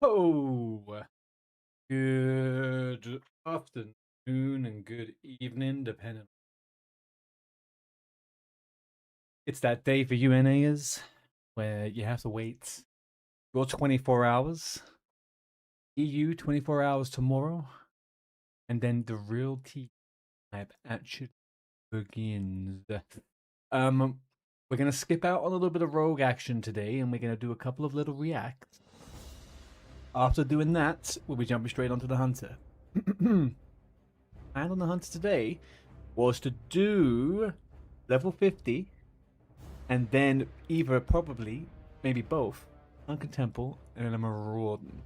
Oh, good afternoon and good evening, depending. It's that day for UNAs where you have to wait your 24 hours, EU 24 hours tomorrow, and then the real tea time actually begins. We're gonna skip out on a little bit of rogue action today, and we're gonna do a couple of little reacts. After doing that, we'll be jumping straight onto the hunter. And on the hunter today was to do level 50 and then either probably maybe both Sunken Temple and then a Maraudon.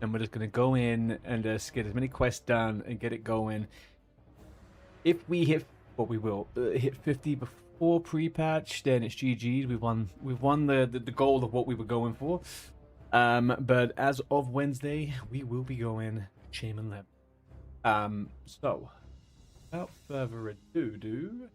And we're just gonna go in and just get as many quests done and get it going. If we hit what we will hit 50 before pre-patch, then it's GG's. We've won the goal of what we were going for. But as of Wednesday, we will be going Shaman level. So without further ado,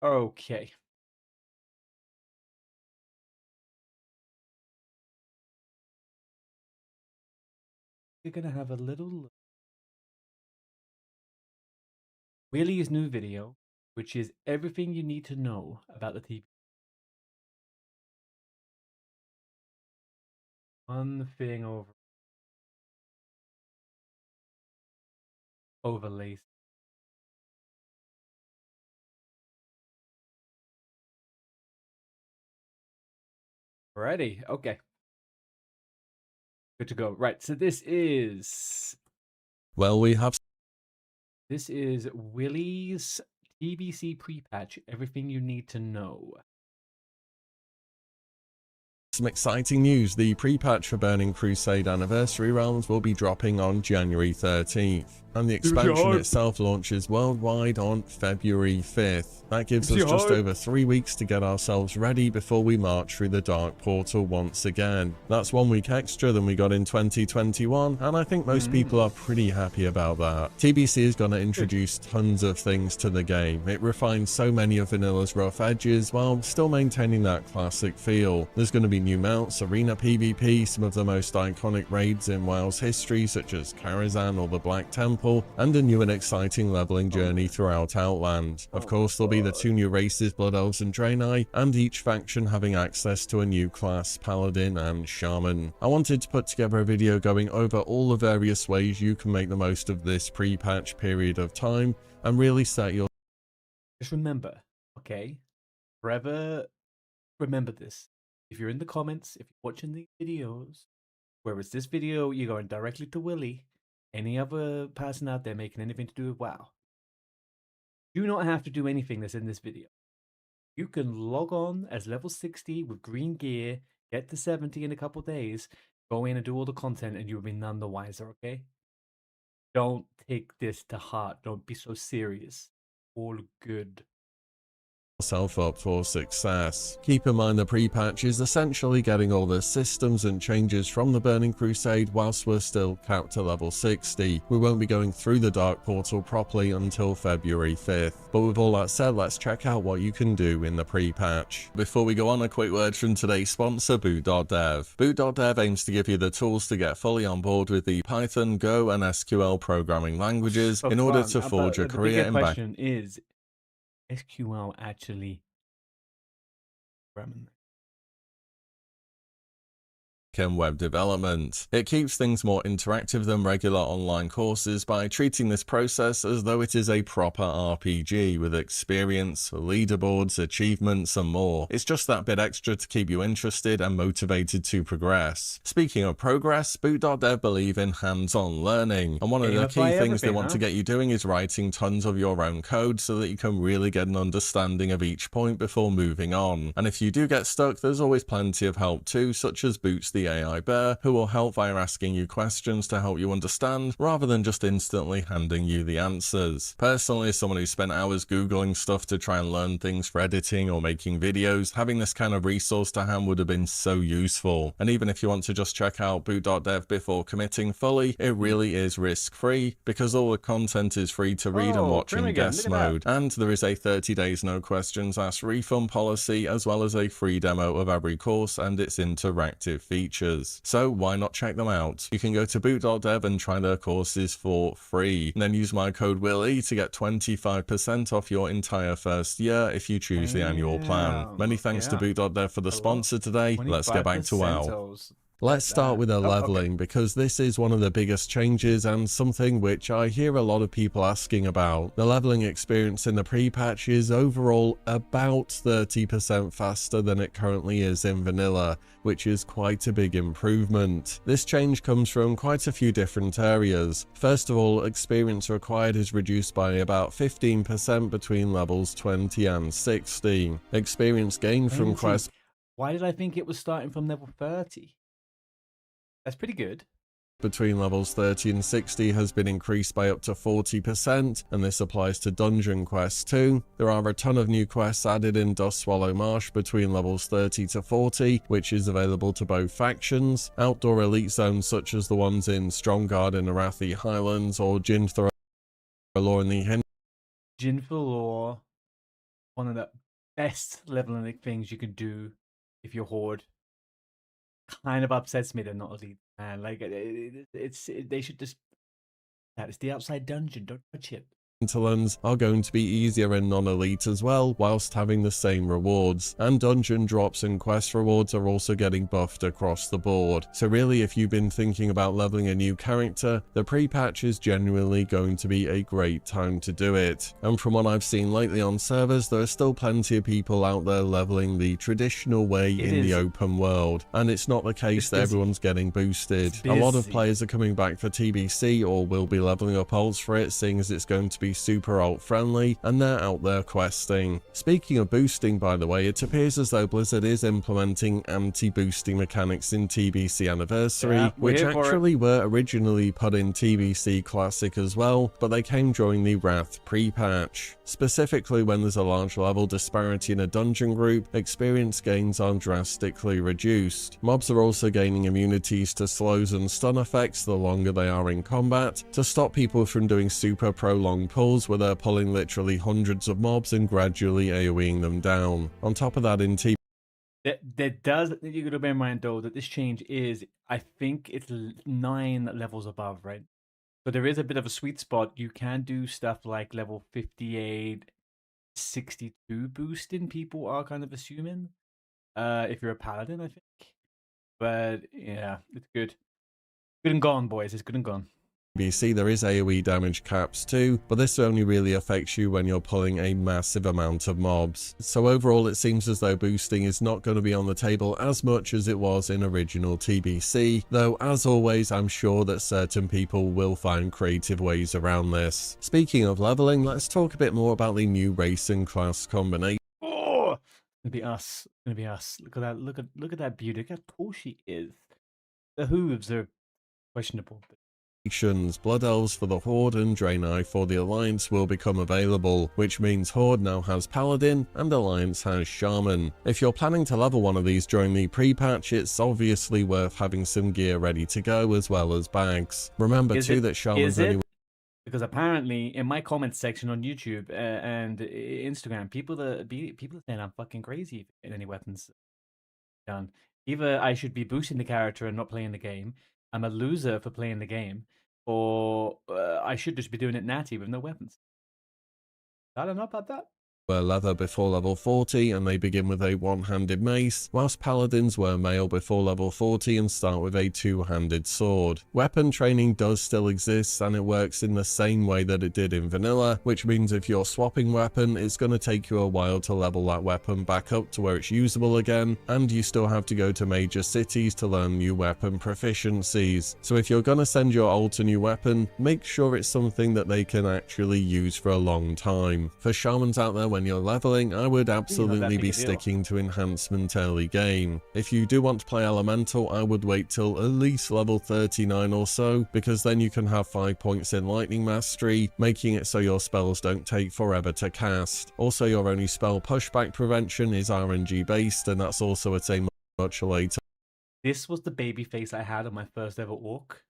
okay. We're gonna have a little Willie's new video, which is everything you need to know about the TBC. One thing overlays. Alrighty, okay. Good to go. Right, so this is Willie's TBC pre-patch, everything you need to know. Some exciting news. The pre-patch for Burning Crusade Anniversary Realms will be dropping on January 13th, and the expansion itself launches worldwide on February 5th. That gives us just over 3 weeks to get ourselves ready before we march through the Dark Portal once again. That's 1 week extra than we got in 2021, and I think most people are pretty happy about that. TBC is going to introduce tons of things to the game. It refines so many of Vanilla's rough edges while still maintaining that classic feel. There's going to be new mounts, arena PvP, some of the most iconic raids in WoW's history such as Karazhan or the Black Temple, and a new and exciting leveling journey throughout Outland. Of course, there'll be the 2 new races, Blood Elves and Draenei, and each faction having access to a new class, Paladin and Shaman. I wanted to put together a video going over all the various ways you can make the most of this pre-patch period of time and really set your... Just remember, okay? Forever remember this. If you're in the comments, if you're watching these videos, whereas this video, you're going directly to Willie, any other person out there making anything to do with WoW, do not have to do anything that's in this video. You can log on as level 60 with green gear, get to 70 in a couple days, go in and do all the content, and you'll be none the wiser, okay? Don't take this to heart. Don't be so serious. All good. Yourself up for success. Keep in mind the pre-patch is essentially getting all the systems and changes from the Burning Crusade whilst we're still capped to level 60. We won't be going through the Dark Portal properly until February 5th. But with all that said, let's check out what you can do in the pre-patch. Before we go on, a quick word from today's sponsor, Boot.dev. Boot.dev aims to give you the tools to get fully on board with the Python, Go and SQL programming languages in order to forge a career in back... is SQL actually programming? And web development. It keeps things more interactive than regular online courses by treating this process as though it is a proper RPG with experience, leaderboards, achievements and more. It's just that bit extra to keep you interested and motivated to progress. Speaking of progress, Boot.dev believe in hands-on learning, and one of the key things they want to get you doing is writing tons of your own code so that you can really get an understanding of each point before moving on. And if you do get stuck, there's always plenty of help too, such as Boot's the AI bear who will help via asking you questions to help you understand rather than just instantly handing you the answers. Personally, as someone who spent hours Googling stuff to try and learn things for editing or making videos, having this kind of resource to hand would have been so useful. And even if you want to just check out boot.dev before committing fully, it really is risk-free because all the content is free to read and watch in guest mode. And there is a 30 days no questions asked refund policy as well as a free demo of every course and its interactive features. So why not check them out? You can go to boot.dev and try their courses for free. And then use my code WILLE to get 25% off your entire first year if you choose the annual plan. Many thanks to boot.dev for the sponsor today. Let's get back to WoW. Let's start with the leveling because this is one of the biggest changes and something which I hear a lot of people asking about. The leveling experience in the pre-patch is overall about 30% faster than it currently is in vanilla, which is quite a big improvement. This change comes from quite a few different areas. First of all, experience required is reduced by about 15% between levels 20 and 60. Experience gained from quests. Why did I think it was starting from level 30? That's pretty good. Between levels 30 and 60 has been increased by up to 40%, and this applies to dungeon quests too. There are a ton of new quests added in Dustswallow Marsh between levels 30 to 40, which is available to both factions. Outdoor elite zones such as the ones in Stromgarde in Arathi Highlands or Jinthor in the Hin. Jinthor, one of the best leveling things you can do if you're Horde. Kind of upsets me they're not elite, man. Like they should just. That is the outside dungeon. Don't touch it. Hinterlands are going to be easier and non-elite as well, whilst having the same rewards, and dungeon drops and quest rewards are also getting buffed across the board. So really, if you've been thinking about leveling a new character, the pre-patch is genuinely going to be a great time to do it. And from what I've seen lately on servers, there are still plenty of people out there leveling the traditional way in the open world, and it's not the case that everyone's getting boosted. A lot of players are coming back for TBC or will be leveling up ults for it, seeing as it's going to be super alt friendly and they're out there questing. Speaking of boosting, by the way, it appears as though Blizzard is implementing anti-boosting mechanics in TBC Anniversary, which actually were originally put in TBC Classic as well, but they came during the Wrath pre-patch. Specifically, when there's a large level disparity in a dungeon group, experience gains are drastically reduced. Mobs are also gaining immunities to slows and stun effects the longer they are in combat, to stop people from doing super prolonged pulls where they're pulling literally hundreds of mobs and gradually AoEing them down. On top of that, in you gotta bear in mind though that this change is, I think it's 9 levels above, right? So there is a bit of a sweet spot. You can do stuff like level 58, 62 boosting, people are kind of assuming. If you're a paladin, I think. But yeah, it's good. Good and gone, boys. It's good and gone. TBC, there is AoE damage caps too, but this only really affects you when you're pulling a massive amount of mobs. So overall, it seems as though boosting is not going to be on the table as much as it was in original TBC, though as always, I'm sure that certain people will find creative ways around this. Speaking of leveling, let's talk a bit more about the new race and class combination. Oh, it's gonna be us. It's gonna be us. Look at that. Look at that beauty. Look how tall she is. The hooves are questionable. Blood Elves for the Horde and Draenei for the Alliance will become available, which means Horde now has Paladin and Alliance has Shaman. If you're planning to level one of these during the pre-patch, it's obviously worth having some gear ready to go as well as bags. Remember that Shaman's only... Because apparently in my comments section on YouTube and Instagram, people are saying I'm fucking crazy in any weapons done. Either I should be boosting the character and not playing the game, I'm a loser for playing the game, or I should just be doing it natty with no weapons. I don't know about that. Wear leather before level 40 and they begin with a one-handed mace, whilst paladins wear mail before level 40 and start with a two-handed sword. Weapon training does still exist and it works in the same way that it did in vanilla, which means if you're swapping weapon, it's going to take you a while to level that weapon back up to where it's usable again, and you still have to go to major cities to learn new weapon proficiencies. So if you're going to send your ult a new weapon, make sure it's something that they can actually use for a long time. For shamans out there, when when you're leveling, I would absolutely big be a deal. sticking to enhancement early game. If you do want to play elemental, I would wait till at least level 39 or so, because then you can have 5 points in lightning mastery, making it so your spells don't take forever to cast. Also, your only spell pushback prevention is RNG based, and that's also at a much later. This was the baby face I had on my first ever orc,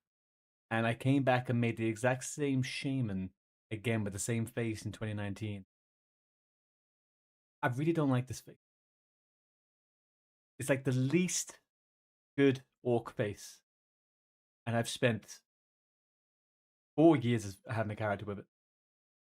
and I came back and made the exact same shaman again with the same face in 2019. I really don't like this face. It's like the least good orc face, and I've spent 4 years having a character with it.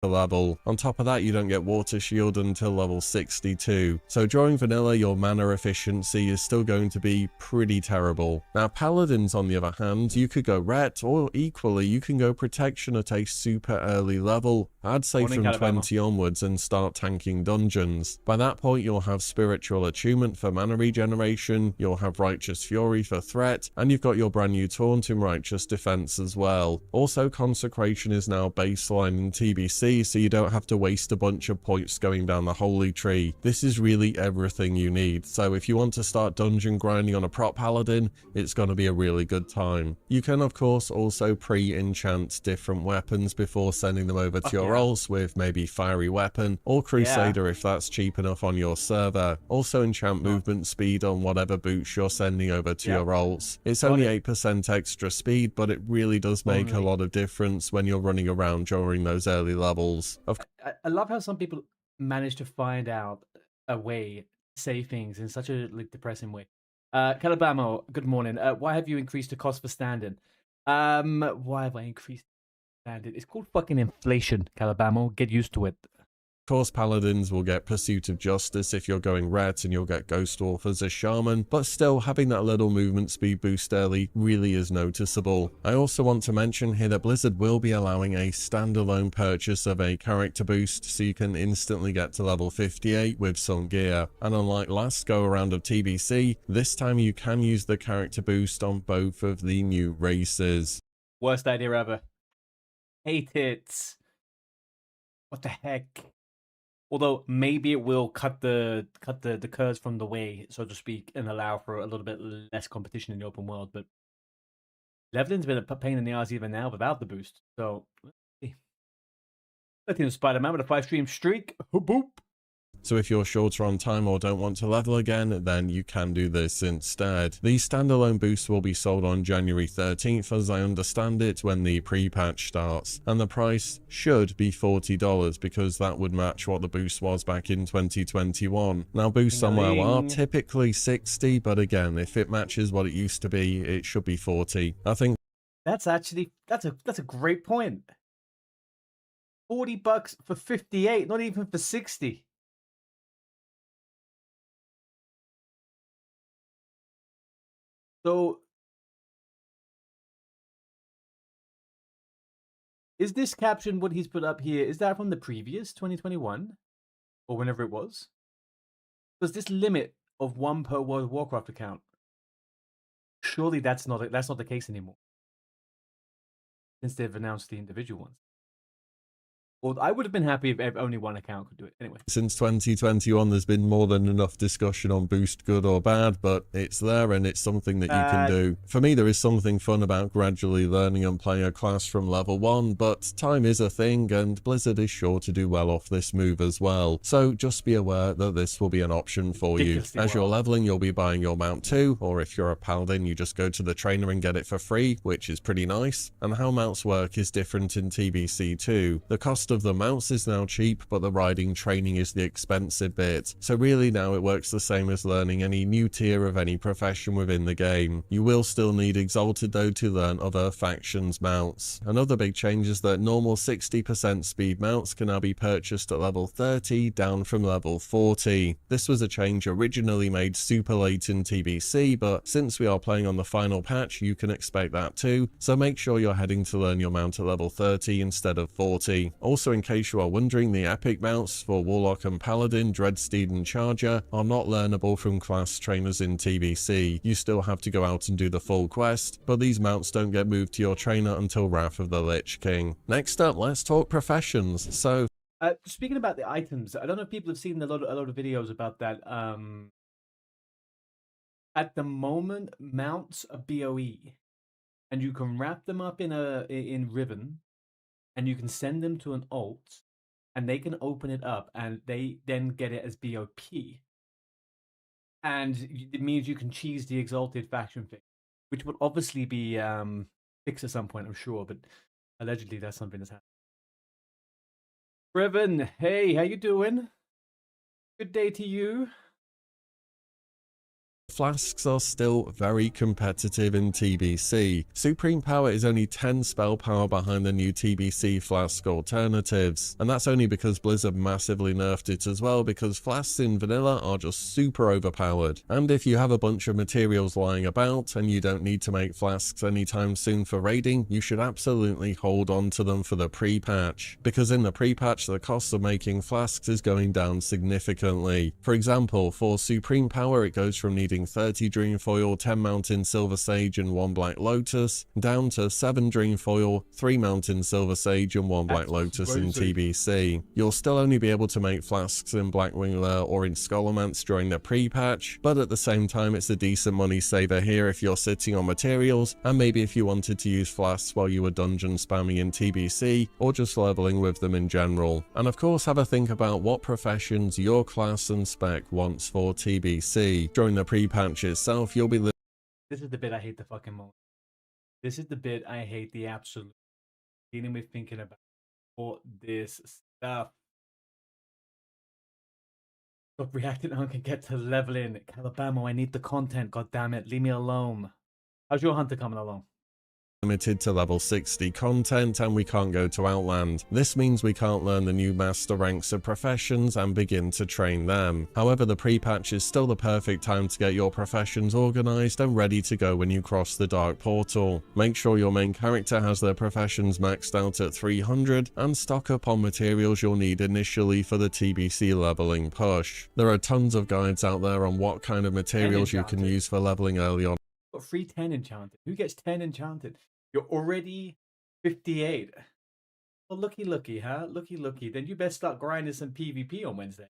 Level. On top of that, you don't get water shield until level 62, so during vanilla your mana efficiency is still going to be pretty terrible. Now paladins on the other hand, you could go ret, or equally you can go protection at a super early level, I'd say from 20 onwards, and start tanking dungeons. By that point you'll have spiritual attunement for mana regeneration, you'll have righteous fury for threat, and you've got your brand new taunt in righteous defense as well. Also, consecration is now baseline in TBC, so you don't have to waste a bunch of points going down the holy tree. This is really everything you need, so if you want to start dungeon grinding on a prop paladin, it's going to be a really good time. You can of course also pre-enchant different weapons before sending them over to your rolls with maybe fiery weapon or crusader if that's cheap enough on your server. Also enchant movement speed on whatever boots you're sending over to your rolls. It's only 8% extra speed, but it really does make a lot of difference when you're running around during those early levels. I love how some people manage to find out a way to say things in such a depressing way. Calabamo, good morning. Why have you increased the cost for standing? Why have I increased standing? It's called fucking inflation, Calabamo. Get used to it. Of course, paladins will get Pursuit of Justice if you're going ret, and you'll get Ghost Wolf as a shaman, but still having that little movement speed boost early really is noticeable. I also want to mention here that Blizzard will be allowing a standalone purchase of a character boost, so you can instantly get to level 58 with some gear. And unlike last go around of TBC, this time you can use the character boost on both of the new races. Worst idea ever. Hate it. What the heck? Although maybe it will cut the curves from the way, so to speak, and allow for a little bit less competition in the open world. But leveling's been a pain in the ass even now without the boost. So let's see. Let's Spider-Man with a 5-stream streak. Boop. So if you're shorter on time or don't want to level again, then you can do this instead. The standalone boost will be sold on January 13th, as I understand it, when the pre-patch starts, and the price should be $40 because that would match what the boost was back in 2021. Now boosts on WoW are typically $60, but again, if it matches what it used to be, it should be $40. I think that's a great point. $40 for 58, not even for 60. So, is this caption, what he's put up here, is that from the previous 2021? Or whenever it was? Because this limit of 1 per World of Warcraft account, surely that's not the case anymore. Since they've announced the individual ones. Well, I would have been happy if only one account could do it. Anyway. Since 2021, there's been more than enough discussion on boost good or bad, but it's there and it's something that you can do. For me, there is something fun about gradually learning and playing a class from level 1, but time is a thing, and Blizzard is sure to do well off this move as well. So just be aware that this will be an option for you. As you're leveling, you'll be buying your mount too, or if you're a paladin, you just go to the trainer and get it for free, which is pretty nice. And how mounts work is different in TBC too. The cost of the mounts is now cheap, but the riding training is the expensive bit. So really now it works the same as learning any new tier of any profession within the game. You will still need Exalted though to learn other factions mounts. Another big change is that normal 60% speed mounts can now be purchased at level 30 down from level 40. This was a change originally made super late in TBC, but since we are playing on the final patch, you can expect that too, so make sure you're heading to learn your mount at level 30 instead of 40. Also, in case you are wondering, the epic mounts for Warlock and Paladin, Dreadsteed and Charger are not learnable from class trainers in TBC. You still have to go out and do the full quest, but these mounts don't get moved to your trainer until Wrath of the Lich King. Next up, let's talk professions. So Speaking about the items, I don't know if people have seen a lot of videos about that. At the moment, mounts are BOE, and you can wrap them up in ribbon, and you can send them to an alt, and they can open it up, and they then get it as BOP, and it means you can cheese the exalted faction thing, which will obviously be fixed at some point, I'm sure, but allegedly that's something that's happening. Riven, hey, how you doing? Good day to you. Flasks are still very competitive in TBC. Supreme power is only 10 spell power behind the new TBC flask alternatives, and that's only because Blizzard massively nerfed it as well, because flasks in vanilla are just super overpowered. And if you have a bunch of materials lying about and you don't need to make flasks anytime soon for raiding, you should absolutely hold on to them for the pre-patch, because in the pre-patch the cost of making flasks is going down significantly. For example, for Supreme power it goes from needing 30 Dreamfoil, 10 Mountain Silver Sage and 1 Black Lotus, down to 7 Dreamfoil, 3 Mountain Silver Sage and 1 Black Lotus in TBC. You'll still only be able to make flasks in Blackwing Lair or in Scholomance during the pre-patch, but at the same time it's a decent money saver here if you're sitting on materials, and maybe if you wanted to use flasks while you were dungeon spamming in TBC, or just leveling with them in general. And of course have a think about what professions your class and spec wants for TBC. During the pre-patch itself, you'll be This is the bit I hate the fucking most. This is the bit I hate the absolute. Dealing with thinking about all this stuff. Stop reacting and can get to leveling. Calabamo, I need the content, god damn it. Leave me alone. How's your hunter coming along? limited to level 60 content, and we can't go to Outland. This means we can't learn the new master ranks of professions and begin to train them. However, the pre-patch is still the perfect time to get your professions organized and ready to go when you cross the Dark Portal. Make sure your main character has their professions maxed out at 300 and stock up on materials you'll need initially for the TBC leveling push. There are tons of guides out there on what kind of materials you can use for leveling early on. Got free 10 enchanted. Who gets 10 enchanted? You're already 58. Well, looky, huh? Looky. Then you best start grinding some PvP on Wednesday.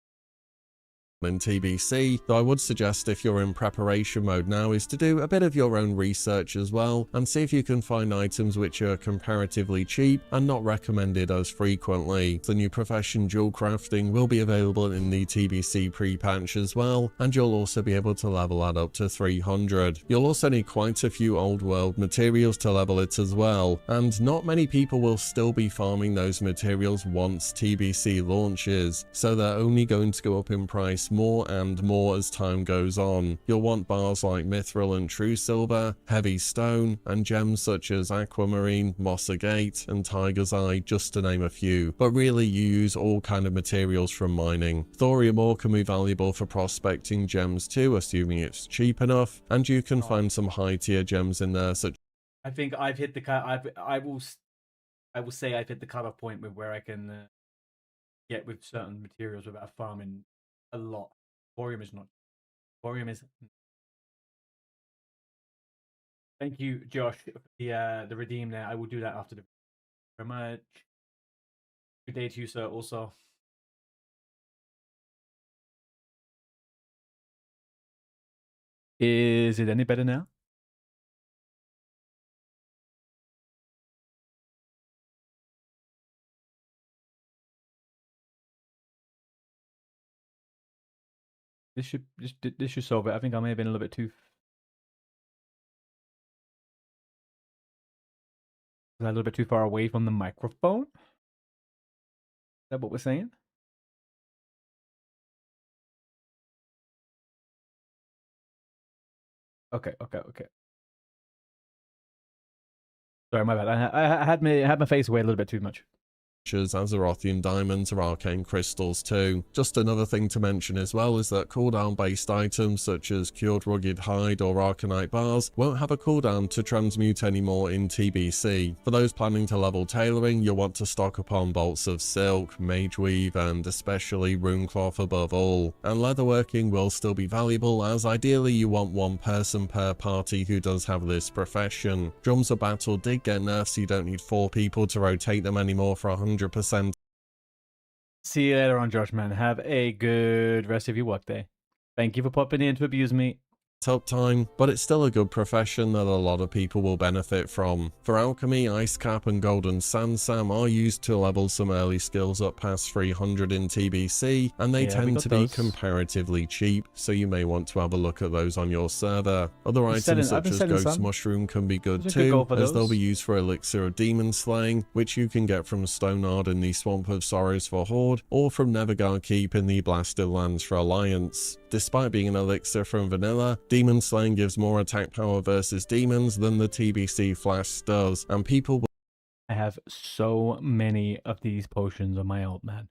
In TBC, though I would suggest if you're in preparation mode now is to do a bit of your own research as well and see if you can find items which are comparatively cheap and not recommended as frequently. The new profession dual crafting will be available in the TBC pre-patch as well, and you'll also be able to level that up to 300. You'll also need quite a few old world materials to level it as well, and not many people will still be farming those materials once TBC launches, so they're only going to go up in price more and more as time goes on. You'll want bars like Mithril and True Silver, Heavy Stone, and gems such as Aquamarine, Moss Agate, and Tiger's Eye, just to name a few. But really you use all kind of materials from mining. Thorium ore can be valuable for prospecting gems too, assuming it's cheap enough, and you can find some high tier gems in there such. I think I've hit the cut. I will say I've hit the cutoff point with where I can get with certain materials without farming a lot. Thorium is not. Thorium is. Thank you, Josh, for the redeem there. I will do that after the. Very much. Good day to you, sir. Also. Is it any better now? This should solve it. I think I may have been a little bit too. A little bit too far away from the microphone. Is that what we're saying? Okay. Sorry, my bad. I had my face away a little bit too much. Azerothian diamonds or arcane crystals too. Just another thing to mention as well is that cooldown based items such as cured rugged hide or arcanite bars won't have a cooldown to transmute anymore in TBC. For those planning to level tailoring, you'll want to stock upon bolts of silk, mage weave, and especially runecloth above all. And leatherworking will still be valuable, as ideally you want one person per party who does have this profession. Drums of battle did get nerfed, so you don't need 4 people to rotate them anymore for 100%. See you later on, Josh, man. Have a good rest of your workday. Thank you for popping in to abuse me. Uptime, but it's still a good profession that a lot of people will benefit from. For alchemy, ice cap and golden sand sam are used to level some early skills up past 300 in TBC, and they tend to be comparatively cheap, so you may want to have a look at those on your server. Other items such as ghost mushroom can be good too, as they'll be used for elixir of demon slaying, which you can get from Stonard in the Swamp of Sorrows for Horde, or from Nevergar Keep in the Blasted Lands for Alliance. Despite being an elixir from vanilla, demon slaying gives more attack power versus demons than the TBC flask does, and people will— I have so many of these potions on my ult, man.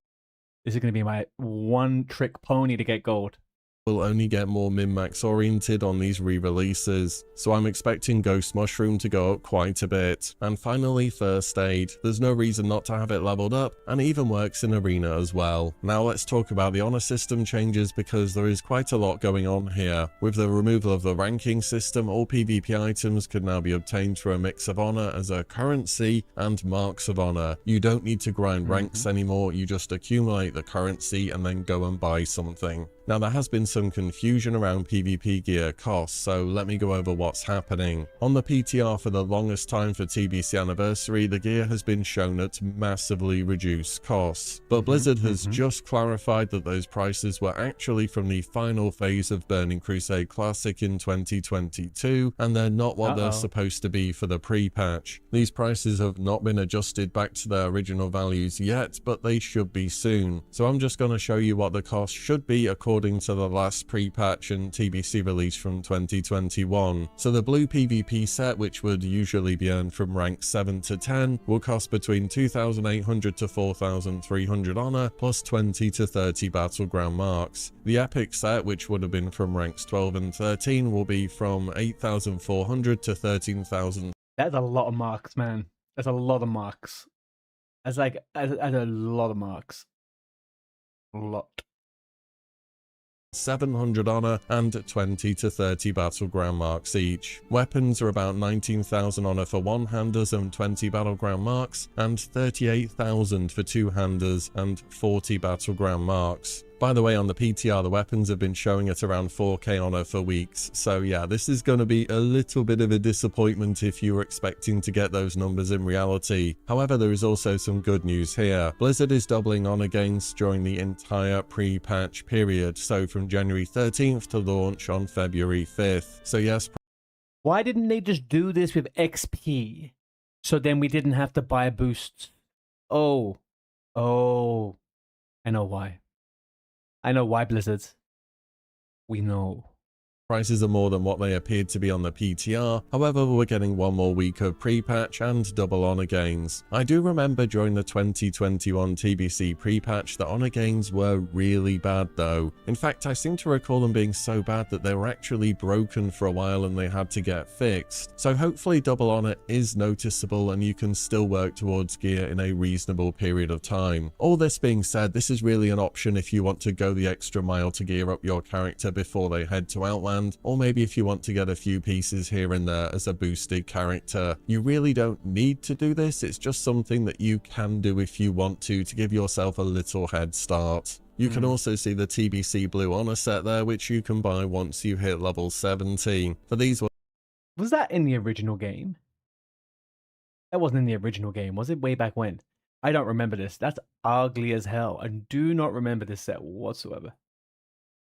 This is going to be my one-trick pony to get gold. Will only get more min-max oriented on these re-releases, so I'm expecting Ghost Mushroom to go up quite a bit. And finally, First Aid. There's no reason not to have it leveled up, and it even works in Arena as well. Now let's talk about the honor system changes, because there is quite a lot going on here. With the removal of the ranking system, all PvP items can now be obtained through a mix of honor as a currency and marks of honor. You don't need to grind ranks anymore, you just accumulate the currency and then go and buy something. Now there has been some confusion around PvP gear costs, so let me go over what's happening. On the PTR for the longest time for TBC Anniversary, the gear has been shown at massively reduced costs, but Blizzard has just clarified that those prices were actually from the final phase of Burning Crusade Classic in 2022, and they're not what they're supposed to be for the pre-patch. These prices have not been adjusted back to their original values yet, but they should be soon. So I'm just going to show you what the cost should be according to the last pre-patch and TBC release from 2021. So the blue PvP set, which would usually be earned from rank 7 to 10, will cost between 2,800 to 4,300 honor, plus 20 to 30 battleground marks. The epic set, which would have been from ranks 12 and 13, will be from 8,400 to 13,000. That's a lot of marks, man. That's a lot of marks. That's like a lot of marks. A lot. 700 honor and 20 to 30 battleground marks each. Weapons are about 19,000 honor for one-handers and 20 battleground marks, and 38,000 for two-handers and 40 battleground marks. By the way, on the PTR, the weapons have been showing at around 4k honor for weeks, so yeah, this is going to be a little bit of a disappointment if you were expecting to get those numbers in reality. However, there is also some good news here. Blizzard is doubling honor gains during the entire pre-patch period, so from January 13th to launch on February 5th. So yes. Why didn't they just do this with XP? So then we didn't have to buy boosts. Oh, I know why. I know why, Blizzard. We know. Prices are more than what they appeared to be on the PTR, however we're getting one more week of pre-patch and double honor gains. I do remember during the 2021 TBC pre-patch that honor gains were really bad though. In fact, I seem to recall them being so bad that they were actually broken for a while and they had to get fixed. So hopefully double honor is noticeable and you can still work towards gear in a reasonable period of time. All this being said, this is really an option if you want to go the extra mile to gear up your character before they head to Outland, or maybe if you want to get a few pieces here and there as a boosted character. You really don't need to do this, it's just something that you can do if you want to give yourself a little head start. You can also see the TBC Blue Honor set there, which you can buy once you hit level 17. For these ones— was that in the original game? That wasn't in the original game, was it? Way back when? I don't remember this. That's ugly as hell. I do not remember this set whatsoever.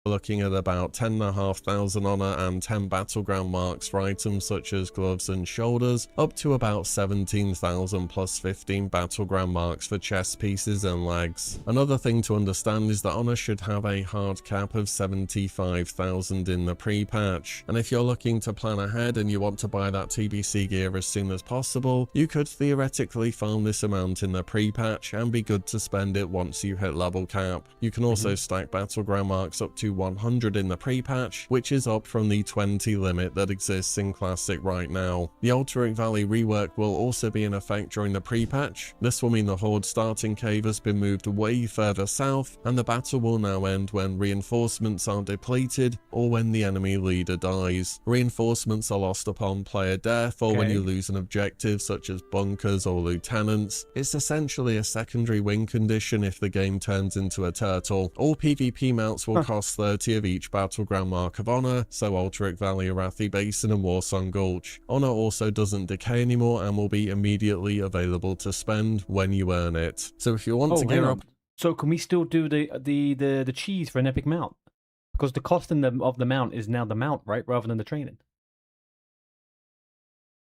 Looking at about 10,500 honor and 10 battleground marks for items such as gloves and shoulders, up to about 17,000 plus 15 battleground marks for chest pieces and legs. Another thing to understand is that honor should have a hard cap of 75,000 in the pre-patch, and if you're looking to plan ahead and you want to buy that TBC gear as soon as possible, you could theoretically farm this amount in the pre-patch and be good to spend it once you hit level cap. You can also stack battleground marks up to 100 in the pre-patch, which is up from the 20 limit that exists in Classic right now. The Alterac Valley rework will also be in effect during the pre-patch. This will mean the Horde starting cave has been moved way further south, and the battle will now end when reinforcements are depleted or when the enemy leader dies. Reinforcements are lost upon player death or when you lose an objective such as bunkers or lieutenants. It's essentially a secondary win condition if the game turns into a turtle. All PvP mounts will cost 30 of each Battleground Mark of Honor, so Alterac Valley, Arathi Basin and Warsong Gulch. Honor also doesn't decay anymore and will be immediately available to spend when you earn it. So if you want to gear up... So can we still do the cheese for an epic mount? Because the cost of the mount is now the mount, right? Rather than the training.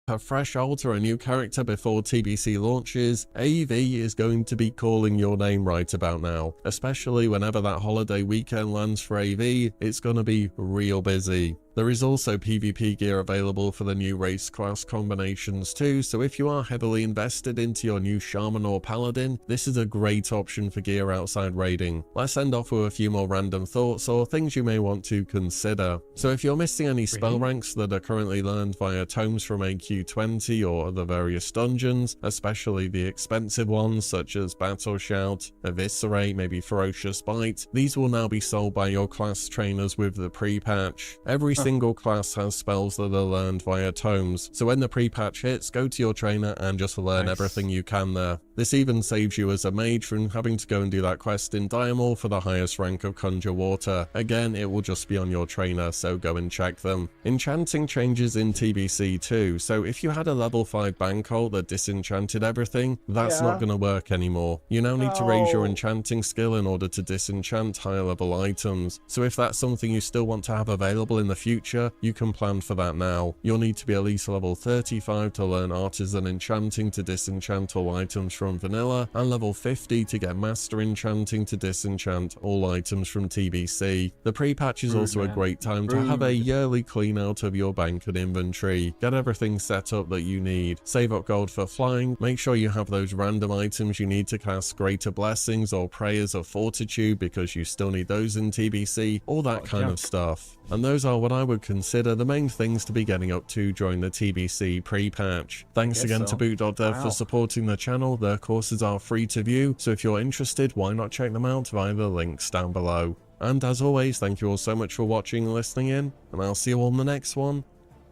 A fresh alt or a new character before TBC launches, AV is going to be calling your name right about now. Especially whenever that holiday weekend lands for AV, it's gonna be real busy. There is also PvP gear available for the new race class combinations too, so if you are heavily invested into your new Shaman or Paladin, this is a great option for gear outside raiding. Let's end off with a few more random thoughts or things you may want to consider. So if you're missing any spell ranks that are currently learned via tomes from AQ20 or the various dungeons, especially the expensive ones such as Battle Shout, Eviscerate, maybe Ferocious Bite, these will now be sold by your class trainers with the pre-patch. Every single class has spells that are learned via tomes, so when the pre-patch hits, go to your trainer and just learn everything you can there. This even saves you as a mage from having to go and do that quest in Diamol for the highest rank of Conjure Water. Again, it will just be on your trainer, so go and check them. Enchanting changes in TBC too, so if you had a level 5 Bankhold that disenchanted everything, that's not going to work anymore. You now need to raise your enchanting skill in order to disenchant higher level items, so if that's something you still want to have available in the future, you can plan for that now. You'll need to be at least level 35 to learn Artisan Enchanting to disenchant all items from Vanilla, and level 50 to get Master Enchanting to disenchant all items from TBC. The pre-patch is also a great time to have a yearly clean out of your bank and inventory. Get everything set up that you need. Save up gold for flying, make sure you have those random items you need to cast Greater Blessings or Prayers of Fortitude because you still need those in TBC, all that kind of stuff. And those are what I would consider the main things to be getting up to during the TBC pre-patch. Thanks again to boot.dev for supporting the channel. Their courses are free to view, so if you're interested, why not check them out via the links down below. And as always, thank you all so much for watching and listening in, and I'll see you all in the next one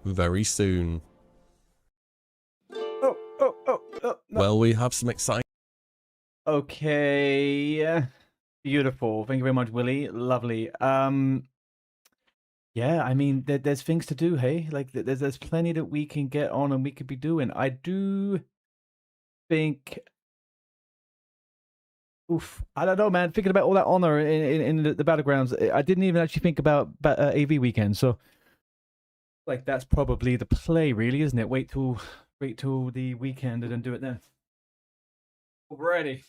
very soon. No. Well, we have some exciting... Okay. Beautiful. Thank you very much, Willie. Lovely. Yeah, I mean, there's things to do, hey? Like, there's plenty that we can get on and we could be doing. I do think... Oof. I don't know, man. Thinking about all that honor in the battlegrounds, I didn't even actually think about AV weekend, so... Like, that's probably the play, really, isn't it? Wait till the weekend and then do it then. Alrighty.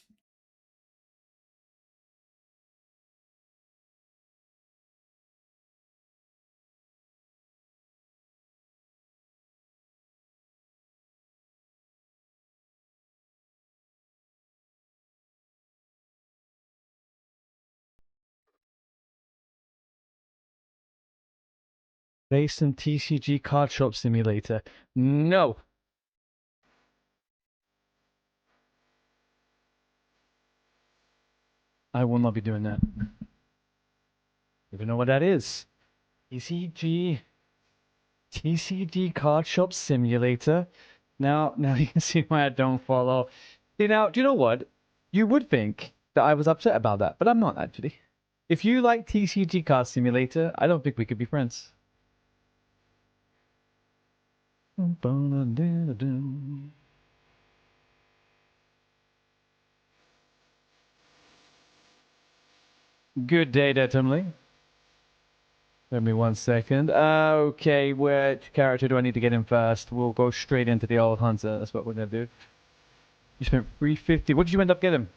Basin TCG Card Shop Simulator. No. I will not be doing that. Even know what that is. TCG Card Shop Simulator. Now you can see why I don't follow. See, now, do you know what? You would think that I was upset about that, but I'm not actually. If you like TCG Card Simulator, I don't think we could be friends. Good day, Detonly. Give me 1 second. Okay, which character do I need to get in first? We'll go straight into the old hunter. That's what we're gonna do. You spent 350. What did you end up getting?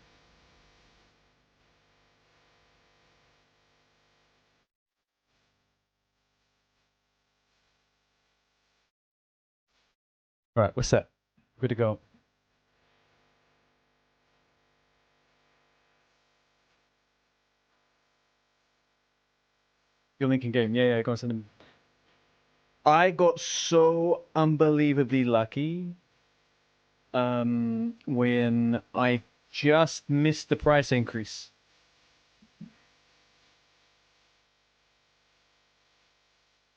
Alright, we're set. Good to go. Your link in game. Yeah, go and send him. I got so unbelievably lucky when I just missed the price increase.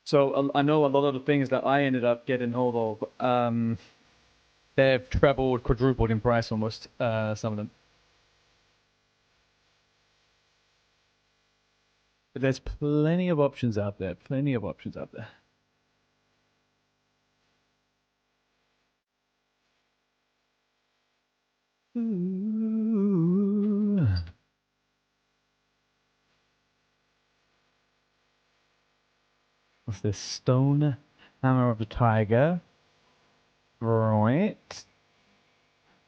So I know a lot of the things that I ended up getting hold of, they've trebled, quadrupled in price almost, some of them. But there's plenty of options out there, plenty of options out there. Ooh. What's this? Stone Hammer of the Tiger. Right.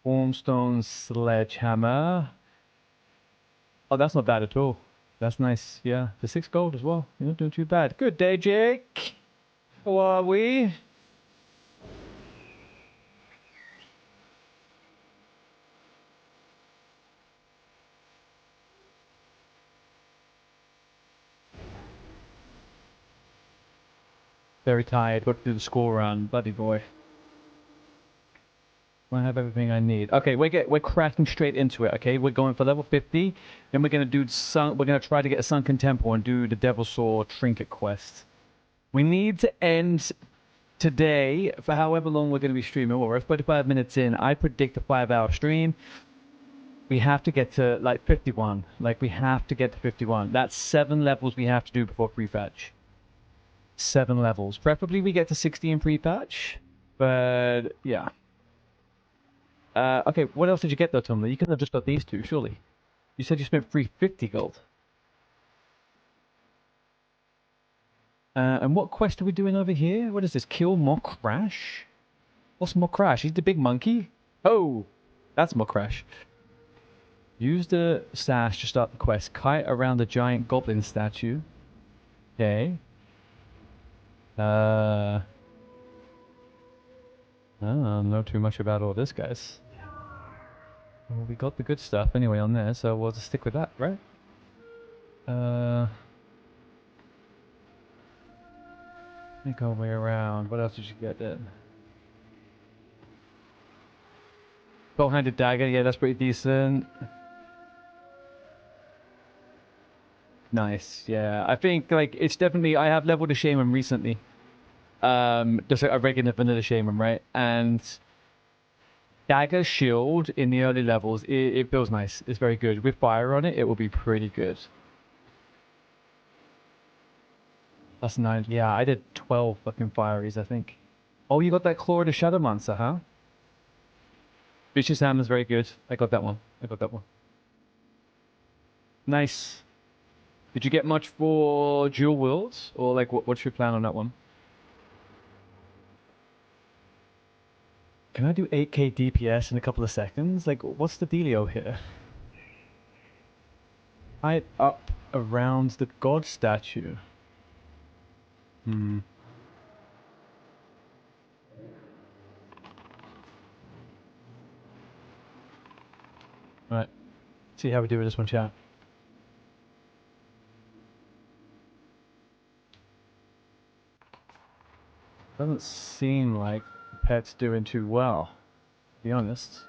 Formstone Sledgehammer. Oh, that's not bad at all. That's nice. Yeah, for 6 gold as well. You're not doing too bad. Good day, Jake. How are we? Very tired. Got to do the school run. Bloody boy. I have everything I need. Okay, we're crashing straight into it. Okay, we're going for level 50. Then we're gonna do we're gonna try to get a sunken temple and do the Devil Sword trinket quest. We need to end today for however long we're gonna be streaming. Well, we're 35 minutes in. I predict a 5-hour stream. We have to get to like 51. Like we have to get to 51. That's 7 levels we have to do before pre-patch. 7 levels. Preferably we get to 60 in pre-patch. But yeah. Okay, what else did you get though, Tom? You couldn't have just got these 2, surely. You said you spent 350 gold. And what quest are we doing over here? What is this? Kill Mokrash? What's Mokrash? He's the big monkey? Oh, that's Mokrash. Use the sash to start the quest. Kite around the giant goblin statue. Okay. I don't know too much about all this, guys. Well, we got the good stuff anyway on there, so we'll just stick with that, right? Make our way around. What else did you get then? 12-handed dagger, yeah, that's pretty decent. Nice, yeah. I think like it's definitely I have leveled a shaman recently. Just a regular vanilla shaman, right? And dagger shield in the early levels, it feels nice. It's very good. With fire on it, it will be pretty good. That's 9. Yeah, I did 12 fucking fireys, I think. Oh, you got that Claw of the Shadow Monster, huh? Vicious Hammer's very good. I got that one. I got that one. Nice. Did you get much for Dual Worlds? Or like, what's your plan on that one? Can I do 8k DPS in a couple of seconds? Like, what's the dealio here? Hide up around the god statue. Right. See how we do with this one, chat. Doesn't seem like the pet's doing too well, to be honest.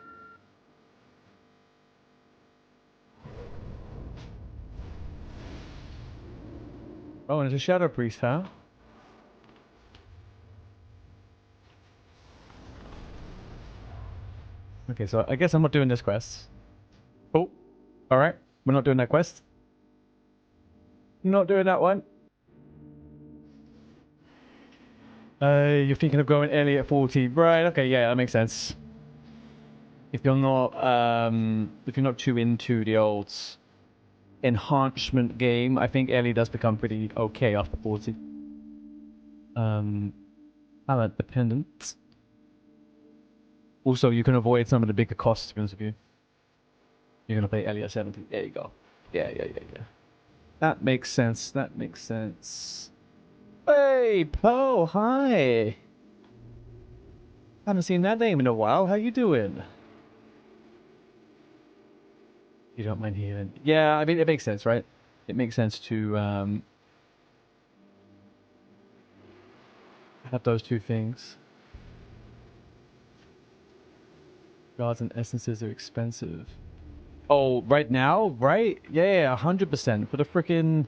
Oh, and it's a Shadow Priest, huh? Okay, so I guess I'm not doing this quest. Oh, alright. We're not doing that quest. Not doing that one. You're thinking of going early at 40. Right, okay, yeah, that makes sense. If you're not too into the old enhancement game, I think Ellie does become pretty okay after 40. Talent dependent. Also, you can avoid some of the bigger costs, to be honest with you. You're gonna play Ellie at 70. There you go. Yeah. That makes sense. That makes sense. Hey, Poe, hi. Haven't seen that name in a while. How you doing? You don't mind hearing? Yeah, I mean, it makes sense, right? It makes sense to Have those two things. Guards and essences are expensive. Oh, right now? Right? Yeah, 100%. For the frickin'...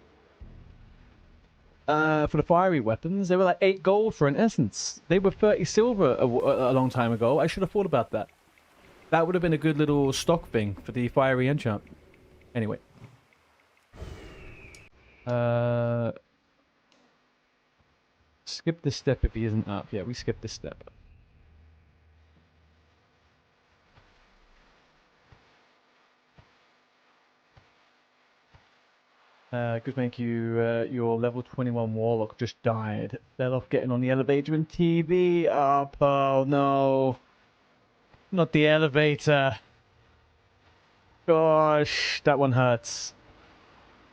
for the fiery weapons, they were like 8 gold for an essence. They were 30 silver a long time ago. I should have thought about that. That would have been a good little stock thing for the fiery enchant. Anyway. Skip this step if he isn't up. Yeah, we skip this step. Good, thank you. Your level 21 warlock just died. Fell off getting on the elevator in TV. Oh, Pearl, no. Not the elevator. Gosh, that one hurts.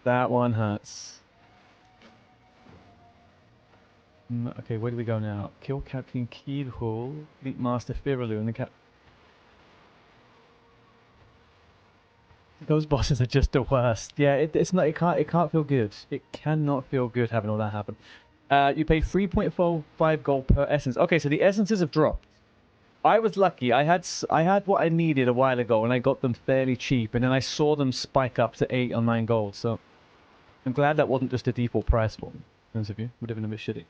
That one hurts. Okay, where do we go now? Kill Captain Keelhull, Fleet Master Firalu, and the cap. Those bosses are just the worst. Yeah, it's not. It can't feel good. It cannot feel good having all that happen. You pay 3.45 gold per essence. Okay, so the essences have dropped. I was lucky. I had what I needed a while ago, and I got them fairly cheap. And then I saw them spike up to 8 or 9 gold. So I'm glad that wasn't just a default price for me. Those of you would have been a bit shitty.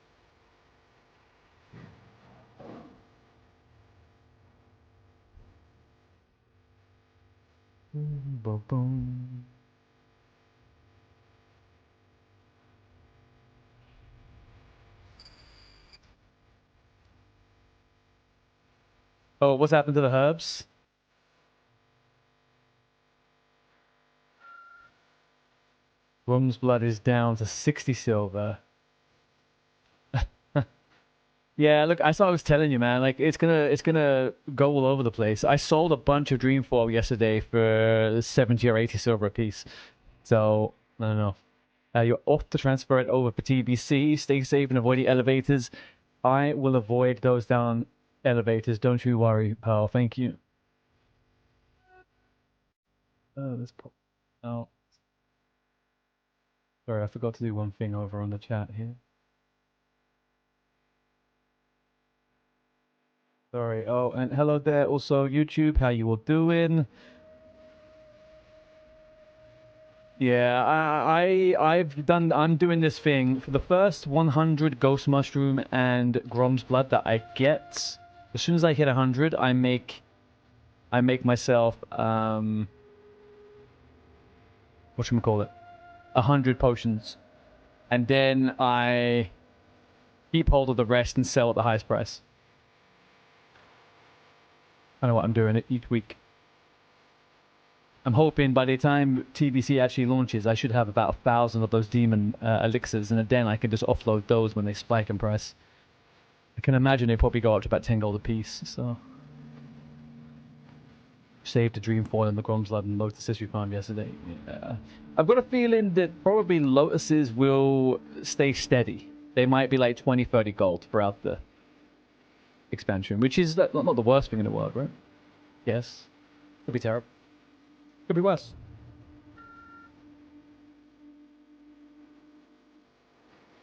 Boom, boom. Oh, what's happened to the herbs? Rum's blood is down to 60 silver. Yeah, look, I was telling you, man. Like, it's gonna go all over the place. I sold a bunch of Dreamfall yesterday for 70 or 80 silver a piece. So I don't know. You're off to transfer it over for TBC. Stay safe and avoid the elevators. I will avoid those down elevators. Don't you worry, pal. Thank you. Let's pop. Oh, sorry, I forgot to do one thing over on the chat here. Sorry. Oh, and hello there. Also, YouTube. How you all doing? Yeah, I'm doing this thing for the first 100 Ghost Mushroom and Grom's Blood that I get. As soon as I hit 100, I make myself whatchamacallit, 100 potions, and then I keep hold of the rest and sell at the highest price. I know what I'm doing each week. I'm hoping by the time TBC actually launches, I should have about 1,000 of those demon elixirs, and then I can just offload those when they spike in price. I can imagine they probably go up to about 10 gold a piece, so... Saved the Dreamfoil and the Grom's Blood and Lotuses we found yesterday. Yeah. I've got a feeling that probably Lotuses will stay steady. They might be like 20, 30 gold throughout the expansion, which is not the worst thing in the world, right? Yes. Could be terrible. Could be worse.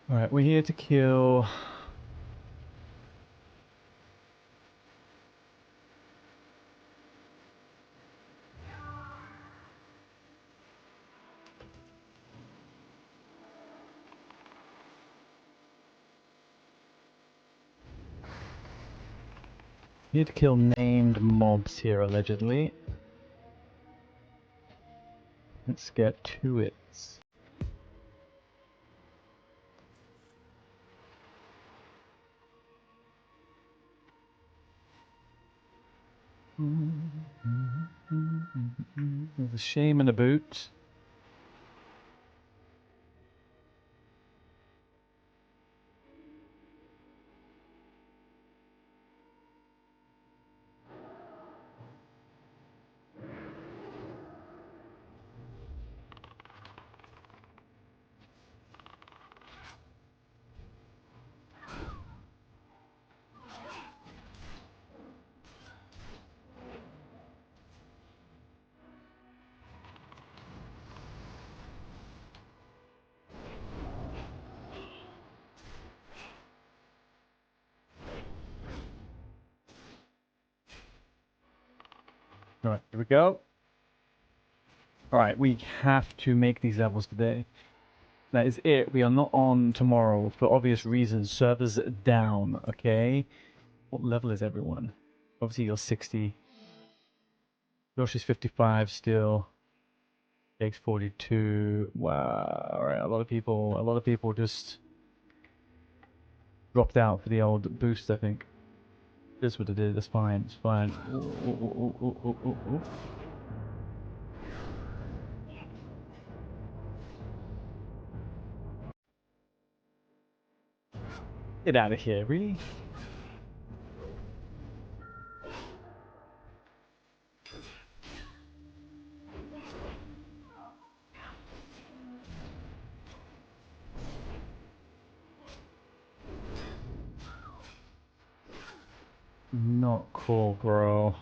Alright, we're here to kill... Here to kill named mobs here, allegedly. Let's get to it. There's a shame in the boot. Alright, here we go. Alright, we have to make these levels today. That is it. We are not on tomorrow for obvious reasons. Servers down, okay? What level is everyone? Obviously you're 60. Josh is 55 still. Jake's 42. Wow. Alright, a lot of people just dropped out for the old boost, I think. That's what it is. That's fine. It's fine. Ooh. Get out of here, really? Not cool, bro.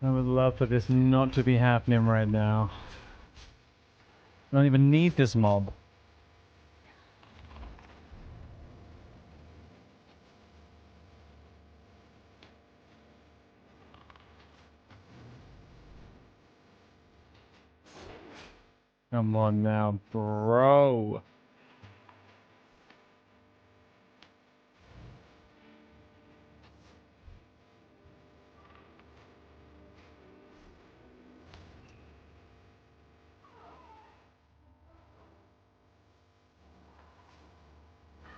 I would love for this not to be happening right now. I don't even need this mob. Come on now, bro.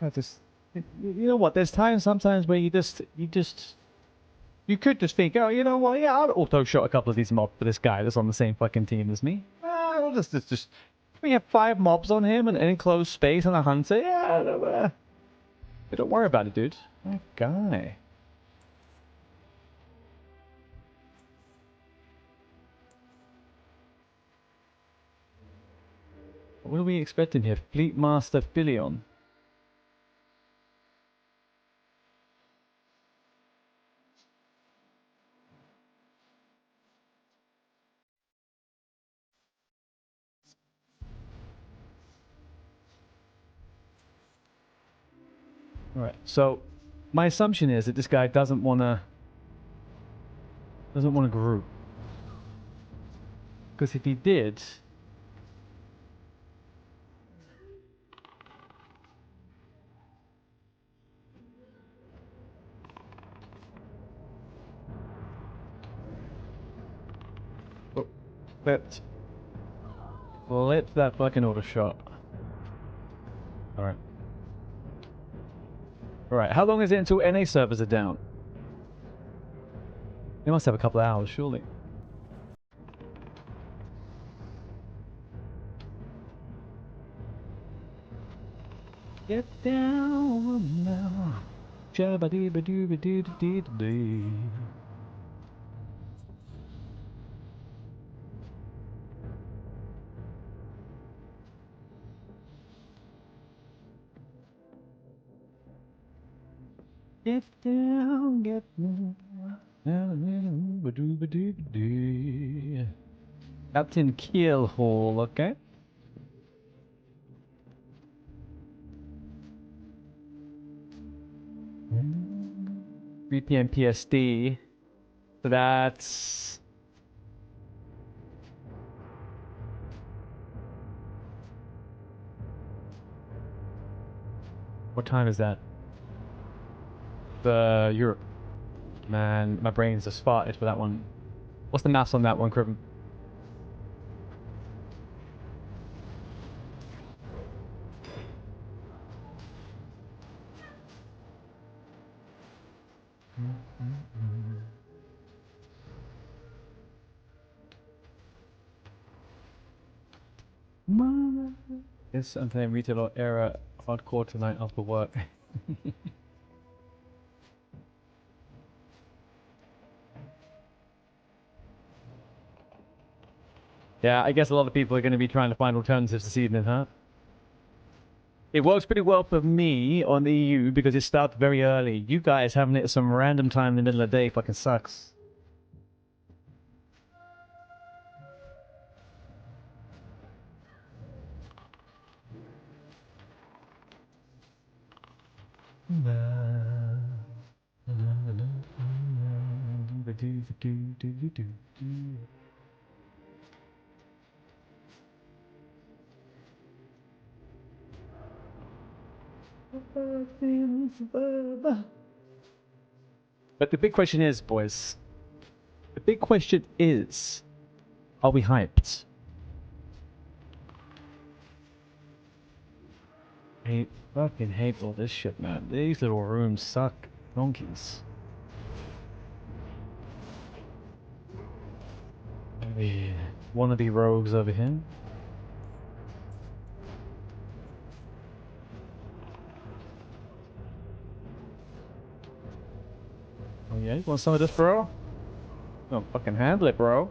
I just, you know what? There's times sometimes where you could just think, oh, you know what? Yeah, I'll auto shot a couple of these mobs for this guy that's on the same fucking team as me. I'll just. We have 5 mobs on him and an enclosed space and a hunter. Yeah, don't worry about it, dude. That guy. What are we expecting here? Fleet Master Filion. Alright, so my assumption is that this guy doesn't wanna group. Because if he did, oh, let that fucking auto shot. Alright. Alright, how long is it until NA servers are down? They must have a couple of hours, surely. Get down now. Shabba-dee-ba-doo-ba-doo-dee-dee-dee. Get down, get down. Ba-doo-ba-doo-ba-doo. Captain Keelhaul, okay? Mm. 3 p.m. PSD. So that's... What time is that? The Europe. Man, my brain's just farted for that one. What's the maths on that one, Criven? Yes, I'm playing retail era hardcore tonight after work. Yeah, I guess a lot of people are going to be trying to find alternatives this evening, huh? It works pretty well for me on the EU because it starts very early. You guys having it at some random time in the middle of the day fucking sucks. But the big question is, boys. The big question is, are we hyped? I fucking hate all this shit, man. These little rooms suck. Donkeys. Wannabe rogues over here. Oh yeah, you want some of this, bro? Don't fucking handle it, bro.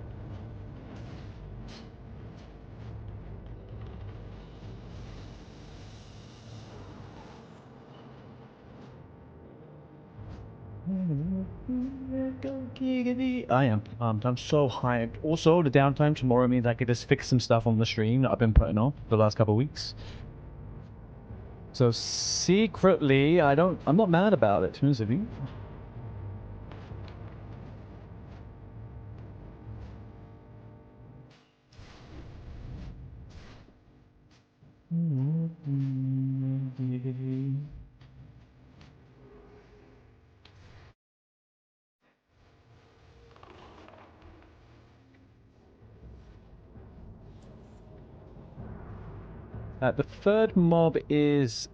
I am pumped. I'm so hyped. Also, the downtime tomorrow means I could just fix some stuff on the stream that I've been putting off the last couple of weeks. So secretly, I'm not mad about it, to be honest with you. The third mob is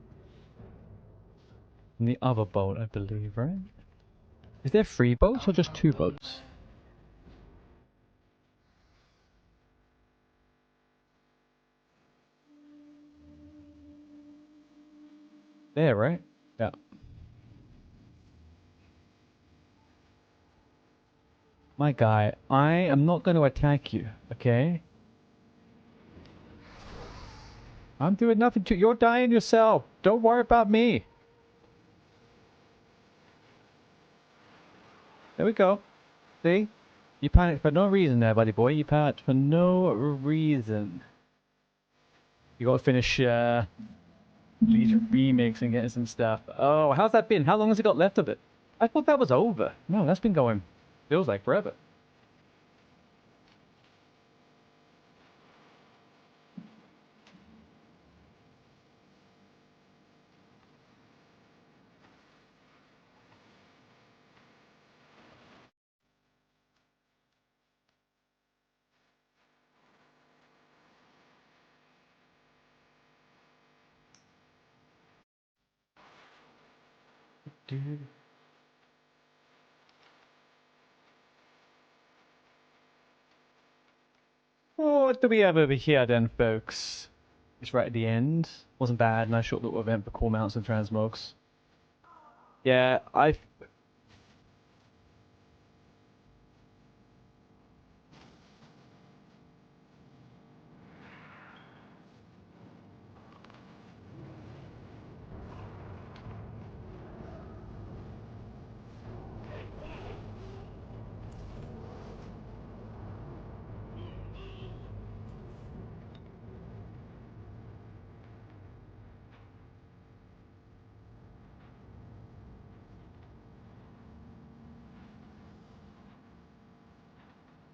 in the other boat, I believe, right? Is there 3 boats or just 2 boats? There, right? Yeah. My guy, I am not going to attack you, okay? I'm doing nothing to you. You're dying yourself. Don't worry about me. There we go. See? You panicked for no reason there, buddy boy. You panicked for no reason. You gotta finish these remakes and getting some stuff. Oh, how's that been? How long has it got left of it? I thought that was over. No, that's been going, feels like forever. Dude. What do we have over here then, folks? It's right at the end. Wasn't bad. Nice short little event for core mounts and transmogs. Yeah,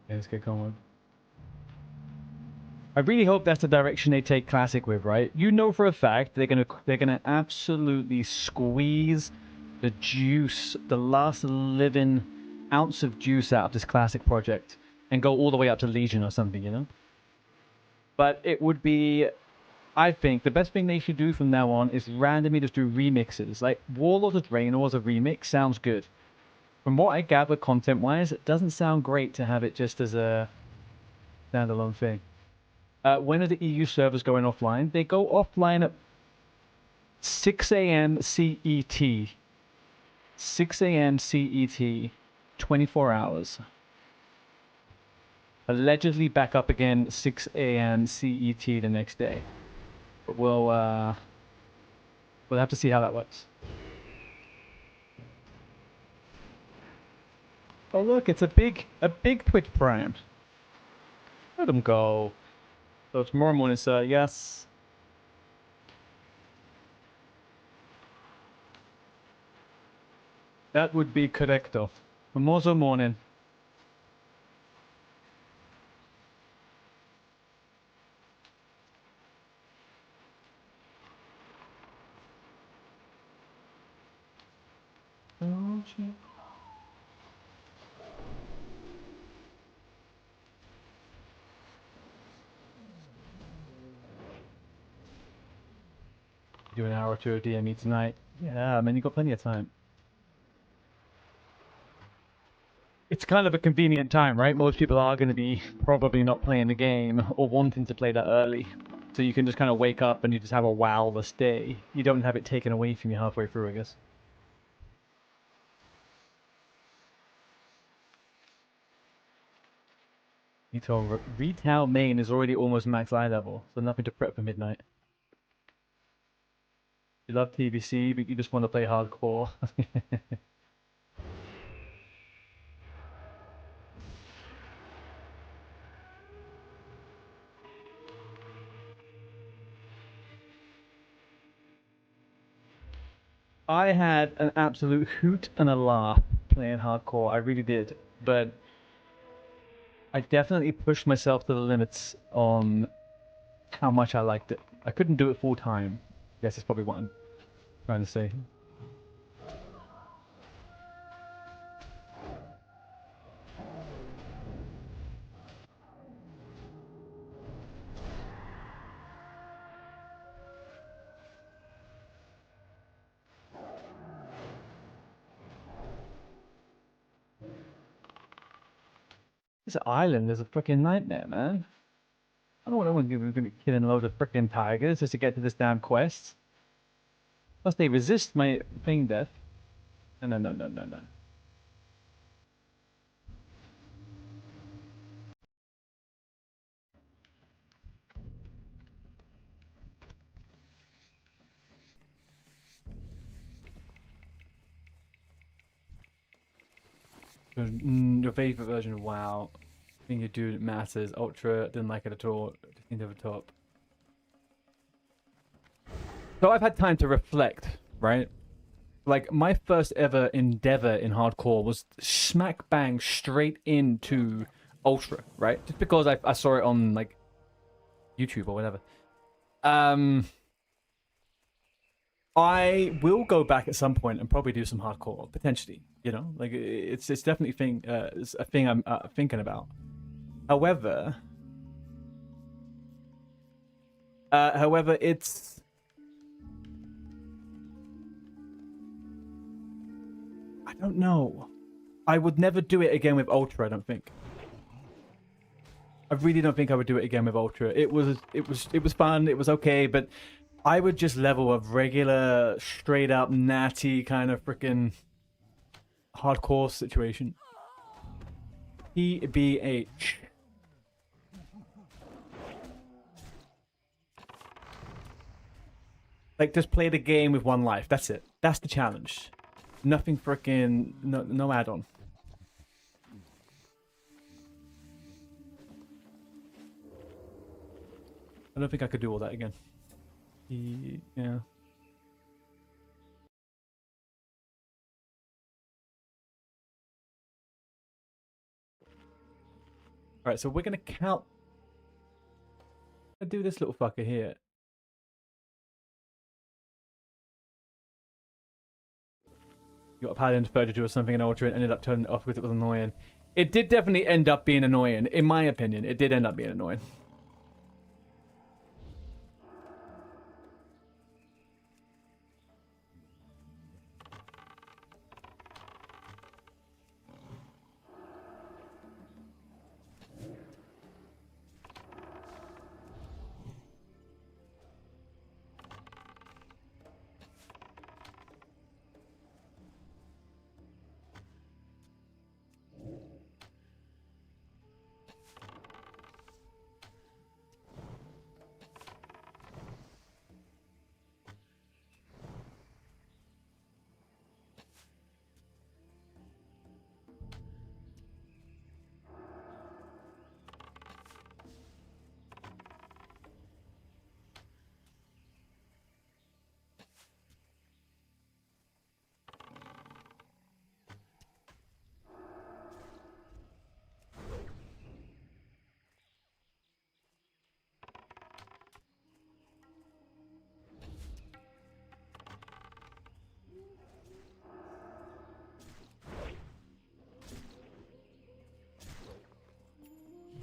Yeah, let's get going. I really hope that's the direction they take Classic with, right? You know for a fact they're gonna absolutely squeeze the juice, the last living ounce of juice out of this Classic project and go all the way up to Legion or something, you know? But it would be, I think, the best thing they should do from now on is randomly just do remixes. Like Warlords of Draenor as a remix sounds good. From what I gather content-wise, it doesn't sound great to have it just as a standalone thing. When are the EU servers going offline? They go offline at 6 a.m. CET. 6 a.m. CET. 24 hours. Allegedly back up again 6 a.m. CET the next day. But we'll have to see how that works. Oh look, it's a big Twitch Prime. Let them go. So tomorrow morning, sir. Yes. That would be correcto. Tomorrow morning. Do an hour or two of DME tonight. Yeah, I mean, you got plenty of time. It's kind of a convenient time, right? Most people are going to be probably not playing the game or wanting to play that early. So you can just kind of wake up and you just have a wowless day. You don't have it taken away from you halfway through, I guess. Retail main is already almost max eye level, so nothing to prep for midnight. You love TBC, but you just want to play hardcore. I had an absolute hoot and a laugh playing hardcore. I really did, but I definitely pushed myself to the limits on how much I liked it. I couldn't do it full time. I guess that's probably what I'm trying to say. This island is a freaking nightmare, man. I don't want to be killing loads of freaking tigers just to get to this damn quest. Plus they resist my thing death. No, no, no, no, no, no. Your favorite version of WoW? I think you do it matters. Ultra didn't like it at all. Just over top. So I've had time to reflect, right? Like my first ever endeavor in hardcore was smack bang straight into Ultra, right? Just because I saw it on like YouTube or whatever. I will go back at some point and probably do some hardcore potentially. You know, like it's definitely it's a thing I'm thinking about. However, it's I don't know. I would never do it again with Ultra. I don't think. I really don't think I would do it again with Ultra. It was fun. It was okay, but I would just level a regular, straight up, natty kind of freaking hardcore situation. TBH. Like, just play the game with one life. That's it. That's the challenge. Nothing freaking... No add-on. I don't think I could do all that again. Yeah. Alright, so we're gonna count... I'll do this little fucker here. You got a paladin to do or something in Ultra and ended up turning it off because it was annoying. It did definitely end up being annoying. In my opinion, it did end up being annoying.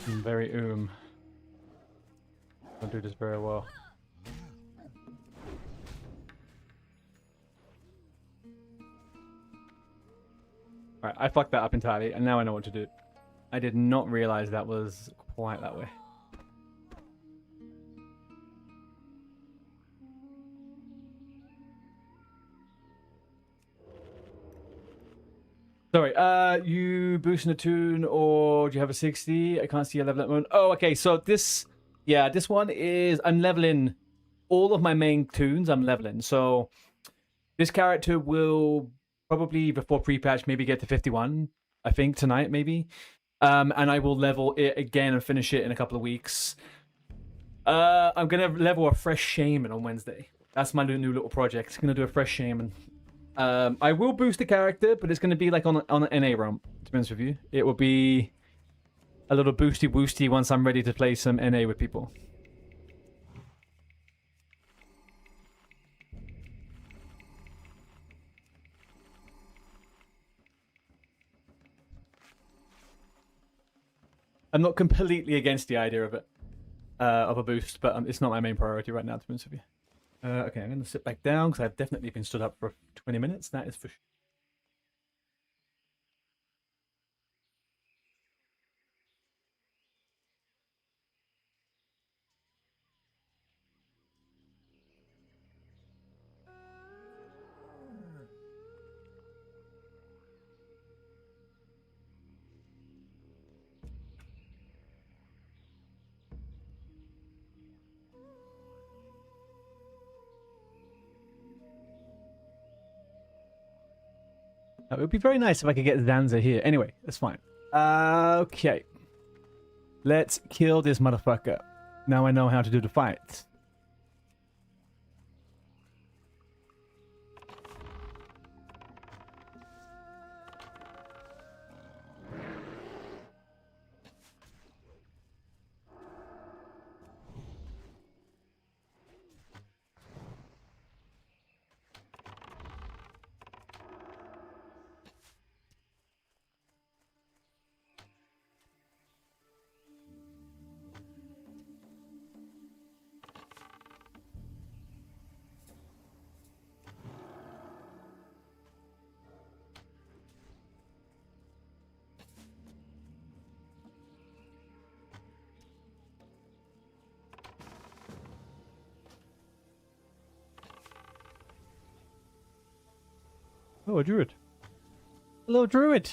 Very Don't do this very well. Alright, I fucked that up entirely, and now I know what to do. I did not realize that was quite that way. Sorry, you boosting a tune, or do you have a 60? I can't see a level at the moment. Oh, okay, so this one is, I'm leveling all of my main tunes, I'm leveling. So this character will probably, before pre-patch, maybe get to 51, I think, tonight, maybe. And I will level it again and finish it in a couple of weeks. I'm going to level a fresh shaman on Wednesday. That's my new little project. I'm going to do a fresh shaman. I will boost the character, but it's going to be like on an NA romp, to be honest with you. It will be a little boosty woosty once I'm ready to play some NA with people. I'm not completely against the idea of it, of a boost, but it's not my main priority right now, to be honest with you. Okay, I'm going to sit back down because I've definitely been stood up for 20 minutes. That is for sure. It would be very nice if I could get Zanza here. Anyway, that's fine. Okay. Let's kill this motherfucker. Now I know how to do the fight. Oh, a druid. Hello, druid.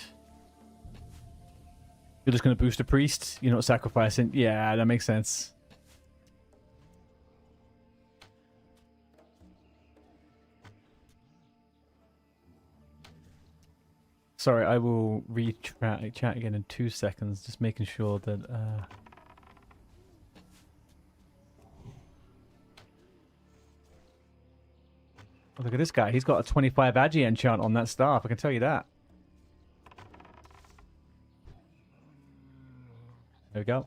You're just going to boost a priest? You're not sacrificing? Yeah, that makes sense. Sorry, I will chat again in 2 seconds, just making sure that... Oh, look at this guy. He's got a 25 Agi enchant on that staff, I can tell you that. There we go.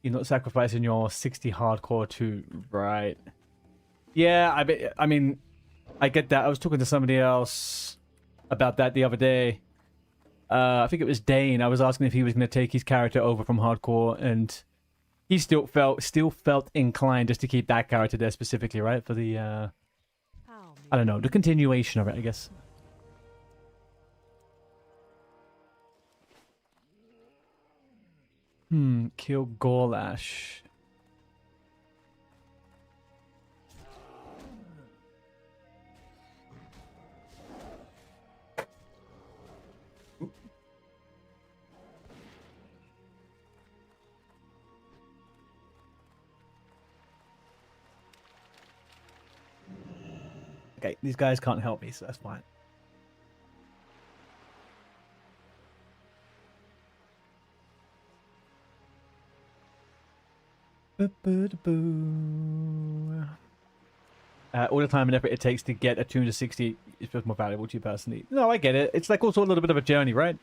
You're not sacrificing your 60 hardcore to... Right. Yeah, I mean, I get that. I was talking to somebody else about that the other day. I think it was Dane. I was asking if he was going to take his character over from hardcore, and he still felt inclined just to keep that character there specifically, right? For the, I don't know, the continuation of it, I guess. Kill Gorlash. Okay, these guys can't help me, so that's fine. All the time and effort it takes to get a 260 is just more valuable to you personally. No, I get it. It's like also a little bit of a journey, right?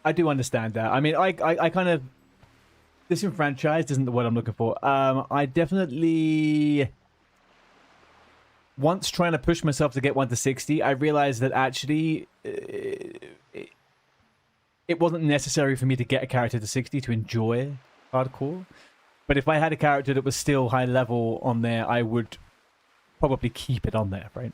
I do understand that. I mean, I kind of... Disenfranchised isn't the word I'm looking for. I definitely, once trying to push myself to get 1 to 60, I realized that actually it wasn't necessary for me to get a character to 60 to enjoy hardcore. But if I had a character that was still high level on there, I would probably keep it on there, right?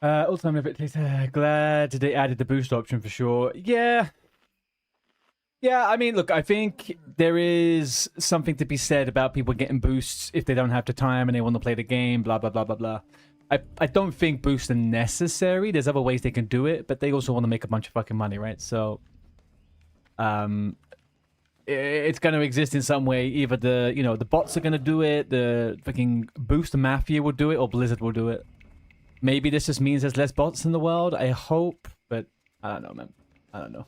Ultimate if it takes. Glad they added the boost option for sure. Yeah. Yeah, I mean, look, I think there is something to be said about people getting boosts if they don't have the time and they want to play the game, blah, blah, blah, blah, blah. I don't think boosts are necessary. There's other ways they can do it, but they also want to make a bunch of fucking money, right? So, it's going to exist in some way. Either the bots are going to do it, the fucking Boost Mafia will do it, or Blizzard will do it. Maybe this just means there's less bots in the world. I hope, but I don't know, man. I don't know.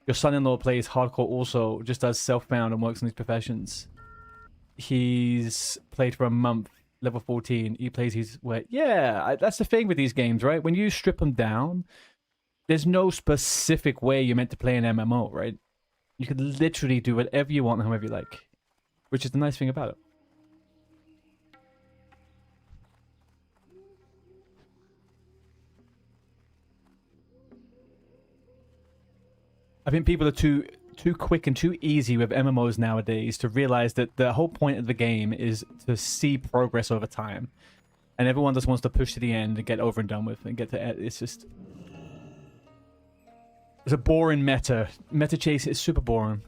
Your son-in-law plays hardcore also, just does self-found and works in these professions. He's played for a month, level 14. He plays his way. Yeah, that's the thing with these games, right? When you strip them down, there's no specific way you're meant to play an MMO, right? You can literally do whatever you want, however you like, which is the nice thing about it. I think people are too quick and too easy with MMOs nowadays to realize that the whole point of the game is to see progress over time, and everyone just wants to push to the end and get over and done with and get to. It's just it's a boring meta. Meta chase is super boring.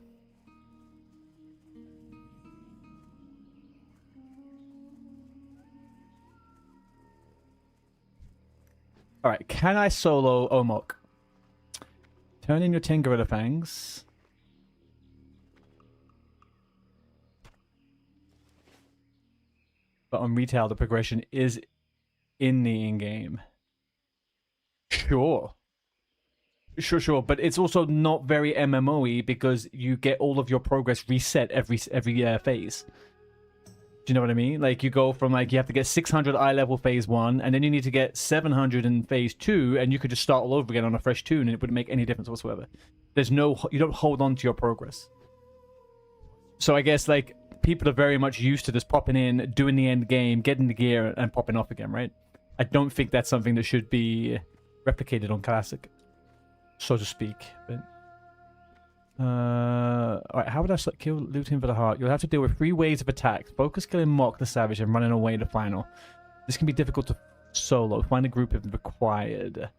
All right, can I solo Omok? Turn in your 10 Gorilla Fangs. But on retail, the progression is in the in-game. Sure. Sure. But it's also not very MMO-y because you get all of your progress reset every phase. Do you know what I mean? Like, you go from, like, you have to get 600 eye level phase 1, and then you need to get 700 in phase 2, and you could just start all over again on a fresh tune, and it wouldn't make any difference whatsoever. There's no... You don't hold on to your progress. So I guess, like, people are very much used to just popping in, doing the end game, getting the gear, and popping off again, right? I don't think that's something that should be replicated on Classic, so to speak. But... Alright, how would I kill Looting for the Heart? You'll have to deal with 3 waves of attacks. Focus killing Mock the Savage and running away to final. This can be difficult to solo. Find a group if required.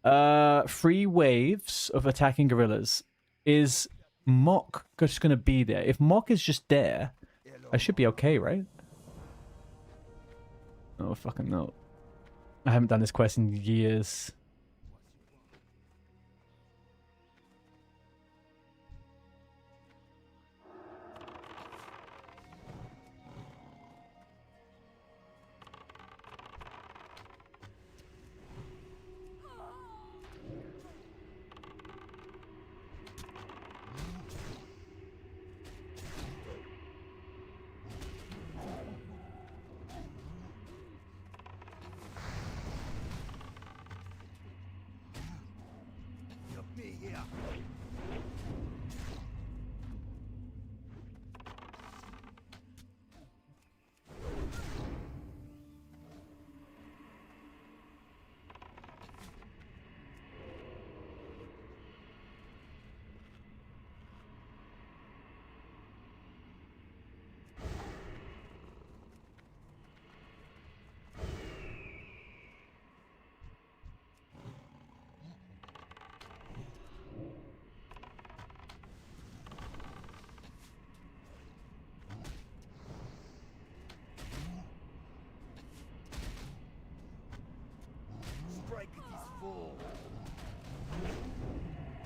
3 waves of attacking gorillas. Is Mock just gonna be there? If Mock is just there, I should be okay, right? Oh, fucking no. I haven't done this quest in years.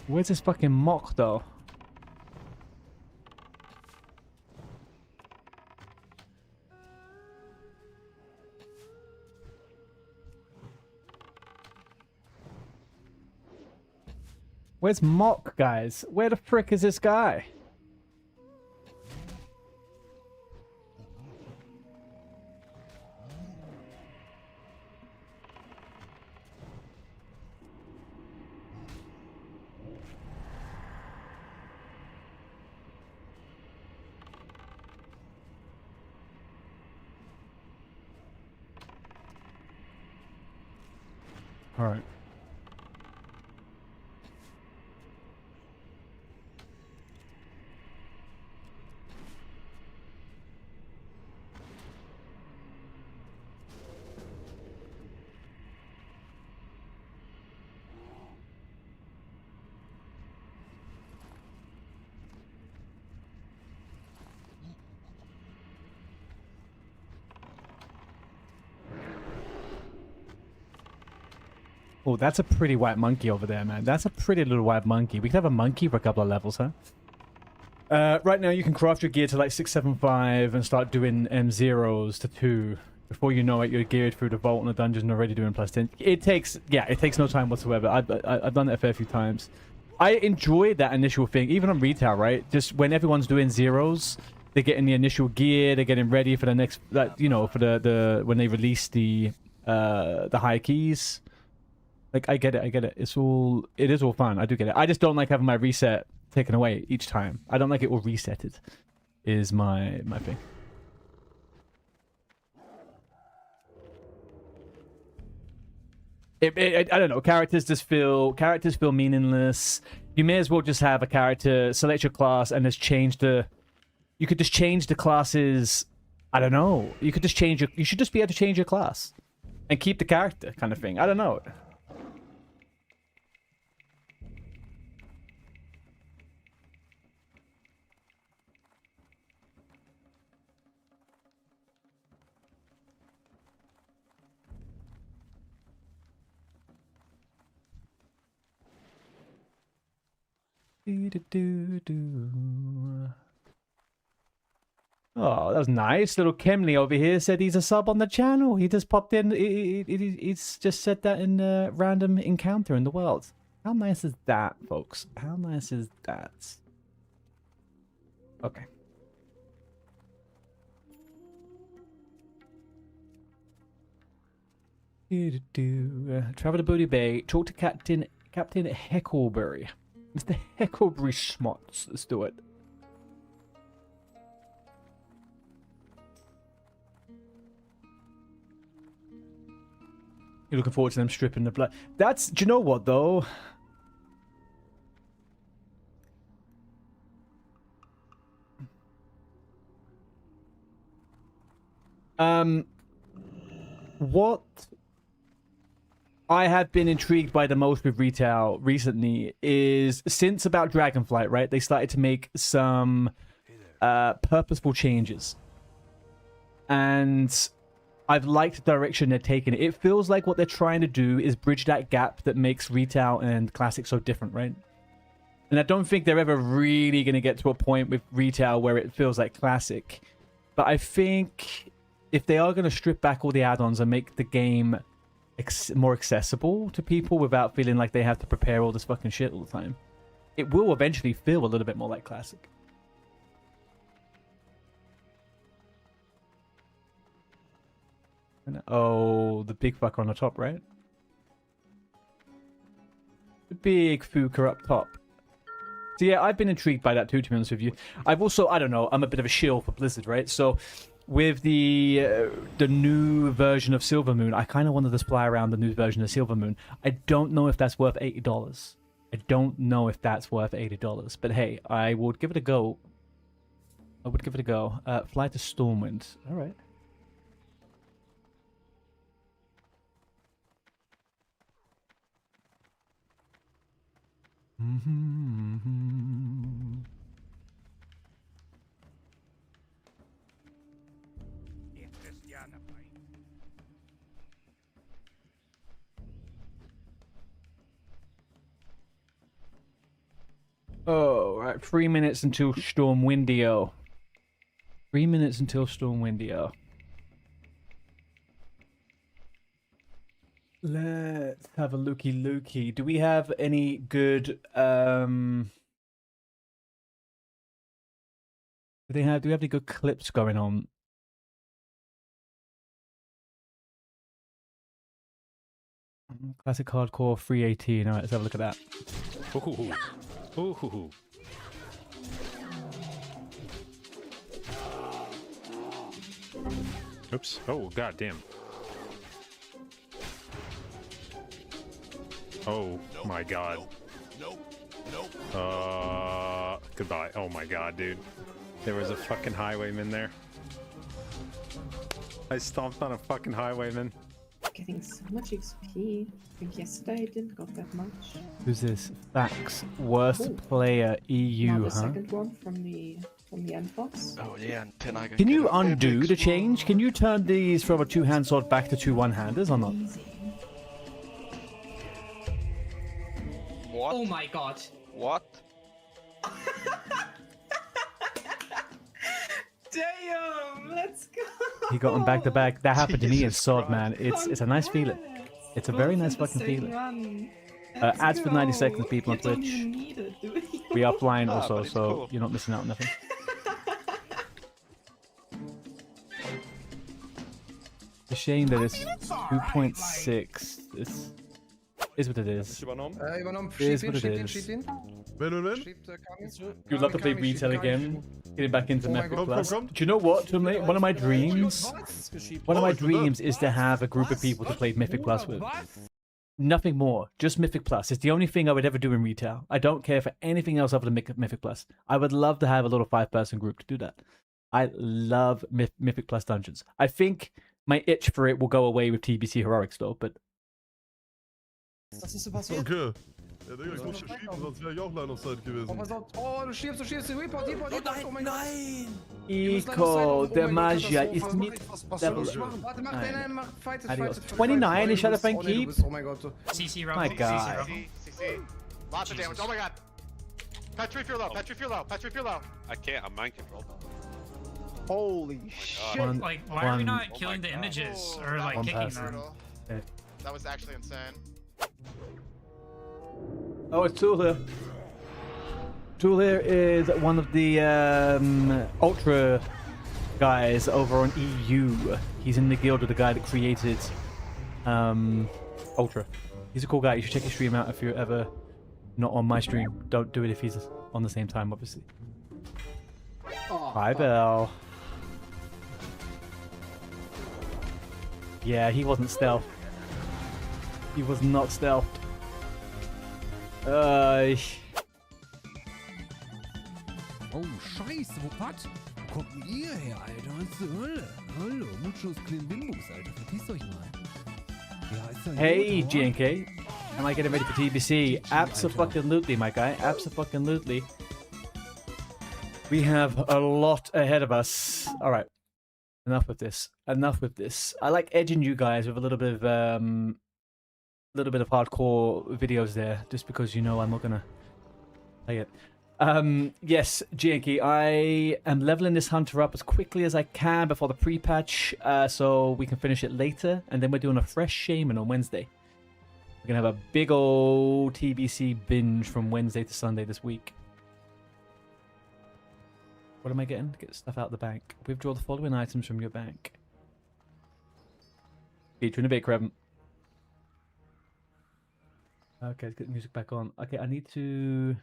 Where's this fucking mock though? Where's mock, guys? Where the frick is this guy? All right. Oh, that's a pretty white monkey over there, man. That's a pretty little white monkey. We could have a monkey for a couple of levels, huh? Right now, you can craft your gear to like 6, 7, 5 and start doing M0s to 2. Before you know it, you're geared through the vault and the dungeon and already doing +10. It takes no time whatsoever. I've done it a fair few times. I enjoy that initial thing, even on retail, right? Just when everyone's doing zeros, they're getting the initial gear, they're getting ready for the next, you know, for the when they release the high keys. Like, I get it. It is all fun. I do get it. I just don't like having my reset taken away each time. I don't like it all resetted, is my thing. I don't know. Characters feel meaningless. You may as well just have a character, select your class, and just change the... You could just change the classes... I don't know. You could just change your... You should just be able to change your class. And keep the character, kind of thing. I don't know. Oh, that was nice. Little Kemley over here said he's a sub on the channel. He just popped in. He's just said that in a random encounter in the world. How nice is that, folks? How nice is that? Okay. Travel to Booty Bay. Talk to Captain Heckleberry. Mr. Heckleberry Schmutz. Let's do it. You're looking forward to them stripping the blood. That's... Do you know what, though? What I have been intrigued by the most with retail recently is, since about Dragonflight, right? They started to make some purposeful changes. And I've liked the direction they're taking it. It feels like what they're trying to do is bridge that gap that makes retail and classic so different, right? And I don't think they're ever really going to get to a point with retail where it feels like classic. But I think if they are going to strip back all the add-ons and make the game more accessible to people without feeling like they have to prepare all this fucking shit all the time, it will eventually feel a little bit more like classic. Oh, the big fucker on the top, right? The big fucker up top. So yeah, I've been intrigued by that too, to be honest with you. I've also, I don't know, I'm a bit of a shill for Blizzard, right? So with the new version of Silvermoon, I kind of wanted to fly around the new version of Silvermoon. I don't know if that's worth $80. I don't know if that's worth $80. But hey, I would give it a go. Fly to Stormwind. All right. Oh, right. 3 minutes until Storm Windio. 3 minutes until Storm Windio. Let's have a looky. Do we have any good do we have any good clips going on? Classic hardcore 318. Alright, let's have a look at that. Ooh. Ooh. Oops. Oh, goddamn. Oh, my God. Goodbye. Oh, my God, dude. There was a fucking highwayman there. I stomped on a fucking highwayman. Getting so much XP. I think yesterday I didn't got that much. Who's this? Facts. Worst player EU, Now the huh? second one from the end boss. Oh yeah, and then I Can you undo the change? Can you turn these from a two-hand sword back to two one-handers or not? Easy. What? Oh my god. What? Damn, let's go. He got them back to back. That happened to me in Jesus sword, Christ. man. It's a nice feeling. It's a very nice fucking feeling. Ads for 90 seconds, people on You don't Twitch. even need it, do we? We are flying Ah, also, but it's so cool. you're not missing out on nothing. It's a shame that it's 2.6. This is what it is. Übernommen. It is Schieb what ihn, it schieb ihn, is. schieb ihn. Wenn? Schiebt, Kami. You'd love to play Kami, retail schieb, Kami, again. Getting back into Oh my Metric God. Plus. Come. Do you know what, Tumley? One of my dreams. One of my dreams is to have a group of people to play Mythic Plus with. Nothing more. Just Mythic Plus. It's the only thing I would ever do in retail. I don't care for anything else other than Mythic Plus. I would love to have a little 5-person group to do that. I love Mythic Plus dungeons. I think my itch for it will go away with TBC Heroics though, but Was ist denn passiert? Okay. Ja, Digga, ich musste schieben, sonst wäre ich auch leider auf Zeit Oh, gewesen. pass auf. Oh, du schiebst. Report. Oh mein Gott. Eco, der Magia ist mit Level. Warte, mach den, mach, fight it. Adios. 29, ich hatte fein Oh, nee, Keep. Oh mein Gott. CC My Rumble. God. CC Rumble. CC. Lots of damage. Oh my god. Petri, feel low. Petri, feel low. Petri, feel low. I can't. I'm mind controlled. Holy shit. One, Like, why are we one- not killing the images or like One kicking person. them? Yeah. That was actually insane. Oh, it's Tool here. Tool here is one of the Ultra guys over on EU. He's in the guild with the guy that created Ultra. He's a cool guy. You should check his stream out if you're ever not on my stream. Don't do it if he's on the same time, obviously. Hi, Bell. Yeah, he wasn't stealth. He was not stealth. Oh, scheiße, was? Wo kommt denn ihr her, Alter? Was zur Hölle? Hallo, Muchos Klimbinbus, Alter, verpisst euch mal. Ja, ist doch Hey, gut, GNK. Am I getting ready for TBC? Abso-fucking-lutely, my guy. Abso-fucking-lutely. We have a lot ahead of us. All right. Enough with this. Enough with this. I like edging you guys with a little bit of hardcore videos there, just because you know I'm not gonna play it. Yes, GNK, I am leveling this hunter up as quickly as I can before the pre-patch, so we can finish it later, and then we're doing a fresh shaman on Wednesday. We're gonna have a big old TBC binge from Wednesday to Sunday this week. What am I getting? Get stuff out of the bank. Withdraw the following items from your bank. Beat you in a bit, Kreben. Okay, let's get the music back on. Okay, I need to...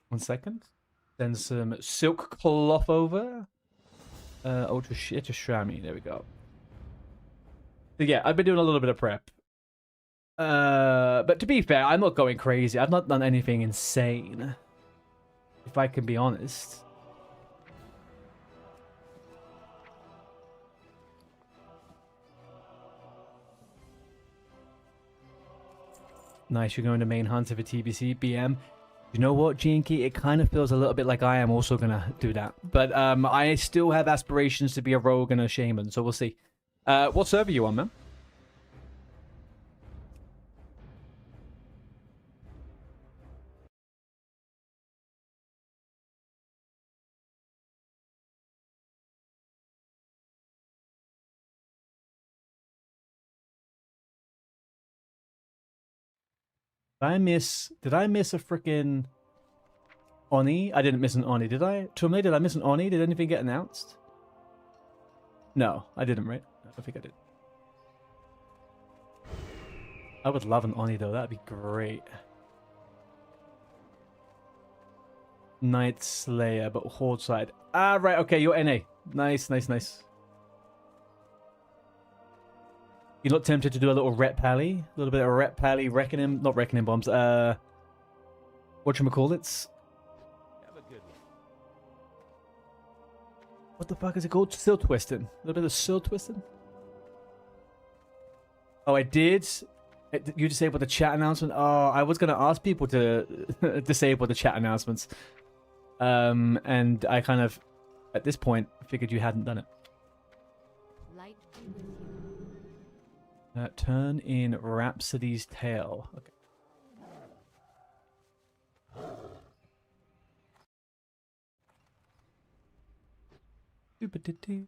1 second. Then some silk cloth over. Ultra Shrami. There we go. So yeah, I've been doing a little bit of prep. But to be fair, I'm not going crazy. I've not done anything insane. If I can be honest. Nice, you're going to main hunter for TBC, BM. You know what, Jinky? It kind of feels a little bit like I am also going to do that. But I still have aspirations to be a rogue and a shaman, so we'll see. What server are you on, man? Did I miss a freaking Oni? I didn't miss an Oni, did I? Tumley, did I miss an Oni? Did anything get announced? No, I didn't, right? I don't think I did. I would love an Oni though, that'd be great. Night Slayer, but Horde side. Ah, right, okay, you're NA. Nice, nice, nice. You're not tempted to do a little Ret Pally? A little bit of Ret Pally Reckoning, not Reckoning Bombs, whatchamacallits? What the fuck is it called? Still Twisting. A little bit of Still Twisting? Oh, I did? You disabled the chat announcement? Oh, I was going to ask people to disable the chat announcements. And I kind of, at this point, figured you hadn't done it. Turn in Rhapsody's Tale. Okay. Doop-a-doo-doo.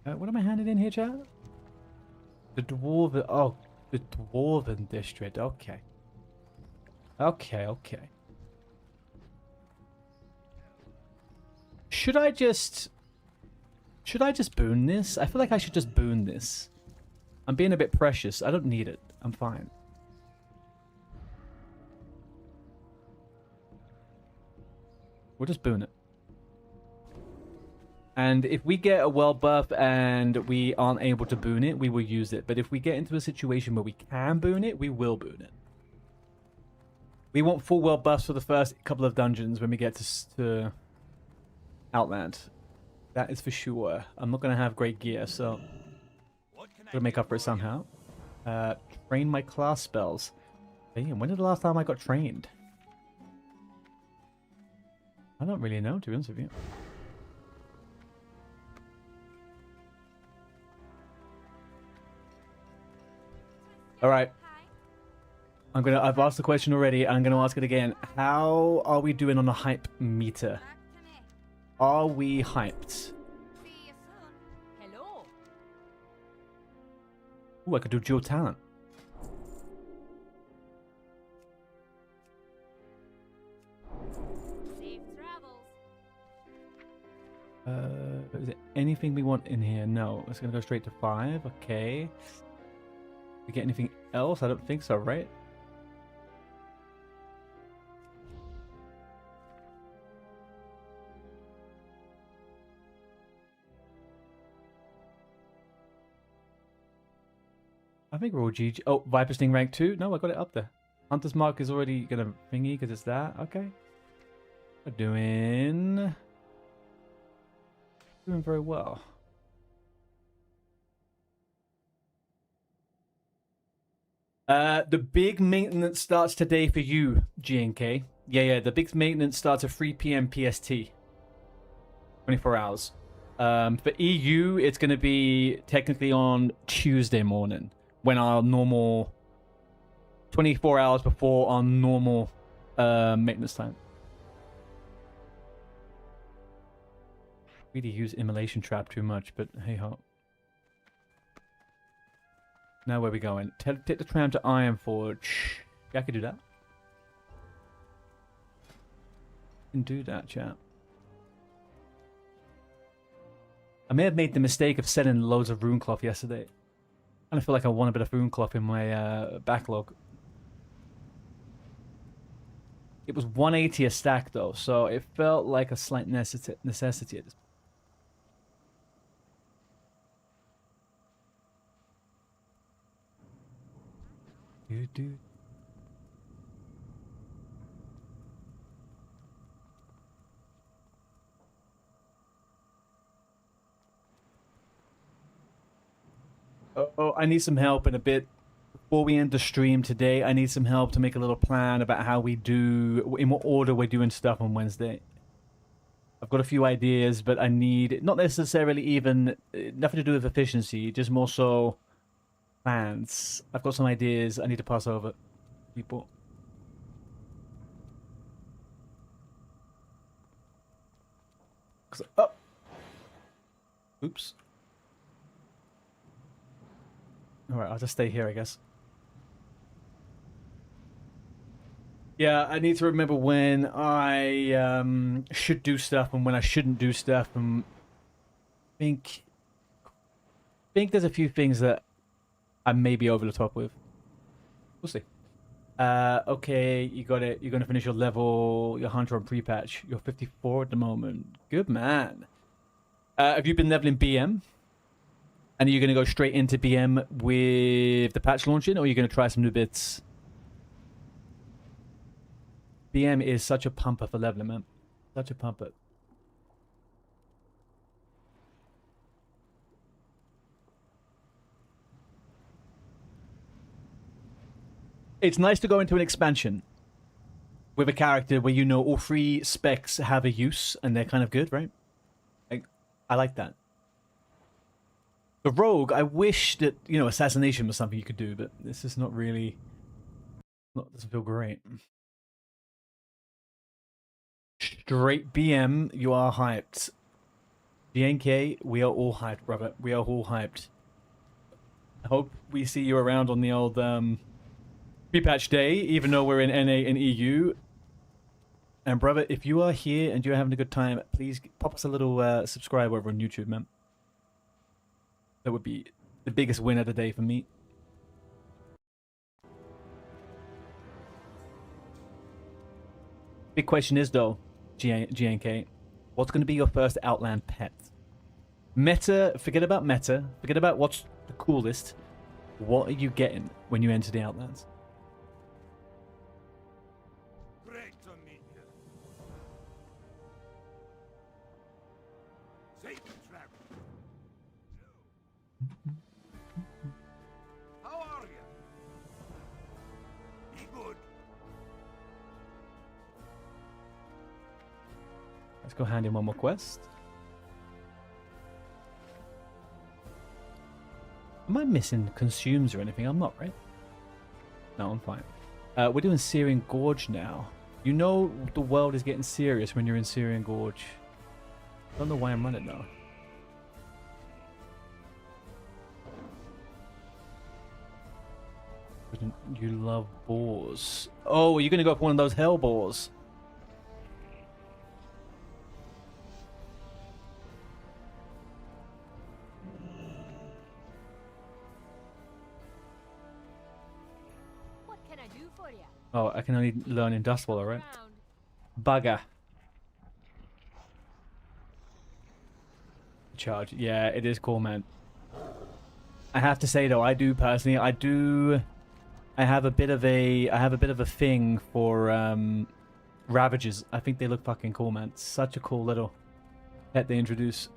What am I handing in here, chat? The Dwarven... Oh, the Dwarven District. Okay. Okay, okay. Should I just boon this? I feel like I should just boon this. I'm being a bit precious. I don't need it. I'm fine. We'll just boon it. And if we get a world buff and we aren't able to boon it, we will use it. But if we get into a situation where we can boon it, we will boon it. We want full world buffs for the first couple of dungeons when we get to Outland. That is for sure. I'm not going to have great gear, so I'm going to make up for it somehow. Train my class spells. Damn, when did the last time I got trained? I don't really know, to be honest with you. All right. I've asked the question already. I'm gonna ask it again. How are we doing on the hype meter? Are we hyped? Ooh, I could do dual talent. Is there anything we want in here? No. It's gonna go straight to 5. Okay. We get anything else? I don't think so, right? I think we're all GG. Oh, Viper Sting rank 2? No, I got it up there. Hunter's Mark is already gonna thingy because it's that. Okay. We're doing very well. The big maintenance starts today for you, GNK. Yeah, the big maintenance starts at 3 p.m. PST. 24 hours. For EU, it's going to be technically on Tuesday morning, when our normal 24 hours before our normal maintenance time. Really use Immolation Trap too much, but hey ho. Now where are we going? Take the tram to Ironforge. Yeah, I could do that. Can do that, chat. I may have made the mistake of selling loads of rune cloth yesterday. I kind of feel like I want a bit of rune cloth in my backlog. It was 180 a stack though, so it felt like a slight necessity at this point. Dude. Oh, I need some help in a bit. Before we end the stream today, I need some help to make a little plan about how we do, in what order we're doing stuff on Wednesday. I've got a few ideas, but I need, not necessarily even, nothing to do with efficiency, just more so plans. I've got some ideas I need to pass over people. Focus. Oh! Oops. Alright, I'll just stay here, I guess. Yeah, I need to remember when I should do stuff and when I shouldn't do stuff, and think there's a few things that I may be over the top with. We'll see. Okay, you got it. You're gonna finish your level, your hunter on pre-patch. You're 54 at the moment. Good man. Have you been leveling BM? And are you gonna go straight into BM with the patch launching, or are you gonna try some new bits? BM is such a pumper for leveling, man. Such a pumper. It's nice to go into an expansion with a character where you know all three specs have a use and they're kind of good, right? I like that. The rogue, I wish that, you know, assassination was something you could do, but this is not really... doesn't feel great. Straight BM, you are hyped. DNK, we are all hyped, brother. We are all hyped. I hope we see you around on the old pre-patch day, even though we're in NA and EU. And brother, if you are here and you're having a good time, please pop us a little subscribe over on YouTube, man. That would be the biggest win of the day for me. Big question is, though, GNK, what's going to be your first Outland pet? Meta, forget about meta. Forget about what's the coolest. What are you getting when you enter the Outlands? Great to meet you. Safe travel. How are you? Be good. Let's go hand in one more quest. Am I missing consumes or anything? I'm not, right? No, I'm fine. We're doing Syrian Gorge now. You know the world is getting serious when you're in Syrian Gorge. I don't know why I'm running though. You love boars. Oh, are you going to go for one of those hell boars? Oh, I can only learn in Dustwaller, right? Bugger. Charge. Yeah, it is cool, man. I have to say though, I do personally, I have a bit of a thing for Ravagers. I think they look fucking cool, man. Such a cool little pet they introduce.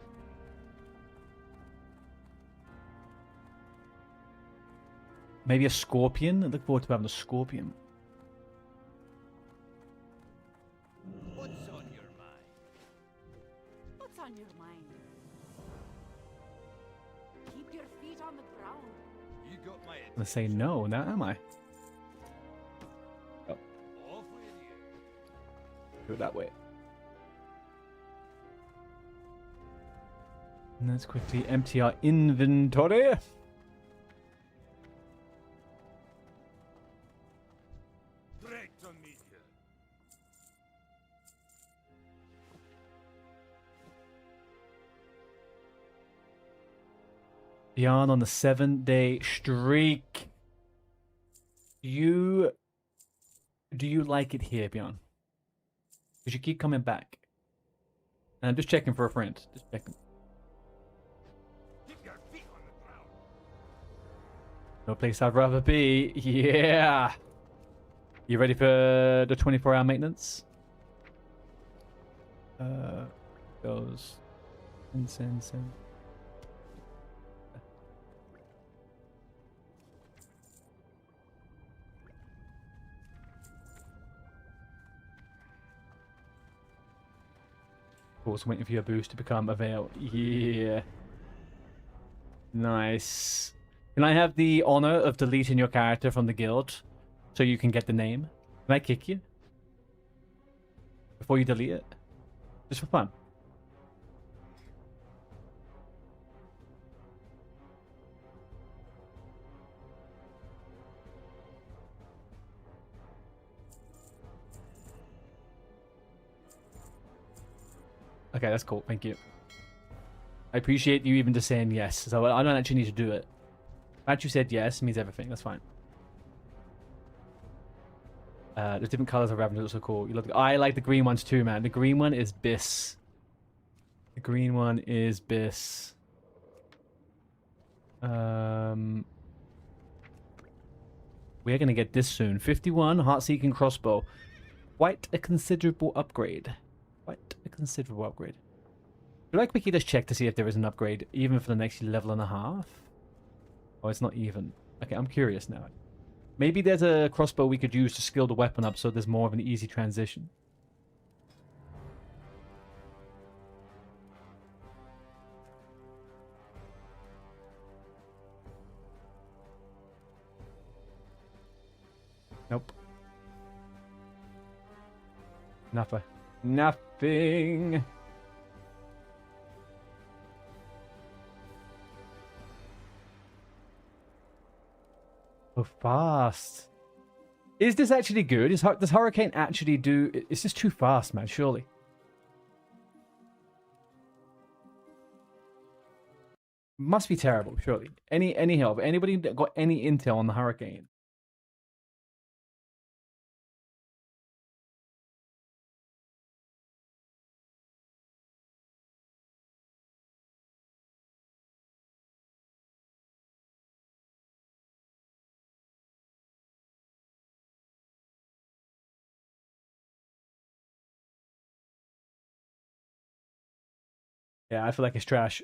Maybe a scorpion? I look forward to having a scorpion. What's on your mind? What's on your mind? Keep your feet on the ground. You got my I'm gonna say no, now am I? Oh, off with you. do it that way. And let's quickly empty our inventory. Great to meet you. Beyond on the 7-day streak. Do you like it here, Bjorn? Because you keep coming back. And I'm just checking for a friend. Just checking. Keep your feet on the ground. No place I'd rather be. Yeah. You ready for the 24-hour maintenance? Goes. Incense. Of course, waiting for your boost to become avail. Yeah. Nice. Can I have the honor of deleting your character from the guild so you can get the name? Can I kick you? Before you delete it? Just for fun. Okay, that's cool. Thank you. I appreciate you even just saying yes. So I don't actually need to do it. The fact you said yes means everything. That's fine. There's different colors of revenue. That's so cool. You look. I like the green ones too, man. The green one is bis. The green one is bis. We're gonna get this soon. 51 heart-seeking crossbow. Quite a considerable upgrade. Quite a considerable upgrade. Should I quickly just check to see if there is an upgrade, even for the next level and a half? Oh, it's not even. Okay, I'm curious now. Maybe there's a crossbow we could use to skill the weapon up so there's more of an easy transition. Nope. Nothing. Nothing. So fast. Is this actually good? Does Hurricane actually do... It's just too fast, man, surely. Must be terrible, surely. Any help? Anybody got any intel on the Hurricane? Yeah, I feel like it's trash.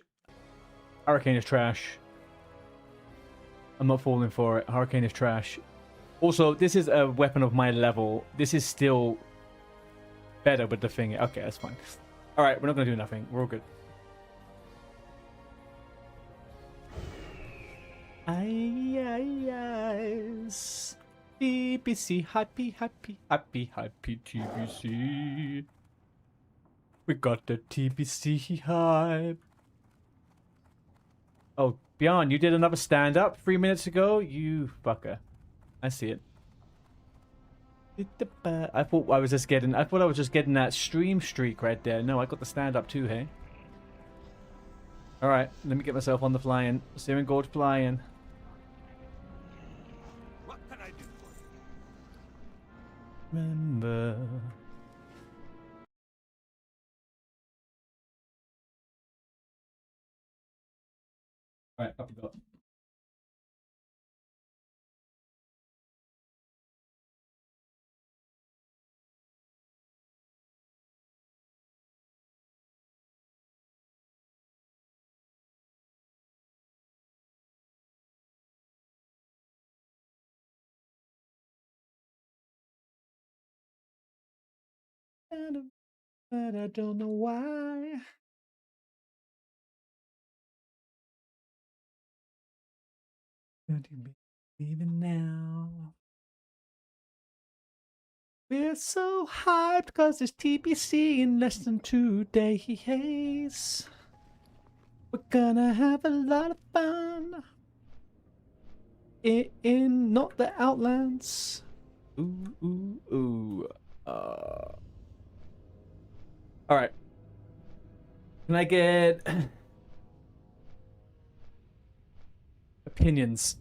Hurricane is trash. I'm not falling for it. Hurricane is trash. Also, this is a weapon of my level. This is still better with the thing. Okay, that's fine. Alright, we're not going to do nothing. We're all good. Yes. TBC. Happy, happy, happy, happy TBC. We got the TBC hype. Oh, Bjorn, you did another stand-up 3 minutes ago? You fucker. I see it. I thought I was just getting that stream streak right there. No, I got the stand-up too, hey? Alright, let me get myself on the flying. Steering Gorge flying. What can I do for you? Remember... Alright, up we go. But I don't know why. Even now. We're so hyped because it's TBC in less than 2 days. We're gonna have a lot of fun. In not the Outlands. Ooh, ooh, ooh. Alright. Can I get opinions?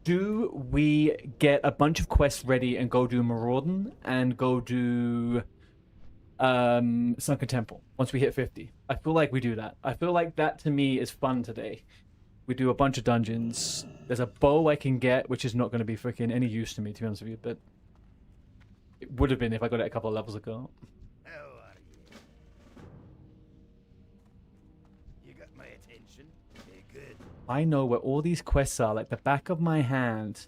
Do we get a bunch of quests ready and go do Maraudon and go do Sunken Temple once we hit 50? I feel like we do that. I feel like that to me is fun today. We do a bunch of dungeons. There's a bow I can get, which is not going to be freaking any use to me, to be honest with you, but it would have been if I got it a couple of levels ago. How are you? You got my attention? Hey, good. I know where all these quests are, like the back of my hand.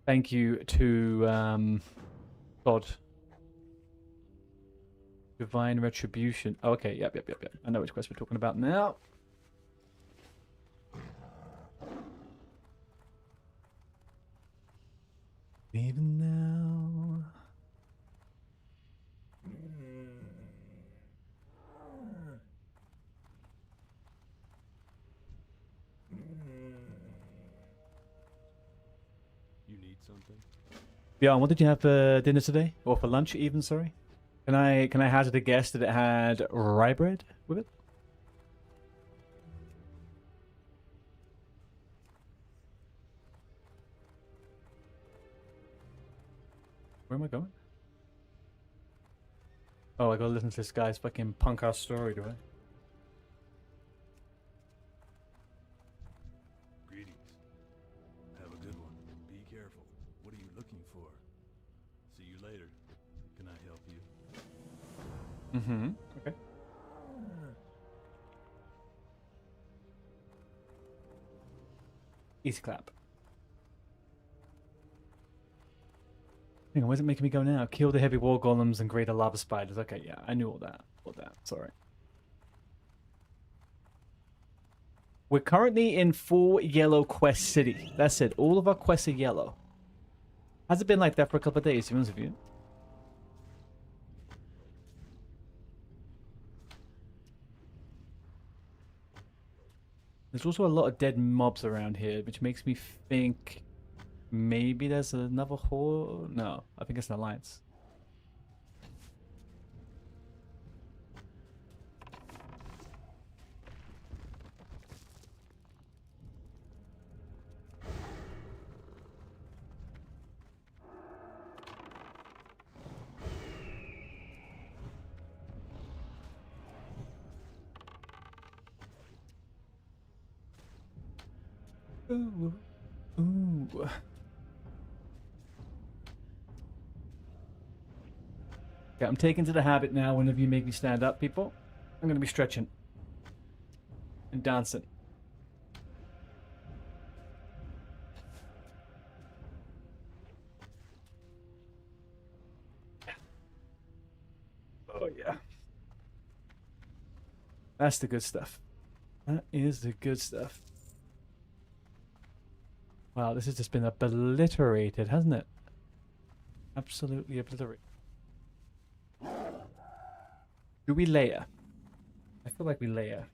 Thank you to God. Divine Retribution. Oh, okay, yep. I know which quest we're talking about now. Even now. You need something? Bjorn, what did you have for dinner today? Or for lunch even, sorry? Can I hazard a guess that it had rye bread with it? Where am I going? Oh, I gotta listen to this guy's fucking punk ass story, do I? Greetings. Have a good one. Be careful. What are you looking for? See you later. Can I help you? Mm-hmm. Okay. Easy clap. Hang on, where's it making me go now? Kill the heavy war golems and greater lava spiders. Okay, yeah, I knew all that. All that. Sorry. We're currently in full yellow quest city. That's it. All of our quests are yellow. Has it been like that for a couple of days, to be honest with you? There's also a lot of dead mobs around here, which makes me think maybe there's another horde. No, I think it's an alliance. Ooh. Ooh. Okay, I'm taking to the habit now whenever you make me stand up, people. I'm going to be stretching and dancing. Oh, yeah. That's the good stuff. That is the good stuff. Wow, this has just been obliterated, hasn't it? Absolutely obliterated. Do we layer? I feel like we layer.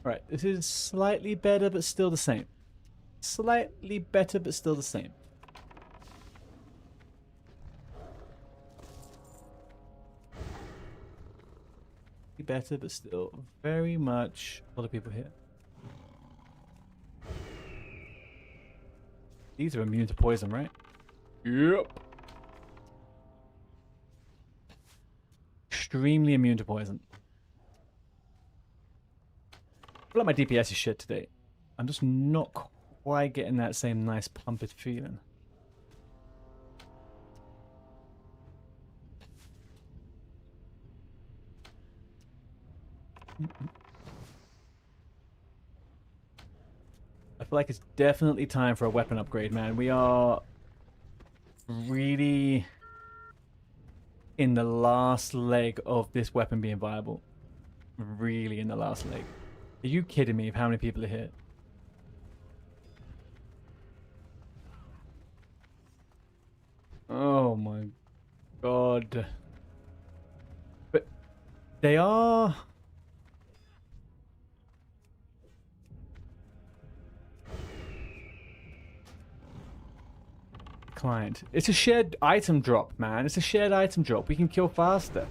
Right, this is slightly better, but still the same. Slightly better, but still the same. Better, but still very much a lot of people here. These are immune to poison, right? Yep. Extremely immune to poison. I feel like my DPS is shit today. I'm just not quite getting that same nice pumped feeling. I feel like it's definitely time for a weapon upgrade, man. We are really in the last leg of this weapon being viable. Really in the last leg. Are you kidding me of how many people are here? Oh my god. But they are... Client. It's a shared item drop, man. It's a shared item drop. We can kill faster.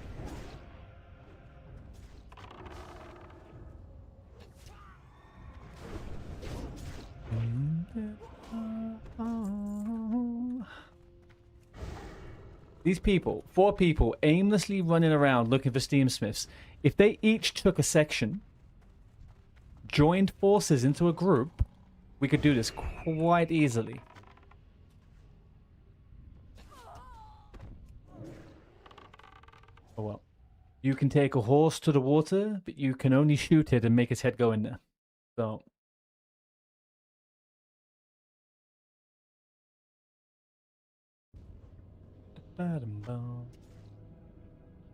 These people, 4 people, aimlessly running around looking for steamsmiths. If they each took a section, joined forces into a group, we could do this quite easily. Oh well. You can take a horse to the water, but you can only shoot it and make its head go in there. So.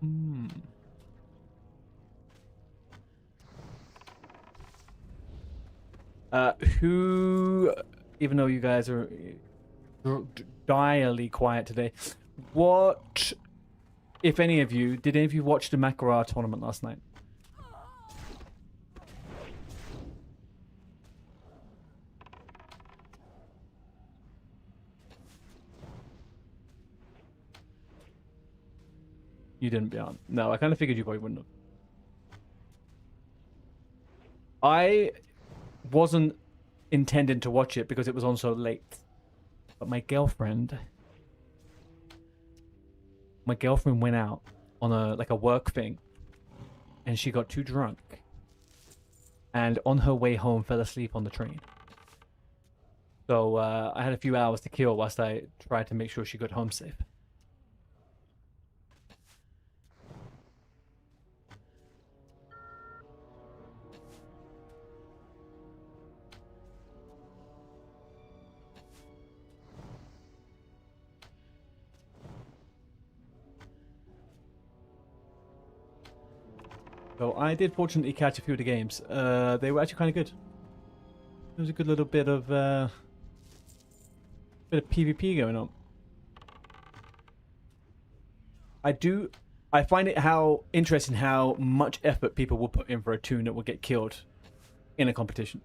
Hmm. Who, even though you guys are direly quiet today, what, if any of you, did any of you watch the Macarar tournament last night? You didn't, Beyond. No, I kind of figured you probably wouldn't have. I wasn't intending to watch it because it was on so late. But my girlfriend went out on a work thing, and she got too drunk, and on her way home fell asleep on the train. So I had a few hours to kill whilst I tried to make sure she got home safe. So I did fortunately catch a few of the games. They were actually kind of good. There was a good little bit of PvP going on. I find it interesting how much effort people will put in for a toon that will get killed in a competition.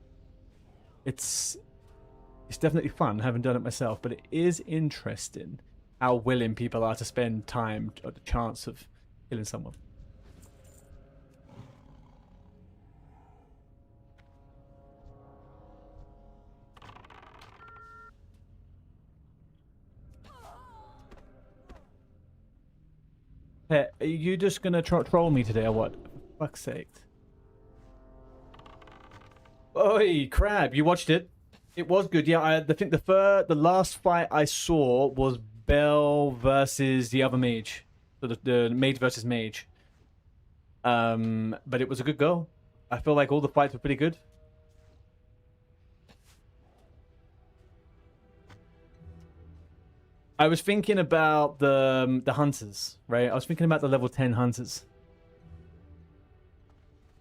It's definitely fun. I haven't done it myself, but it is interesting how willing people are to spend time or the chance of killing someone. Hey, are you just gonna troll me today or what? For fuck's sake. Oi, Crab, you watched it? It was good, yeah. I think the last fight I saw was Bell versus the other mage. So the mage versus mage. But it was a good go. I feel like all the fights were pretty good. I was thinking about the hunters, right? I was thinking about the level 10 hunters.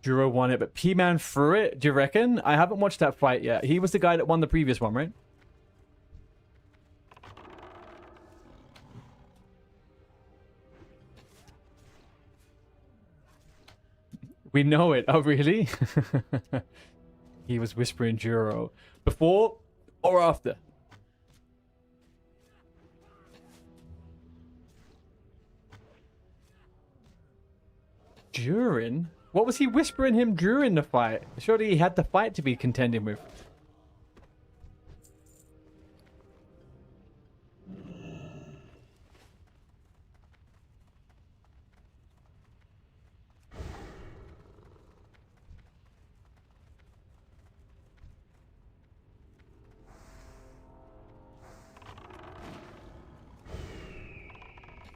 Juro won it, but P-Man threw it? Do you reckon? I haven't watched that fight yet. He was the guy that won the previous one, right? We know it. Oh, really? He was whispering Juro. Before or after? During? What was he whispering him during the fight? Surely he had the fight to be contending with.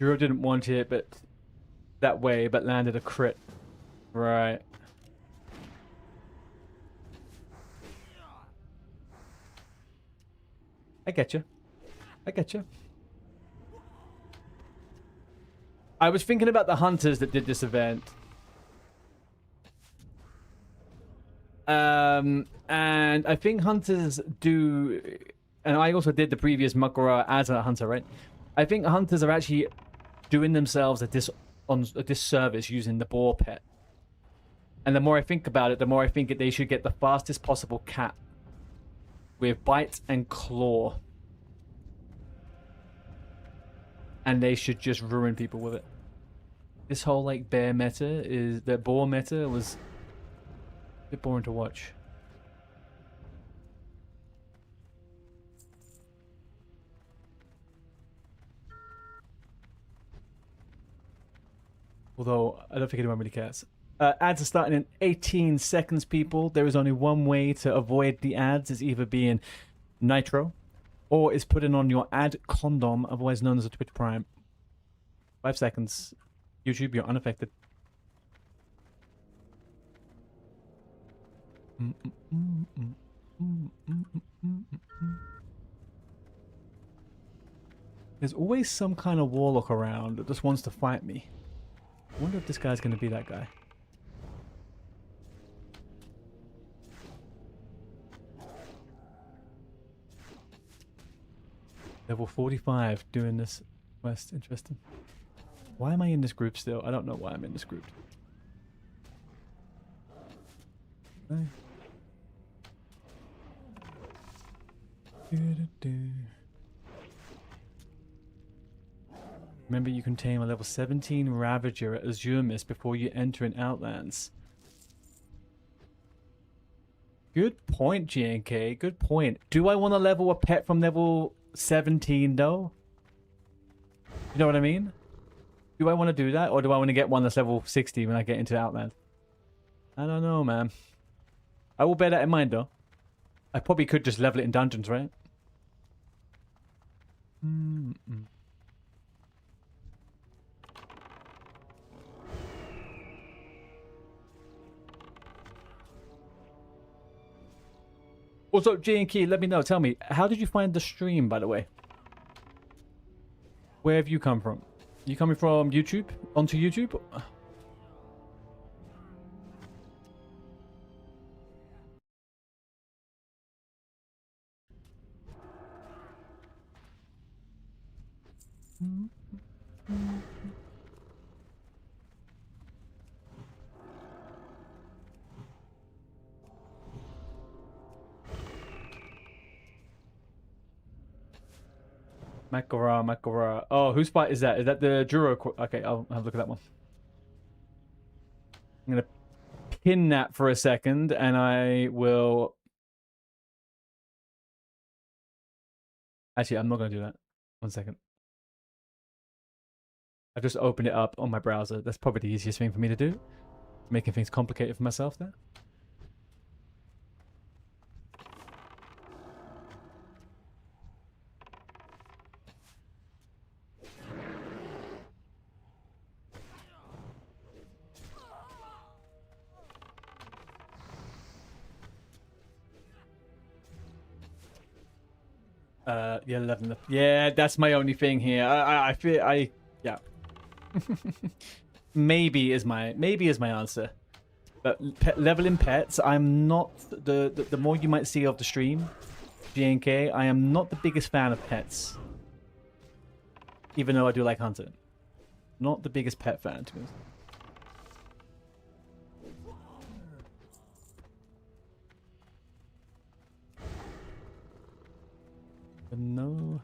Juro didn't want it, but that way, but landed a crit. Right. I get you. I get you. I was thinking about the hunters that did this event. And I think hunters do, and I also did the previous Makura as a hunter, right? I think hunters are actually doing themselves a disservice using the boar pet. And the more I think about it, the more I think that they should get the fastest possible cat with bite and claw. And they should just ruin people with it. This whole like bear meta is the boar meta was a bit boring to watch. Although I don't think anyone really cares. Ads are starting in 18 seconds, people. There is only one way to avoid the ads, is either being Nitro or is putting on your ad condom, otherwise known as a Twitch Prime. 5 seconds. YouTube, you're unaffected. There's always some kind of warlock around that just wants to fight me. I wonder if this guy's going to be that guy. Level 45 doing this quest. Interesting. Why am I in this group still? I don't know why I'm in this group. Okay. Remember, you can tame a level 17 Ravager at Azure Mist before you enter in Outlands. Good point, GNK. Good point. Do I want to level a pet from level 17 though? You know what I mean? Do I want to do that, or do I want to get one that's level 60 when I get into Outland? I don't know, man. I will bear that in mind though. I probably could just level it in dungeons, right? Also, J and Key, let me know. Tell me, how did you find the stream, by the way? Where have you come from? You coming from YouTube? Onto YouTube? Makara. Oh, whose fight is that? Is that the Juro? Okay, I'll have a look at that one. I'm gonna pin that for a second, and I will. Actually, I'm not gonna do that. 1 second. I just opened it up on my browser. That's probably the easiest thing for me to do. Making things complicated for myself there. Yeah, 11. Yeah, that's my only thing here. I feel yeah. maybe is my answer. But leveling pets, I'm not the more you might see of the stream, GNK, I am not the biggest fan of pets. Even though I do like hunting. Not the biggest pet fan, to be honest. But no.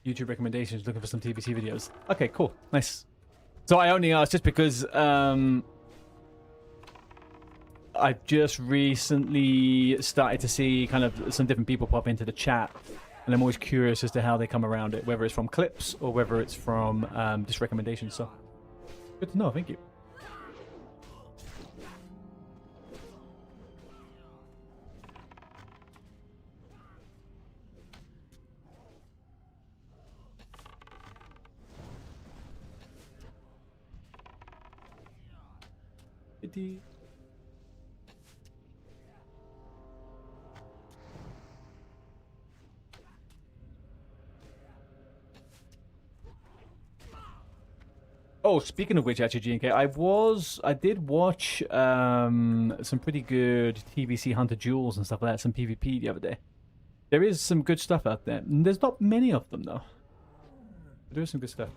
YouTube recommendations, looking for some TBC videos. Okay, cool. Nice. So I only asked just because I've just recently started to see kind of some different people pop into the chat, and I'm always curious as to how they come around it, whether it's from clips or whether it's from just recommendations. So good to know. Thank you. Oh, speaking of which, actually, GNK, I did watch some pretty good TBC Hunter Duels and stuff like that, some PvP the other day. There is some good stuff out there. There's not many of them, though. There is some good stuff.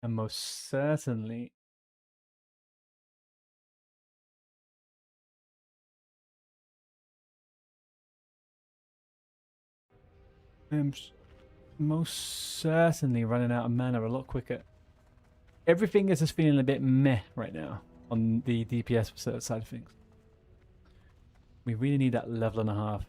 And most certainly I'm most certainly running out of mana a lot quicker. Everything is just feeling a bit meh right now on the DPS side of things. We really need that level and a half.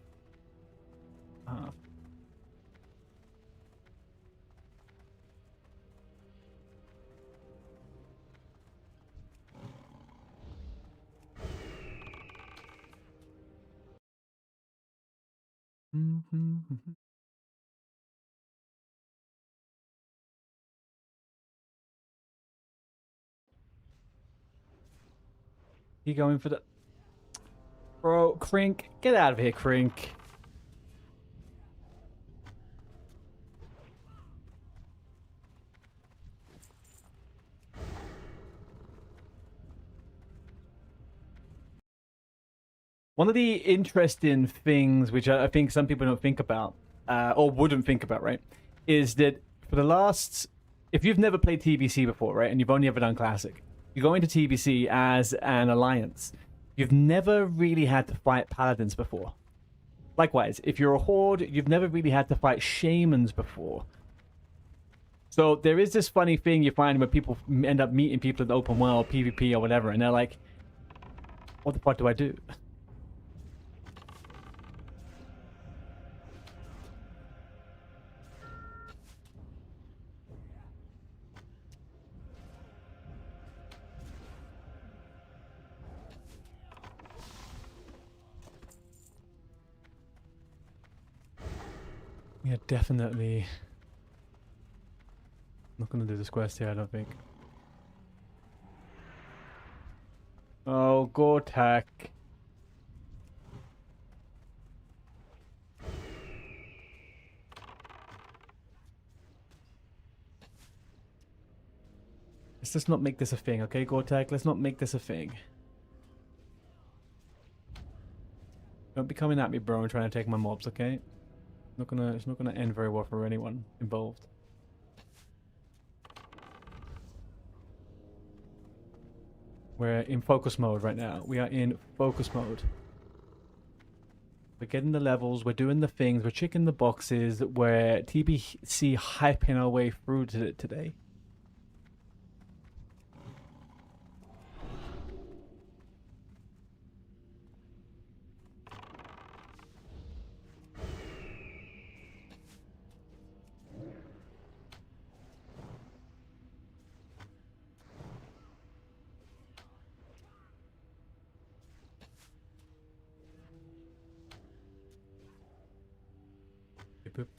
You going for the... Bro, Crink, get out of here, Crink. One of the interesting things, which I think some people don't think about, or wouldn't think about, right, is that for the last... If you've never played TBC before, right, and you've only ever done Classic, you go into TBC as an alliance. You've never really had to fight paladins before. Likewise, if you're a horde, you've never really had to fight shamans before. So there is this funny thing you find where people end up meeting people in the open world, PvP or whatever, and they're like, what the fuck do I do? Yeah, definitely. Not gonna do this quest here, I don't think. Oh, Gortak. Let's just not make this a thing, okay, Gortak? Let's not make this a thing. Don't be coming at me, bro, and trying to take my mobs, okay? It's not gonna end very well for anyone involved. We're in focus mode right now. We are in focus mode. We're getting the levels, we're doing the things, we're checking the boxes, we're TBC hyping our way through to it today.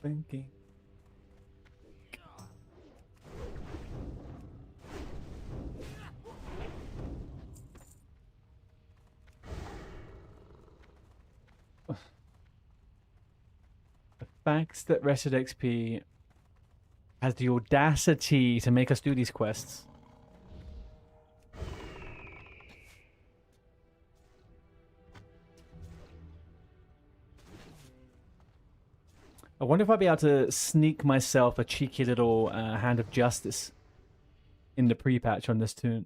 Thinking. The fact that Rested XP has the audacity to make us do these quests. I wonder if I'll be able to sneak myself a cheeky little hand of justice in the pre-patch on this tune.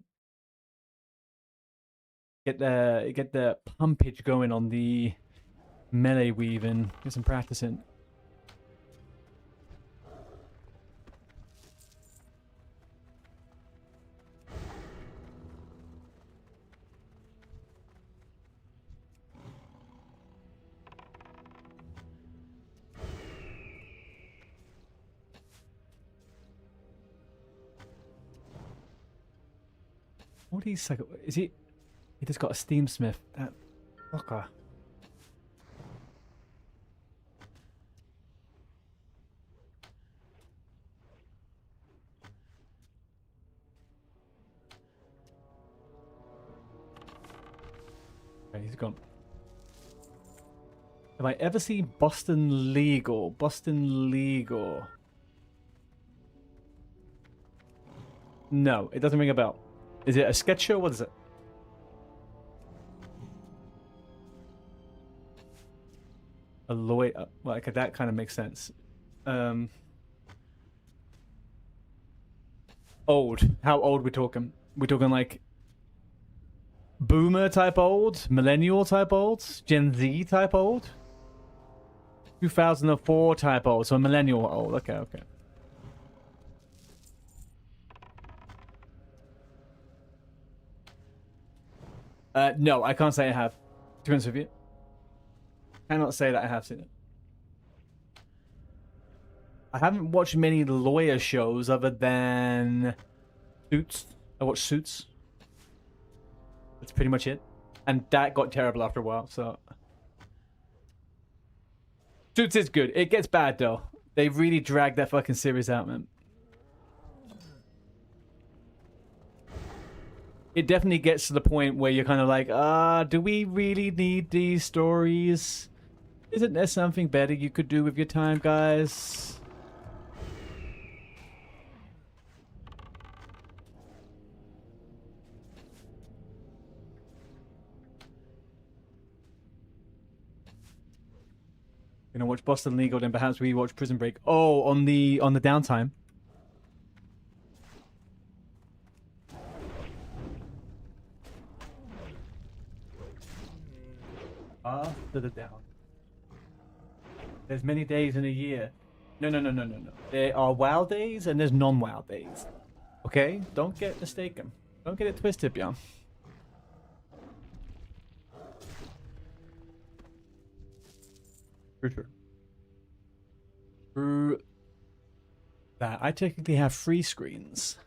Get the pumpage going on the melee weaving. Get some practicing. What is like? Is he? He just got a steamsmith. That fucker. Okay, he's gone. Have I ever seen Boston Legal? Boston Legal. No, it doesn't ring a bell. Is it a sketch show? What is it? A lawyer. Well, okay, that kind of makes sense. Old. How old we talking? We talking like boomer type old? Millennial type old? Gen Z type old? 2004 type old, so a millennial old. Okay, okay. No, I can't say I have. To be honest with you, cannot say that I have seen it. I haven't watched many lawyer shows other than Suits. I watched Suits. That's pretty much it, and that got terrible after a while. So Suits is good. It gets bad though. They really drag that fucking series out, man. It definitely gets to the point where you're kind of like, do we really need these stories? Isn't there something better you could do with your time, guys? You know, watch Boston Legal, then perhaps we watch Prison Break. Oh, on the downtime. After the down. There's many days in a year. No. There are WoW days and there's non-WoW days. Okay? Don't get mistaken. Don't get it twisted, Bjorn. True. True that. I technically have 3 screens.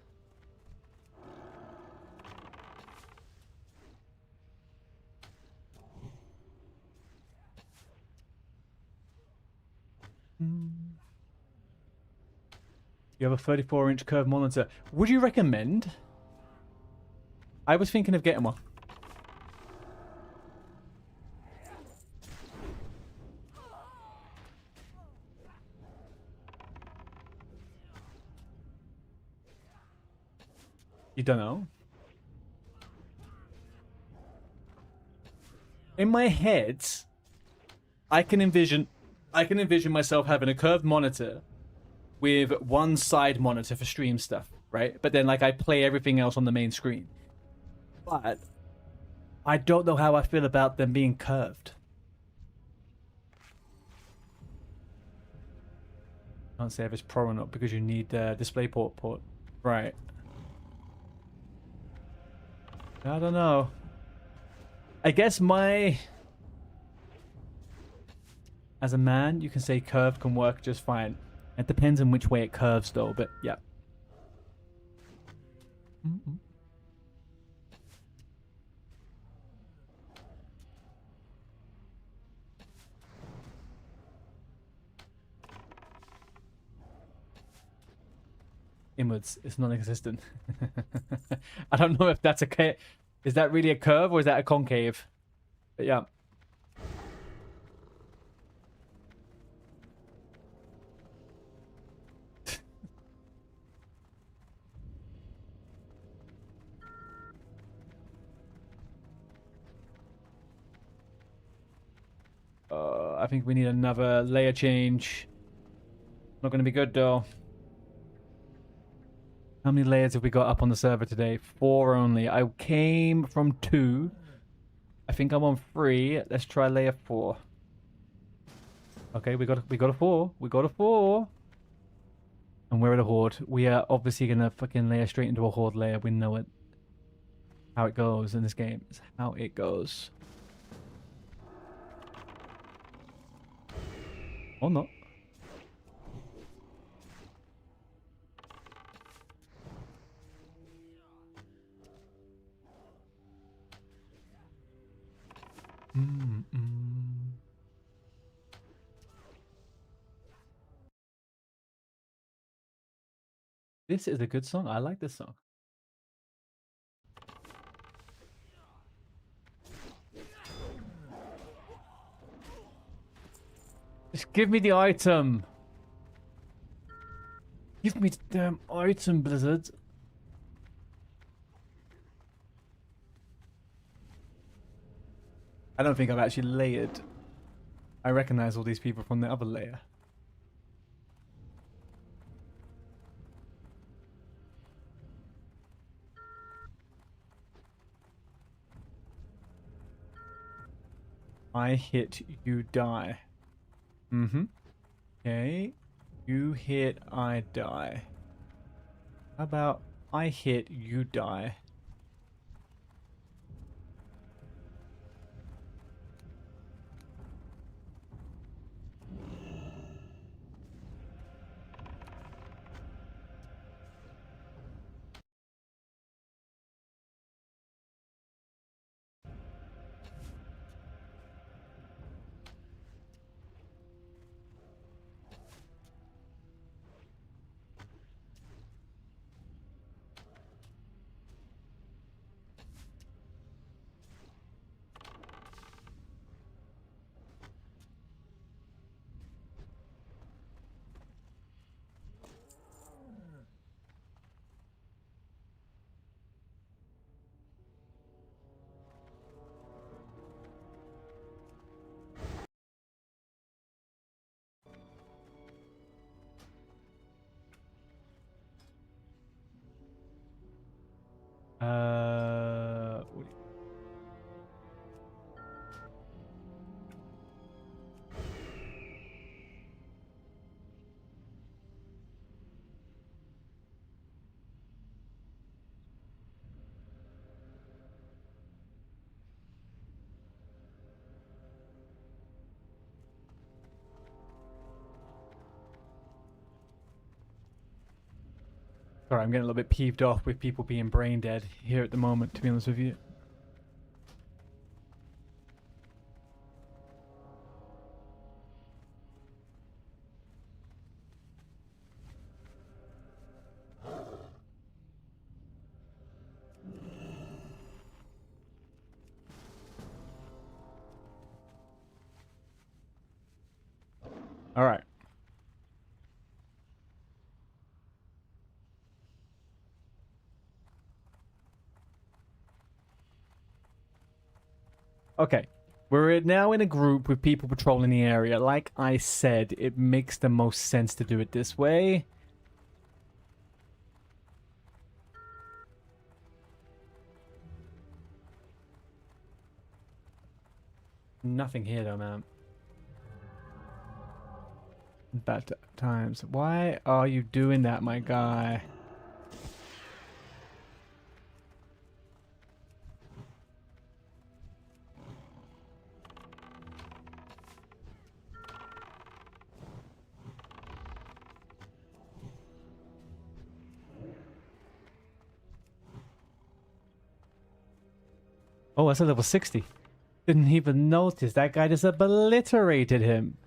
You have a 34-inch curved monitor. Would you recommend? I was thinking of getting one. You don't know? In my head, I can envision myself having a curved monitor with one side monitor for stream stuff, right? But then like I play everything else on the main screen. But I don't know how I feel about them being curved. Can't say if it's pro or not because you need display port. Right. I don't know. I guess as a man, you can say curved can work just fine. It depends on which way it curves though, but yeah. Inwards, it's non-existent. I don't know if that's a is that really a curve or is that a concave? But yeah. I think we need another layer change. Not going to be good though. How many layers have we got up on the server today? 4 only. I came from 2. I think I'm on 3. Let's try layer 4. Okay, we got a 4. We got a 4. And we're at a horde. We are obviously gonna fucking layer straight into a horde layer. We know it. How it goes in this game. It's how it goes. Or not. This is a good song. I like this song. Just give me the item. Give me the damn item, Blizzard. I don't think I've actually layered. I recognize all these people from the other layer. I hit, you die. Mm-hmm. Okay. You hit, I die. How about I hit, you die? What Sorry, I'm getting a little bit peeved off with people being brain dead here at the moment, to be honest with you. All right. Okay. We're now in a group with people patrolling the area. Like I said, it makes the most sense to do it this way. Nothing here though, man. Bad times. Why are you doing that, my guy? Oh, that's a level 60. Didn't even notice. That guy just obliterated him.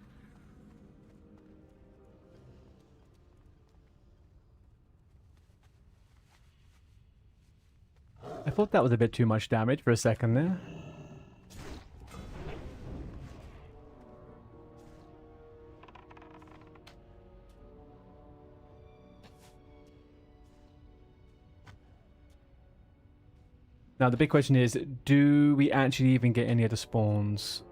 I thought that was a bit too much damage for a second there. Now, the big question is, do we actually even get any of the spawns?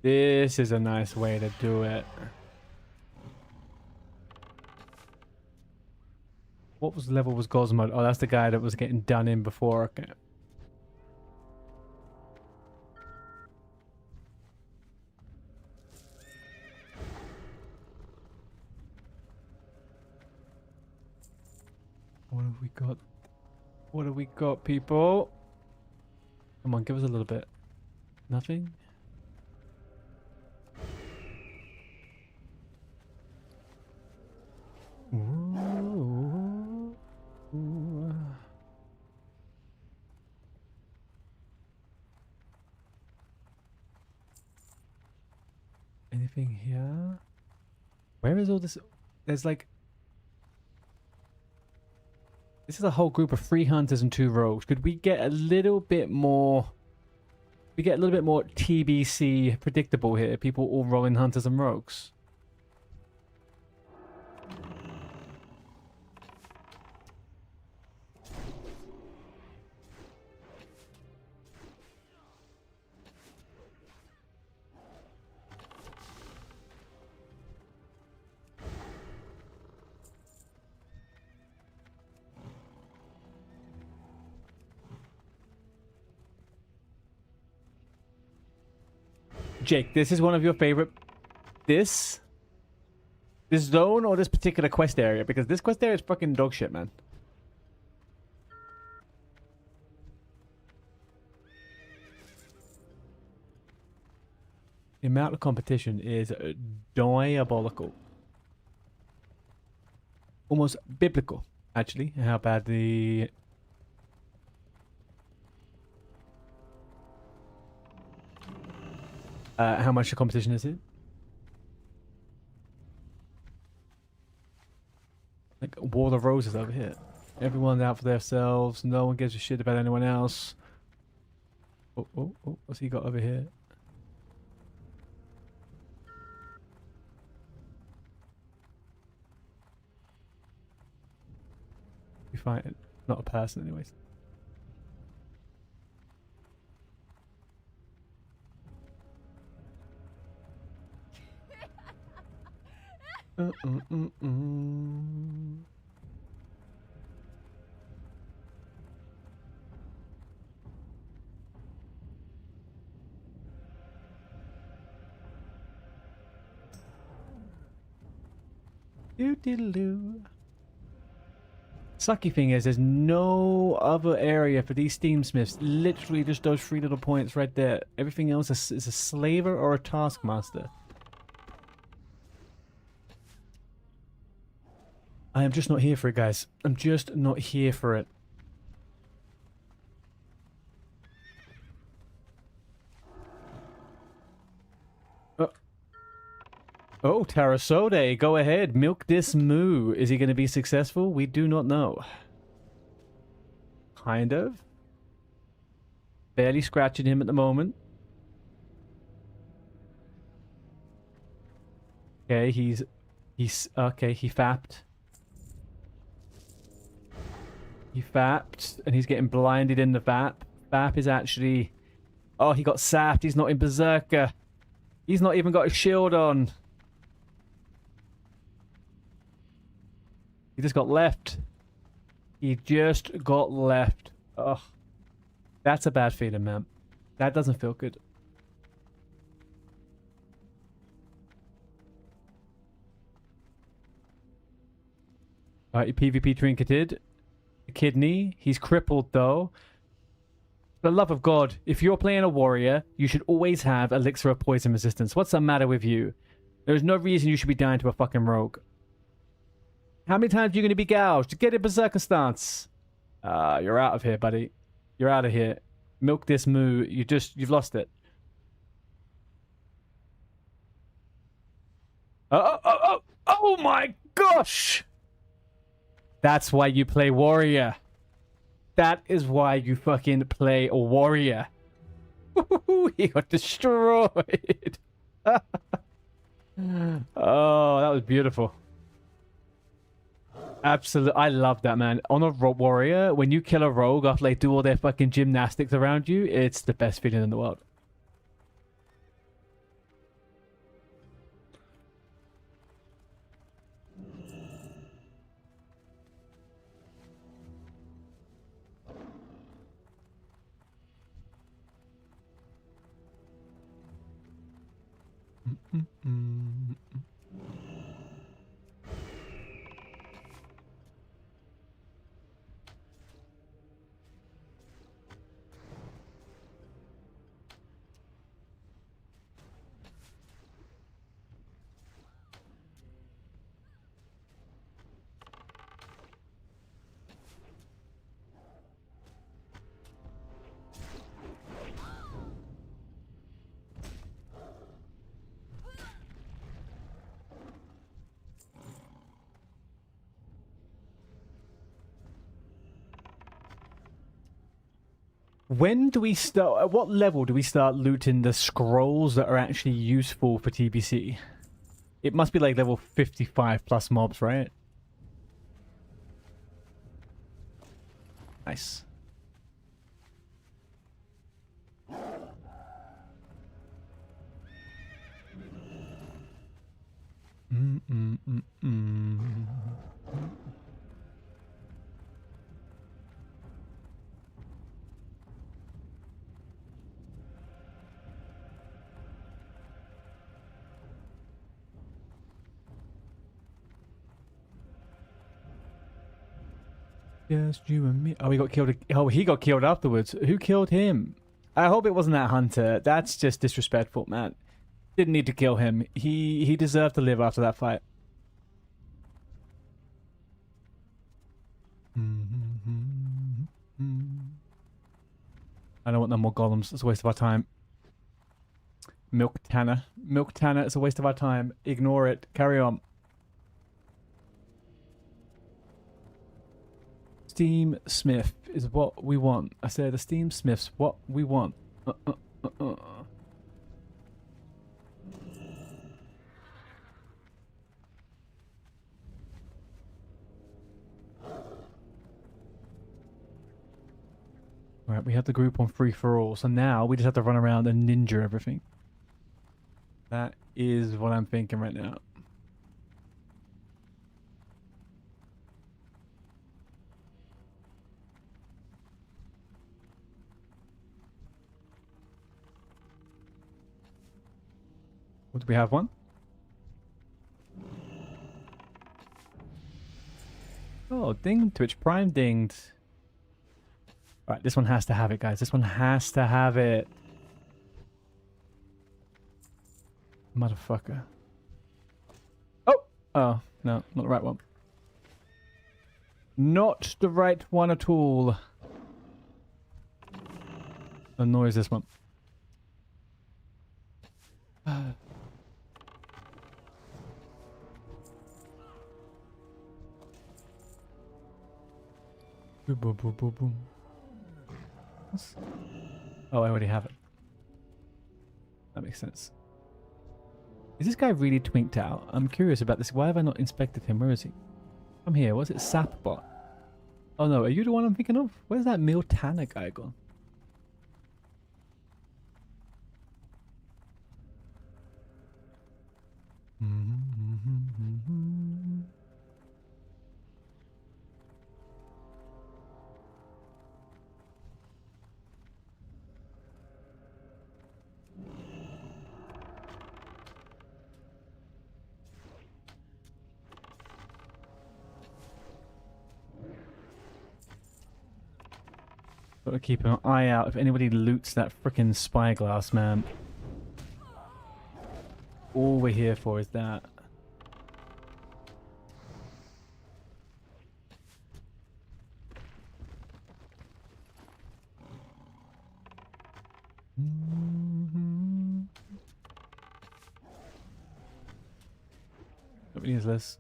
This is a nice way to do it. What was level was Gosmod? Oh, that's the guy that was getting done in before. Okay. What have we got? What have we got, people? Come on, give us a little bit. Nothing? Ooh. Ooh. Anything here? Where is all this? There's like... This is a whole group of 3 hunters and 2 rogues. Could we get a little bit more... We get a little bit more TBC predictable here. People all rolling hunters and rogues. Jake, this is one of your favorite. This zone or this particular quest area? Because this quest area is fucking dog shit, man. The amount of competition is diabolical. Almost biblical, actually, how bad the... how much the competition is it? Like War of Roses over here. Everyone's out for themselves. No one gives a shit about anyone else. Oh, oh, oh. What's he got over here? We find it. Not a person, anyways. Doo-doo-doo. Sucky thing is, there's no other area for these steamsmiths. Literally just those 3 little points right there. Everything else is a slaver or a taskmaster. I am just not here for it, guys. I'm just not here for it. Oh, Tarasode, go ahead. Milk this moo. Is he going to be successful? We do not know. Kind of. Barely scratching him at the moment. Okay, he's okay, he fapped. He fapped, and he's getting blinded in the fap. Fap is actually... Oh, he got sapped. He's not in Berserker. He's not even got a shield on. He just got left. He just got left. Ugh. That's a bad feeling, man. That doesn't feel good. Alright, your PvP trinketed. A kidney. He's crippled, though. For the love of God, if you're playing a warrior, you should always have elixir of poison resistance. What's the matter with you? There's no reason you should be dying to a fucking rogue. How many times are you going to be gouged? Get a berserker stance. You're out of here, buddy. You're out of here. Milk this moo. You've lost it. Oh my gosh! That's why you play warrior. That is why you fucking play a warrior. He got destroyed. Oh, that was beautiful. Absolutely, I love that, man. On a warrior, when you kill a rogue after they do all their fucking gymnastics around you, it's the best feeling in the world. When do we start? At what level do we start looting the scrolls that are actually useful for TBC? It must be like level 55 plus mobs, right? Nice. Just you and me. Oh, he got killed. Oh, he got killed afterwards. Who killed him? I hope it wasn't that hunter. That's just disrespectful, man. Didn't need to kill him. He deserved to live after that fight. I don't want no more golems. It's a waste of our time. Milk Tanner. Milk Tanner, it's a waste of our time. Ignore it. Carry on. Steam Smith is what we want. I said the Steam Smith's what we want. Right, we have the group on free for all, so now we just have to run around and ninja everything. That is what I'm thinking right now. What, do we have one? Oh, ding, Twitch Prime dinged. Alright, this one has to have it, guys. This one has to have it. Motherfucker. Oh! Oh, no, not the right one. Not the right one at all. Annoys this one. Boom, boom, boom, boom, boom. Oh, I already have it. That makes sense. Is this guy really twinked out? I'm curious about this. Why have I not inspected him? Where is he? I'm here. What's it? Sapbot. Oh no, are you the one I'm thinking of? Where's that Miltana guy gone? Gotta keep an eye out if anybody loots that frickin' spyglass, man. All we're here for is that. Nobody needs this.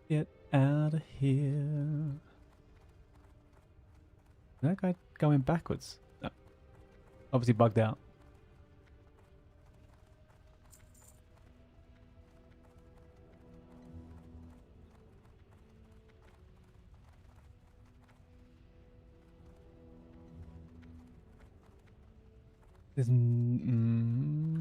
Get out of here. Is that guy going backwards? No. Obviously bugged out. There's I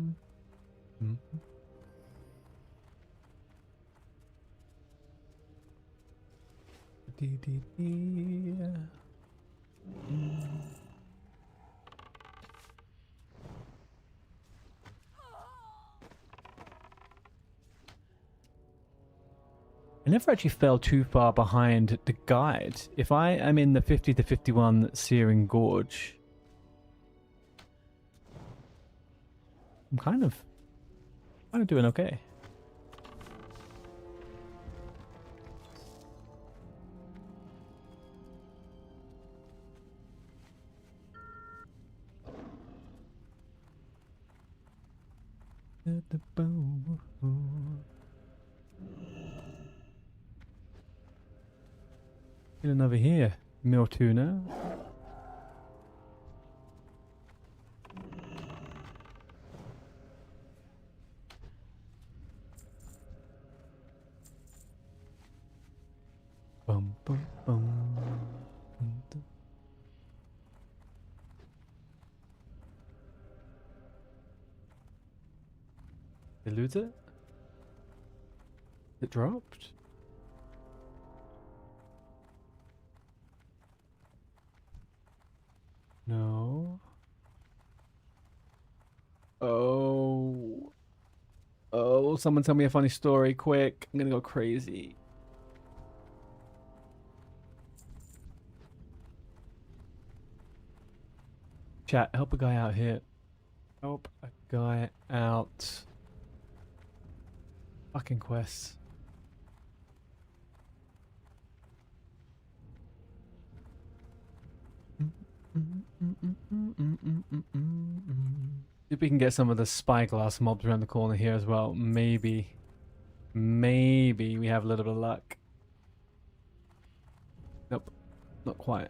never actually fell too far behind the guide. If I am in the 50 to 51 Searing Gorge, I'm kind of doing okay. Feeling over here, Miltuna. Bum, bum, bum. Did it lose it? It dropped? Oh, someone tell me a funny story, quick. I'm gonna go crazy. Chat, help a guy out here. Help a guy out. Fucking quests. See if we can get some of the spyglass mobs around the corner here as well. Maybe we have a little bit of luck. Nope, not quite.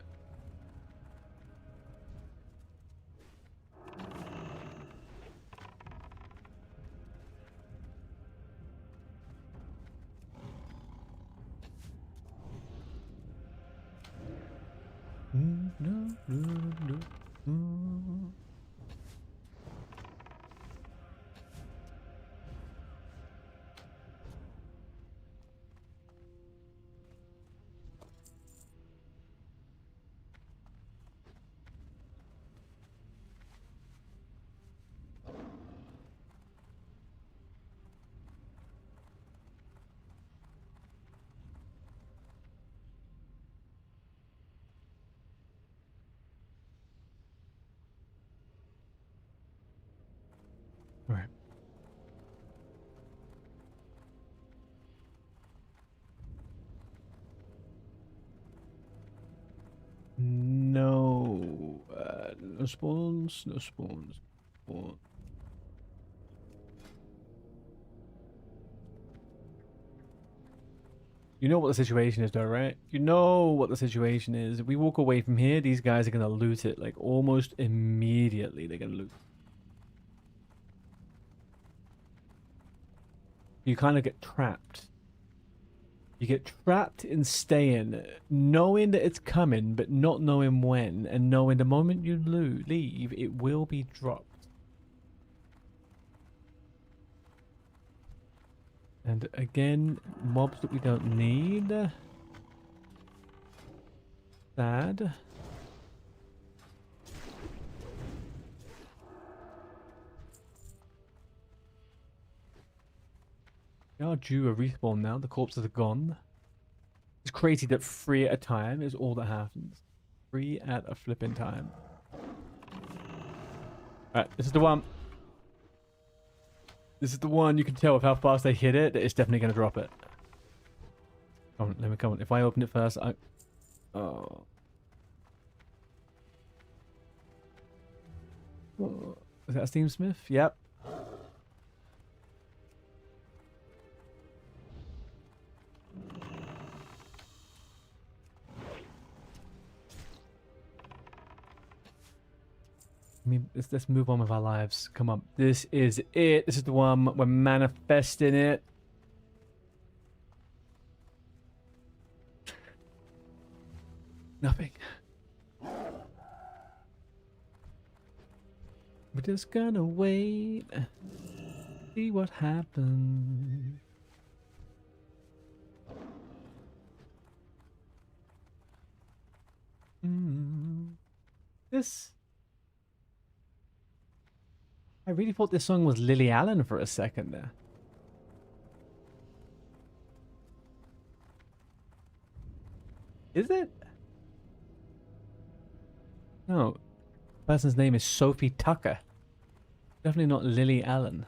All right. No, no spawns, no spawns. Spawn. You know what the situation is though, right? You know what the situation is. If we walk away from here, these guys are gonna loot it, like almost immediately they're gonna loot. You kind of get trapped. You get trapped in staying, knowing that it's coming, but not knowing when, and knowing the moment you leave, it will be dropped. And again, mobs that we don't need. Sad. We are due a respawn now. The corpses are gone. It's crazy that 3 at a time is all that happens. 3 at a flipping time. Alright, this is the one. This is the one. You can tell with how fast they hit it that it's definitely going to drop it. Come on, let me come on. If I open it first, I... Oh. Oh. Is that a Steam Smith? Yep. I mean, let's move on with our lives. Come on. This is it. This is the one. We're manifesting it. Nothing. We're just gonna wait. See what happens. This... I really thought this song was Lily Allen for a second there. Is it? No. The person's name is Sophie Tucker. Definitely not Lily Allen.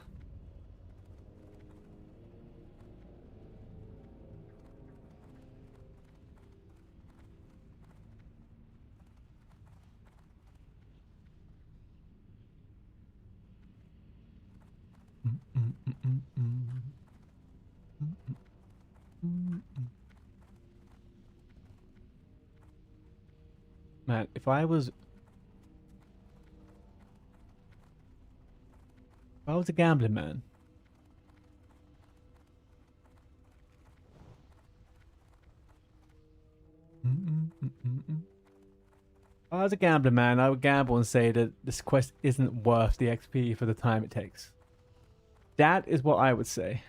Man, if I was a gambling man, if I was a gambling man, I would gamble and say that this quest isn't worth the XP for the time it takes. That is what I would say.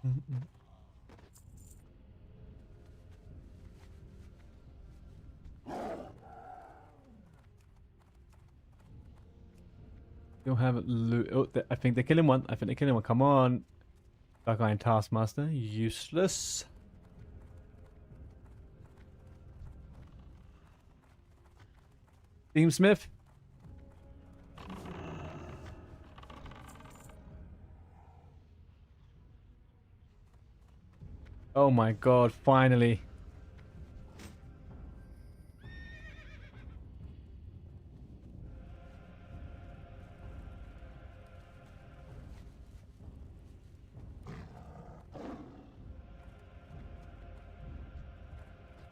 Mm-mm. You'll have loot. Oh, I think they're killing one. I think they're killing one. Come on. That guy in Taskmaster. Useless. Team Smith. Oh my god, finally.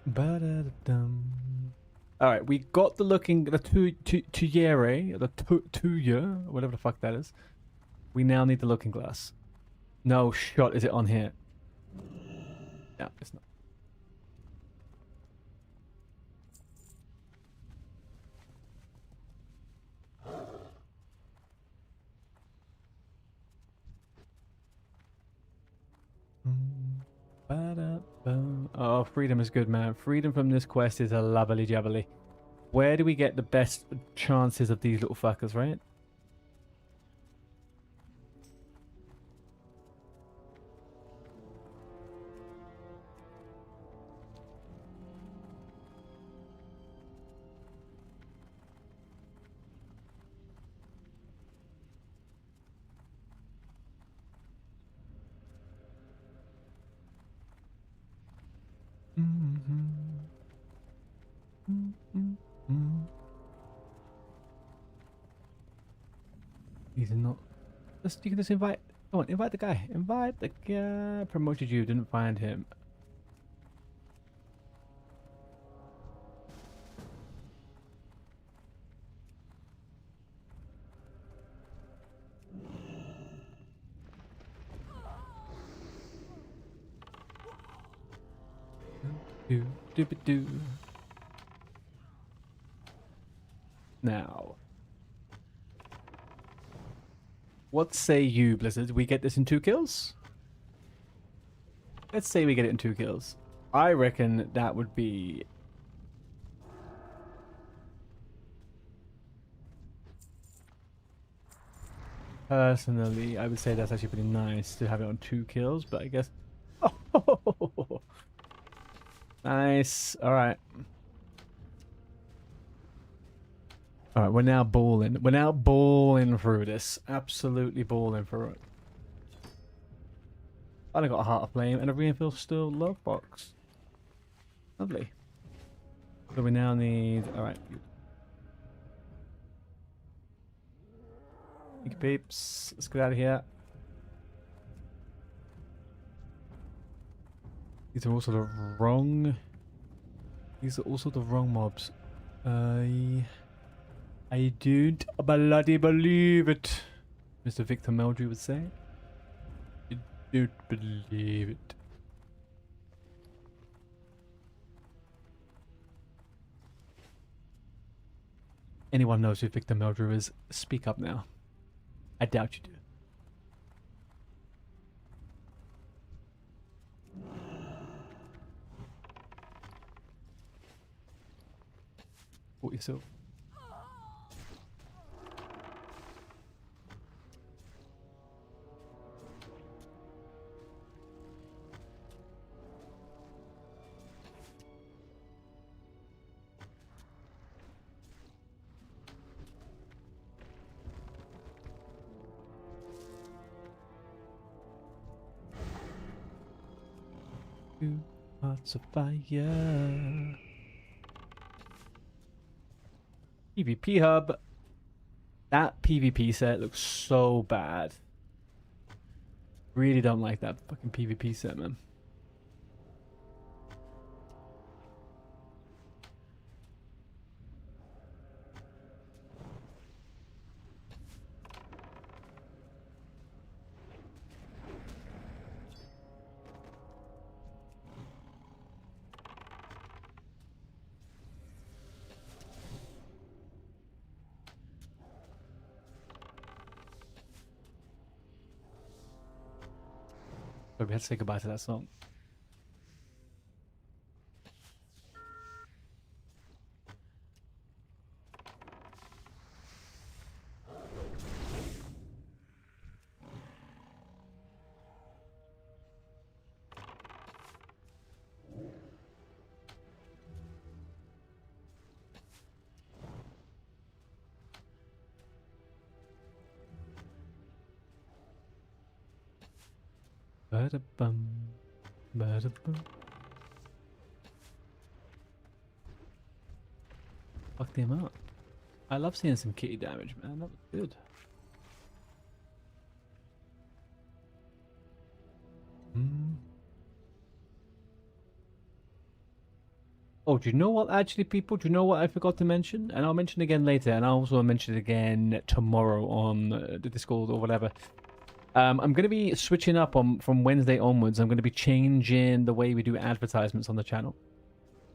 Ba-da-da-dum. All right, we got the Tuyere, the Tuya, whatever the fuck that is. We now need the looking glass. No shot, is it on here? No, it's not. Ba-da-bum. Oh, freedom is good, man. Freedom from this quest is a lovely jubbly. Where do we get the best chances of these little fuckers, right? These are not. You can just invite. Come on, invite the guy. Invite the guy. Promoted you. Didn't find him. Do. Now, what say you, Blizzard? We get this in 2 kills? Let's say we get it in 2 kills. I reckon that would be... Personally, I would say that's actually pretty nice to have it on 2 kills, but I guess... Oh, nice. Alright. Alright, we're now balling. We're now balling through this. Absolutely balling through it. I got a Heart of Flame and a Reinforced Steel Love Box. Lovely. So we now need... Alright. Thank you, peeps. Let's get out of here. These are also the wrong... These are also the wrong mobs. I don't bloody believe it, Mr. Victor Meldrew would say. I don't believe it. Anyone knows who Victor Meldrew is, speak up now. I doubt you do. What yourself? Two hearts of fire. PvP hub. That PvP set looks so bad. Really don't like that fucking PvP set, man. So we had to say goodbye to that song. Ba-da-bum, ba-da-bum. Fucked him up. I love seeing some kitty damage, man. That was good. Oh, do you know what, actually, people? Do you know what I forgot to mention? And I'll mention again later, and I'll also mention it again tomorrow on the Discord or whatever. I'm going to be switching up from Wednesday onwards. I'm going to be changing the way we do advertisements on the channel.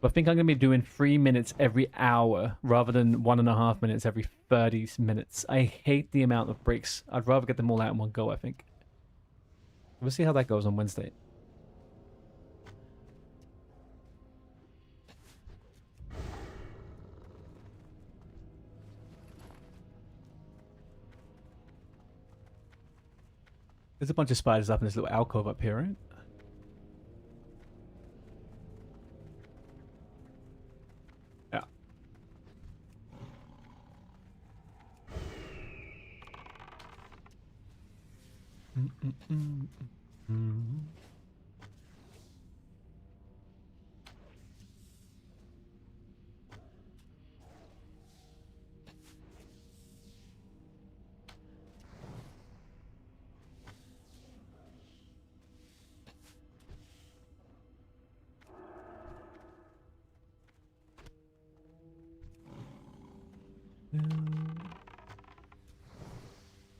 I think I'm going to be doing 3 minutes every hour rather than 1.5 minutes every 30 minutes. I hate the amount of breaks. I'd rather get them all out in one go, I think. We'll see how that goes on Wednesday. There's a bunch of spiders up in this little alcove up here, right? Yeah.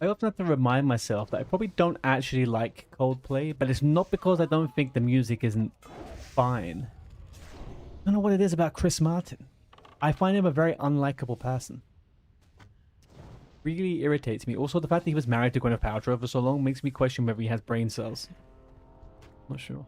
I often have to remind myself that I probably don't actually like Coldplay, but it's not because I don't think the music isn't fine. I don't know what it is about Chris Martin. I find him a very unlikable person. Really irritates me. Also, the fact that he was married to Gwyneth Paltrow for so long makes me question whether he has brain cells. Not sure.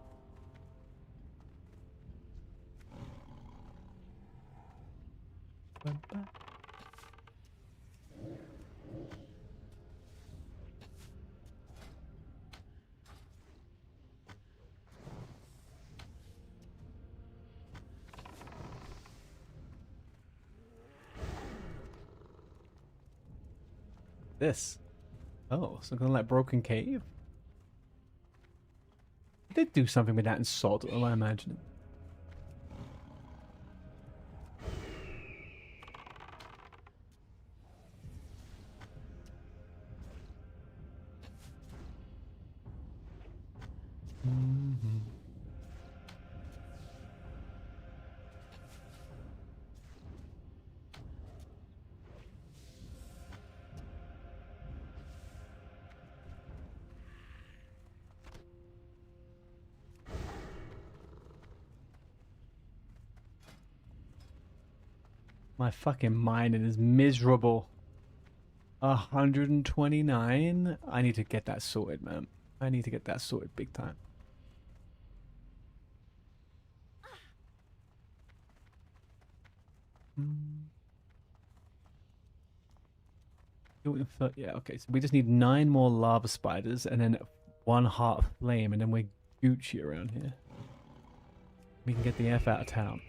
This. Oh, some kind of like broken cave? They did do something with that in Sod, or am I imagining? My fucking mind is miserable. 129? I need to get that sorted, man. I need to get that sorted big time. Yeah, okay, so we just need 9 more lava spiders and then 1 heart flame, and then we're Gucci around here. We can get the F out of town.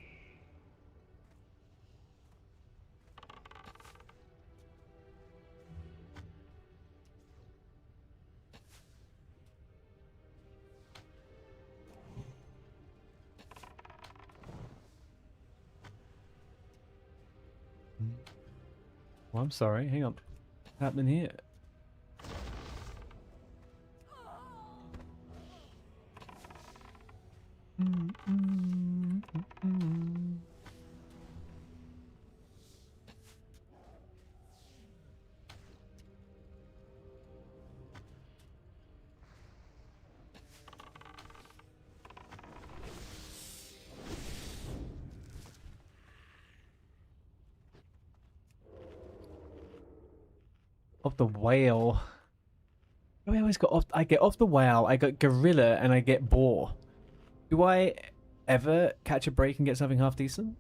Well, I'm sorry. Hang on. What's happening here? Of the whale. I always got off. I get off the whale. I got gorilla, and I get boar. Do I ever catch a break and get something half decent?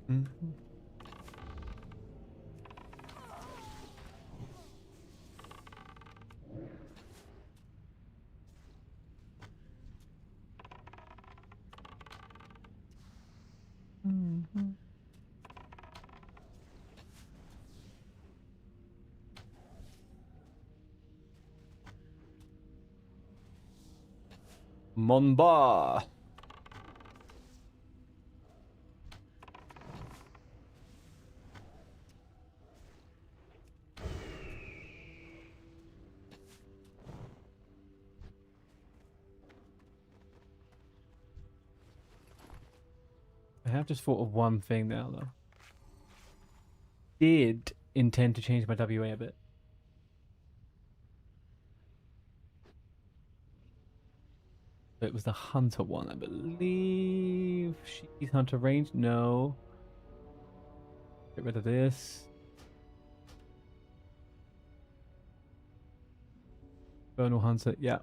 Mm-hmm. Mm-hmm. Monbar. I have just thought of one thing now, though. Did intend to change my WA a bit. It was the hunter one, I believe. She's hunter range. No. Get rid of this. Infernal hunter. Yeah.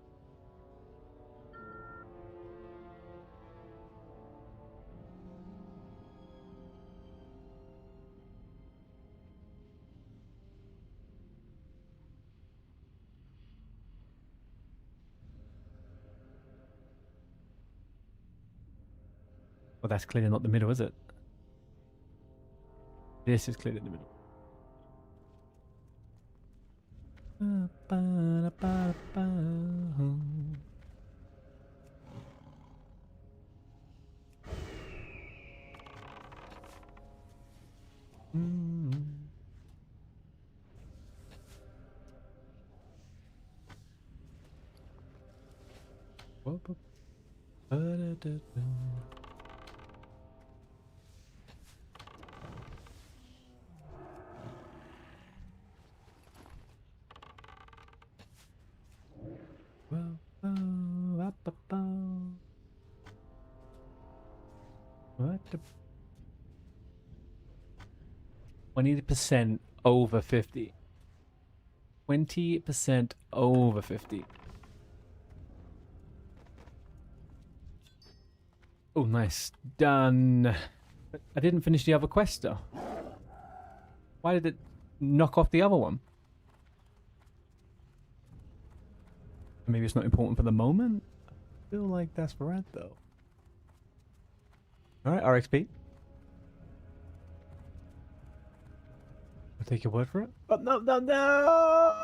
Well, that's clearly not the middle, is it? This is clearly the middle. What the 20% over 50. 20% over 50. Oh, nice. Done. But I didn't finish the other quest, though. Why did it knock off the other one? Maybe it's not important for the moment? I feel like that's right, though. Alright, RXP. I'll take your word for it. But no, no, no!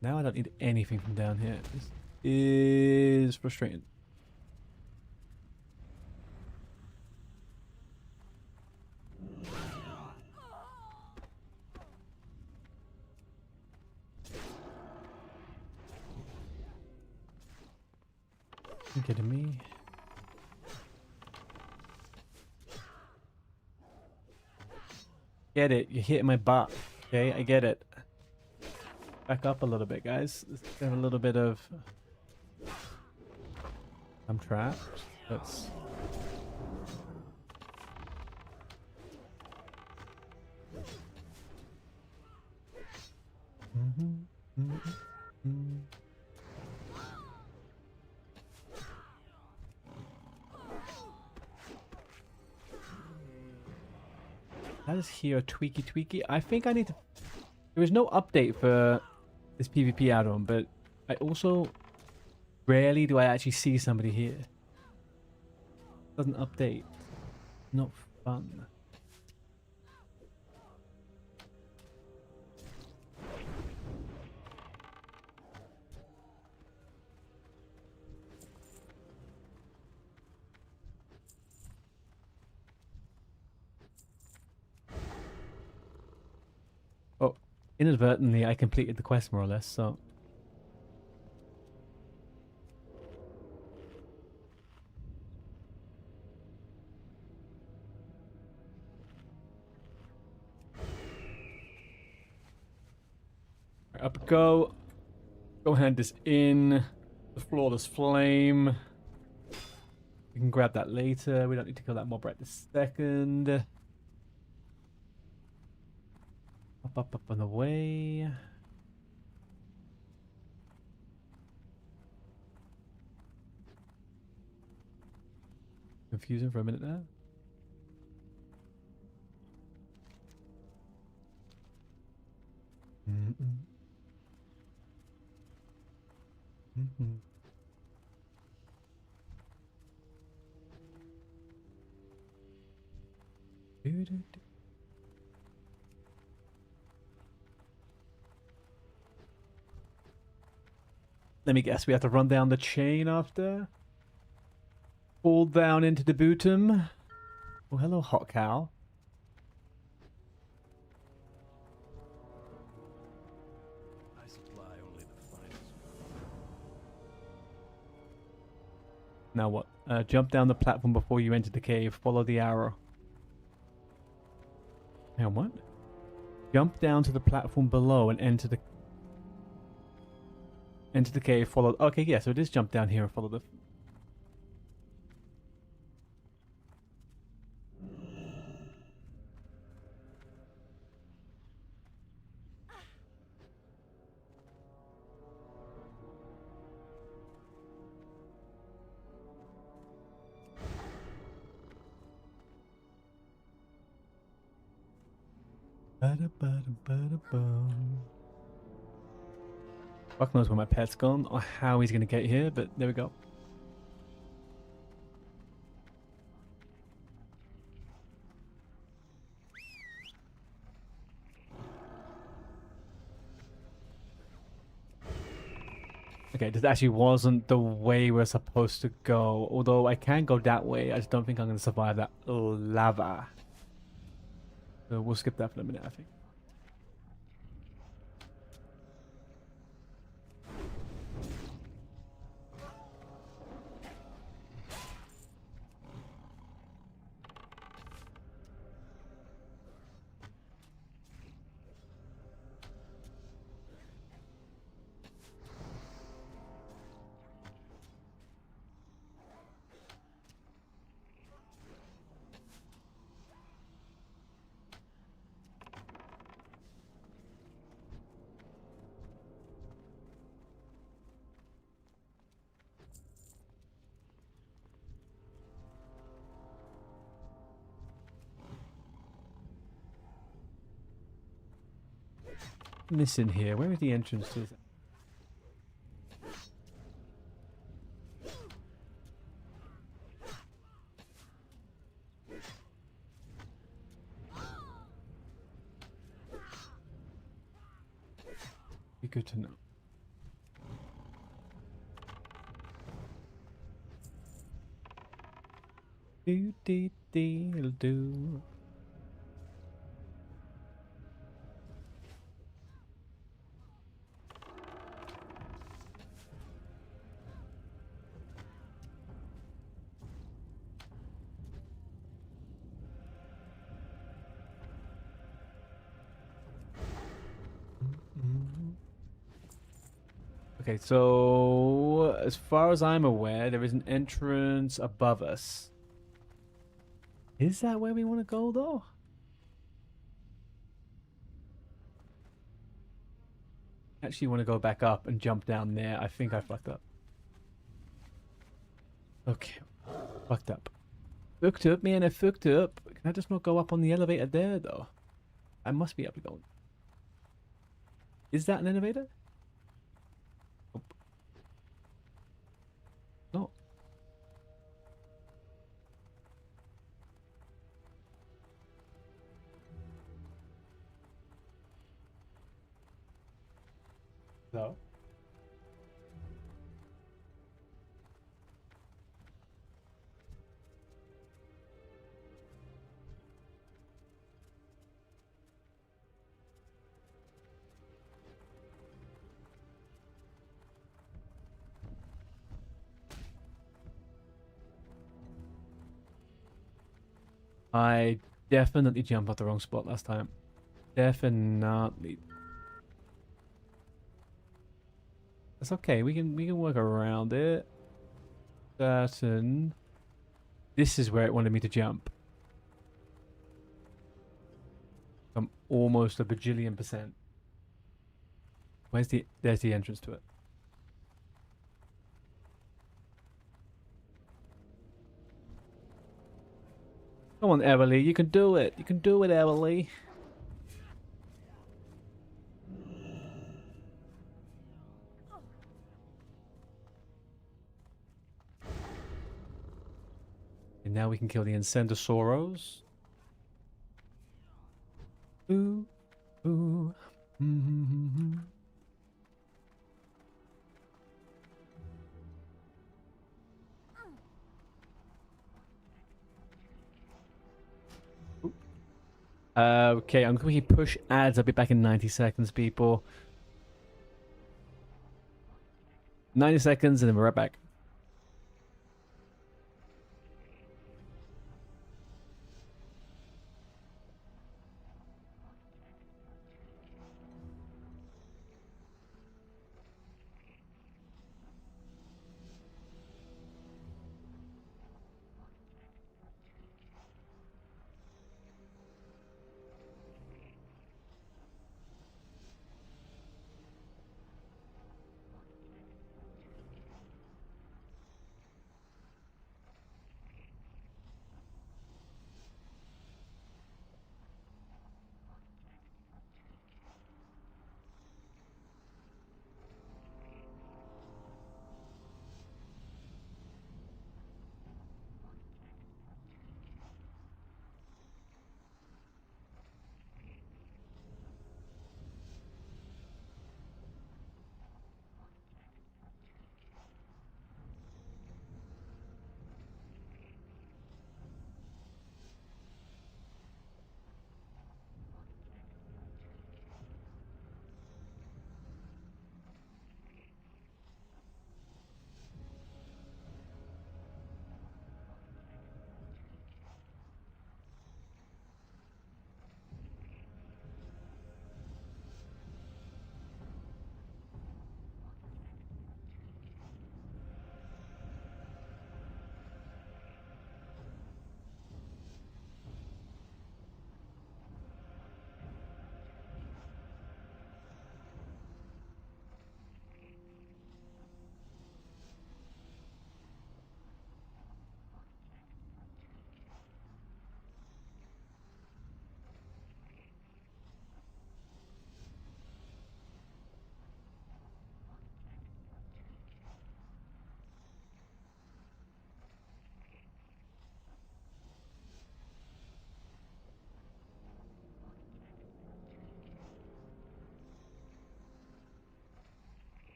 Now I don't need anything from down here. This is frustrating. You kidding me? Get it? You're hitting my butt. Okay, I get it. Back up a little bit, guys. Let's have a little bit of... I'm trapped. Let's... That is here, tweaky. I think I need to... There is no update for this PvP add-on, but I also... Rarely do I actually see somebody here. Doesn't update. Not fun. Oh, inadvertently I completed the quest more or less, so... Up we go. Go hand this in. The flawless flame. We can grab that later. We don't need to kill that mob right this second. Up on the way. Confusing for a minute there. Let me guess, we have to run down the chain after? Fall down into the bottom. Oh, hello, hot cow. I supply only the finest. Now what? Jump down the platform before you enter the cave. Follow the arrow. Hang on, what? Jump down to the platform below and enter the cave. Follow. Okay, yeah. So it is jump down here and follow the. Fuck knows where my pet's gone or how he's gonna get here, but there we go. Okay, this actually wasn't the way we're supposed to go. Although I can go that way, I just don't think I'm gonna survive that lava. So we'll skip that for a minute, I think. Missing here. Where is the entrance to this? Be good to know. It'll do. Okay, so as far as I'm aware, there is an entrance above us. Is that where we want to go, though? Actually want to go back up and jump down there. I think I fucked up. Okay, fucked up. Fucked up, man, I fucked up. Can I just not go up on the elevator there, though? I must be able to go. Is that an elevator? Nope. No. No. I definitely jumped at the wrong spot last time. Definitely. That's okay. We can work around it. Certain. This is where it wanted me to jump. I'm almost a bajillion %. There's the entrance to it. Come on, Everly, you can do it. You can do it, Everly. And now we can kill the Incendosauros. Ooh, ooh. Mm-hmm. Okay, I'm going to push ads. I'll be back in 90 seconds, people. 90 seconds, and then we're right back.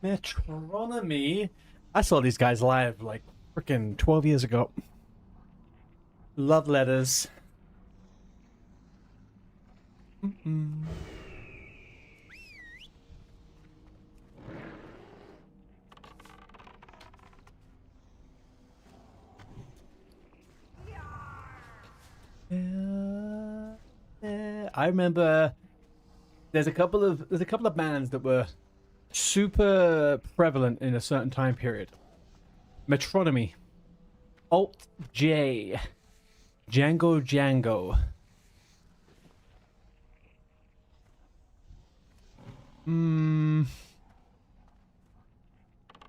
Metronomy. I saw these guys live like freaking 12 years ago. Love letters. I remember there's a couple of bands that were super prevalent in a certain time period. Metronomy, Alt J, Django Django.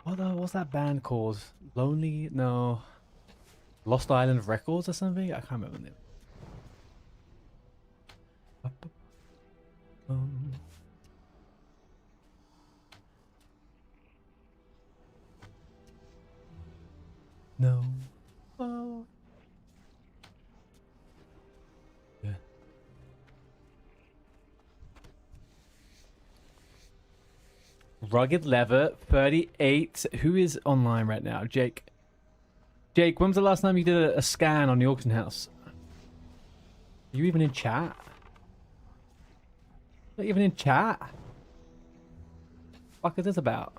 What's that band called? Lonely? No. Lost Island Records or something? I can't remember the name. No. Oh. Yeah. Rugged Leather 38. Who is online right now? Jake. Jake, when was the last time you did a scan on the auction house? Are you even in chat? Not even in chat. Fuck is this about?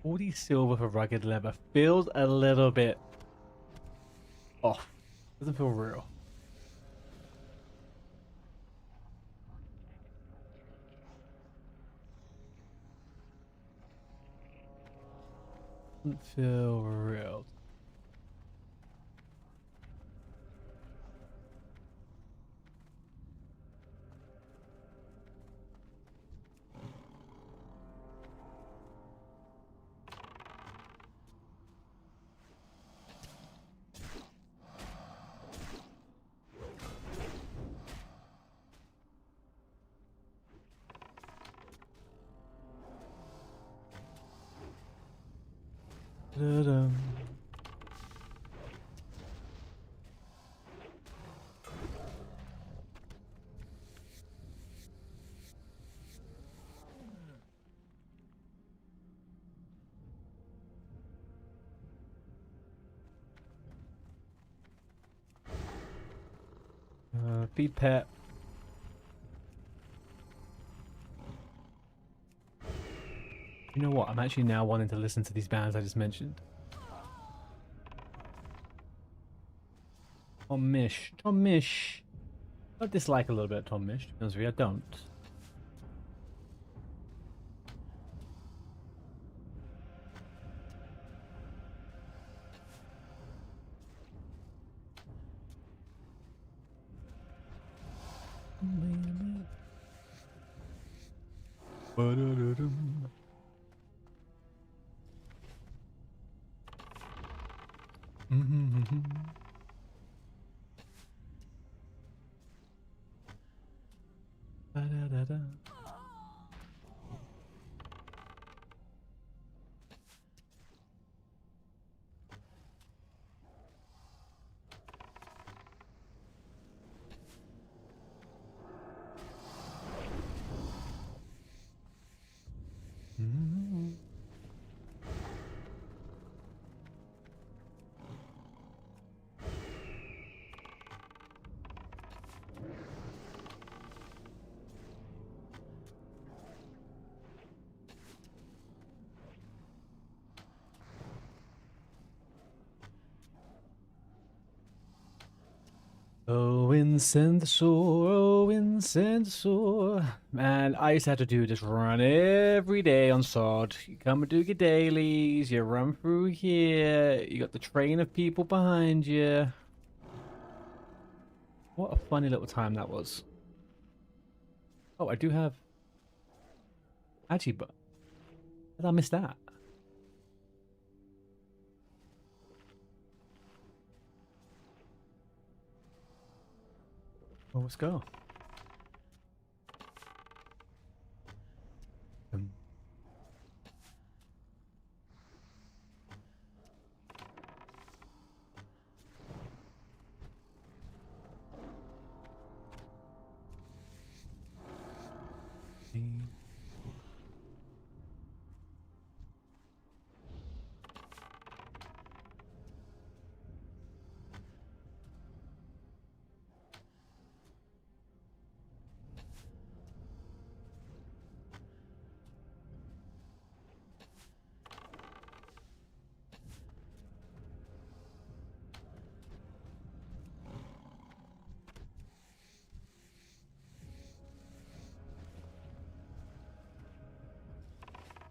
$40 silver for rugged leather feels a little bit off. Doesn't feel real. Doesn't feel real. Da-dum. Feed pet. You know what? I'm actually now wanting to listen to these bands I just mentioned. Tom Mish. Tom Mish. I dislike a little bit of Tom Mish. To be honest with you, I don't. Ba-da-da-dum. Ba-da-da-da. Oh, Incendisaur, oh, Incendisaur. Man, I used to have to do this run every day on Sod. You come and do your dailies, you run through here, you got the train of people behind you. What a funny little time that was. Oh, I do have... Actually, but... How did I miss that? Well, let's go.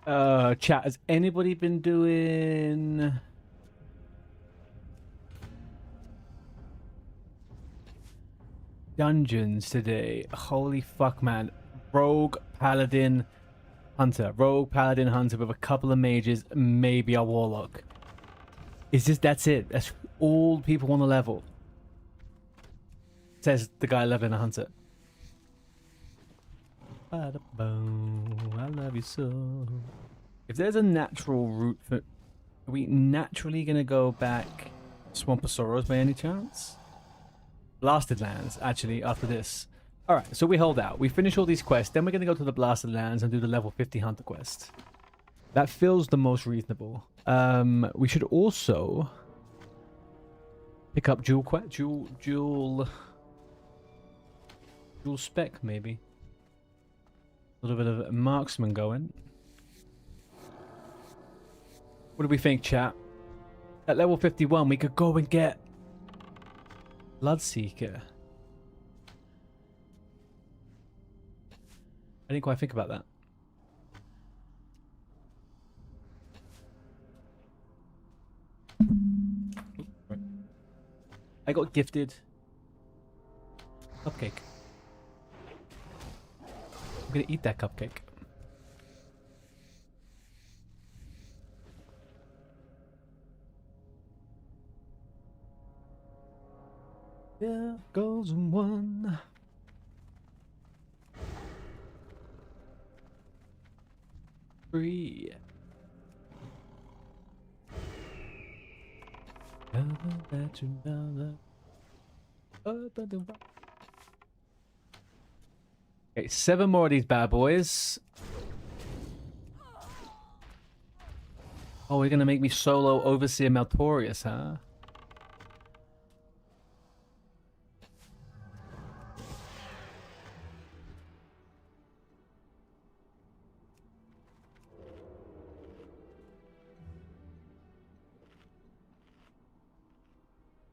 Chat, has anybody been doing dungeons today? Holy fuck, man. Rogue, Paladin, Hunter. Rogue, Paladin, Hunter with a couple of mages, maybe a Warlock. That's it. That's all people want to level. Says the guy leveling a Hunter. Ba-da-boom, I love you so. If there's a natural route for... Are we naturally going to go back Swamposaurus by any chance? Blasted Lands, actually, after this. Alright, so we hold out. We finish all these quests, then we're going to go to the Blasted Lands and do the level 50 Hunter quest. That feels the most reasonable. We should also pick up dual spec, maybe. A little bit of marksman going. What do we think, chat? At level 51, we could go and get Bloodseeker. I didn't quite think about that. I got gifted cupcake. I'm gonna eat that cupcake. There goes one. Free. Okay, 7 more of these bad boys. Oh, you're gonna make me solo Overseer Maltorius, huh?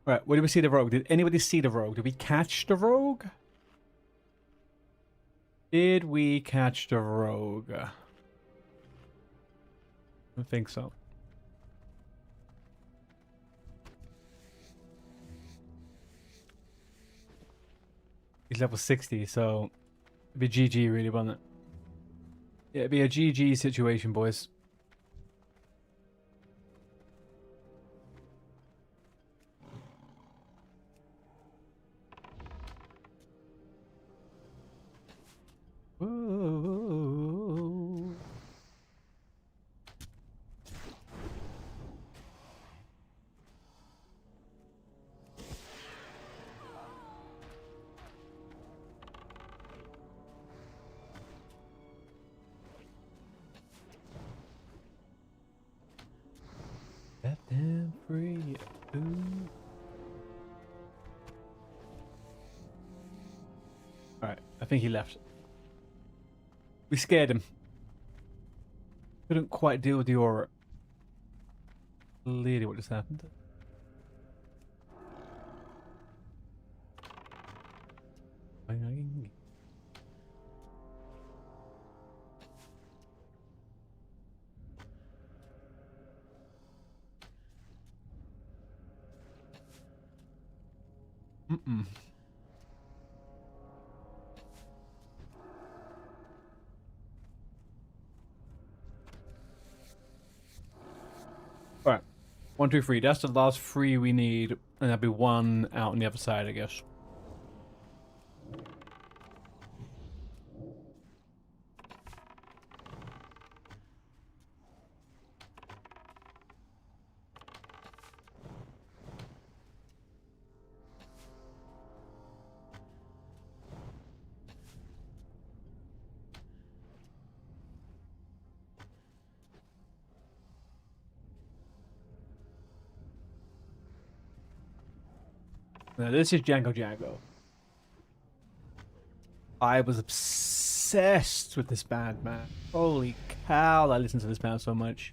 Right, where did we see the rogue? Did anybody see the rogue? Did we catch the rogue? Did we catch the rogue? I don't think so. He's level 60, so it'd be GG really, wouldn't it? Yeah, it'd be a GG situation, boys. Whoa. Let them free. Ooh. Alright, I think he left. We scared him. Couldn't quite deal with the aura. Clearly what just happened. Mm-mm. Alright. 1, 2, 3. That's the last 3 we need. And there'll be 1 out on the other side, I guess. Now, this is Django. I was obsessed with this band, man. Holy cow, I listened to this band so much.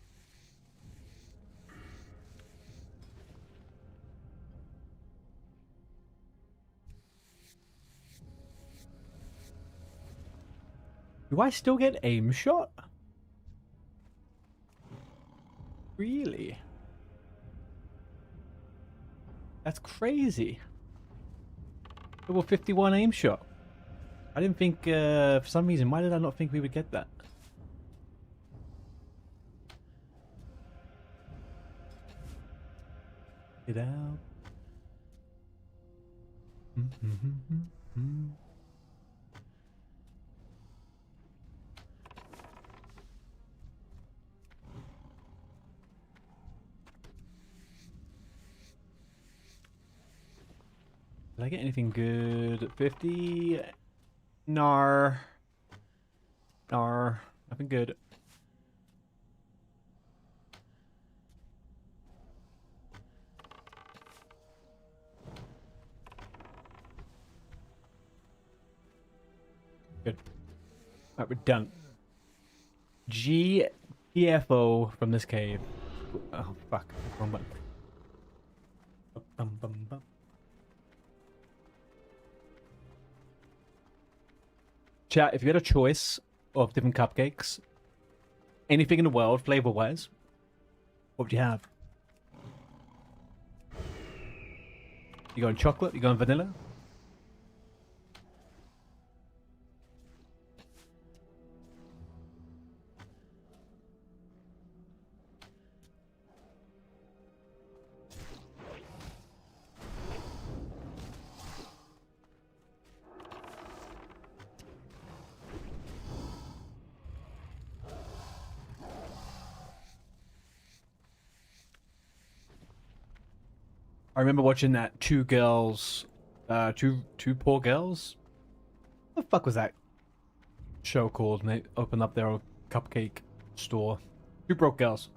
Do I still get aim shot? Really? That's crazy. Level 51 aim shot. I didn't think, for some reason, why did I not think we would get that? Get out. Did I get anything good? 50? Nar. Nar. Nothing good. Good. Alright, we're done. GTFO from this cave. Oh, fuck. Wrong button. Bum, bum, bum. Chat, if you had a choice of different cupcakes, anything in the world, flavor-wise, what would you have? You going chocolate? You going vanilla? I remember watching that two poor girls. What the fuck was that show called? And they opened up their own cupcake store. Two broke girls,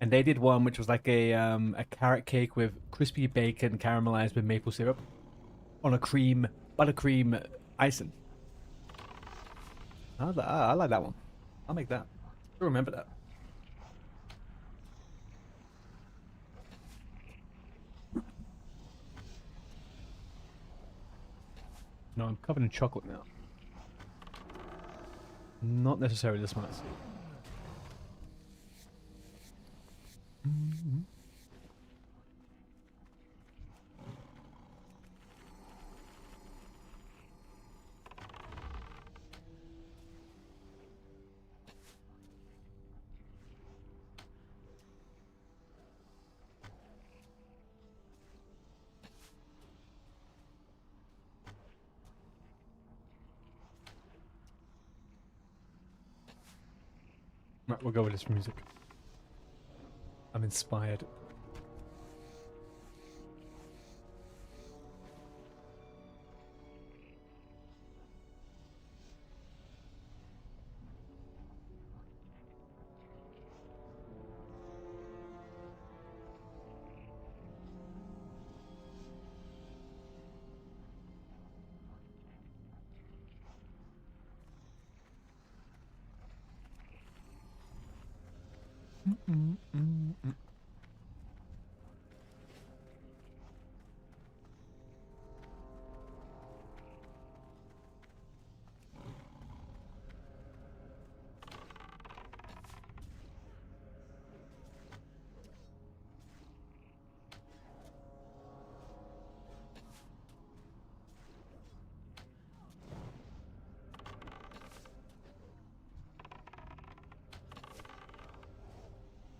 and they did one which was like a carrot cake with crispy bacon caramelized with maple syrup on a buttercream icing. I like that one. I'll make that. I remember that. No, I'm covered in chocolate now. Not necessarily this much. Right, we'll go with this music. I'm inspired.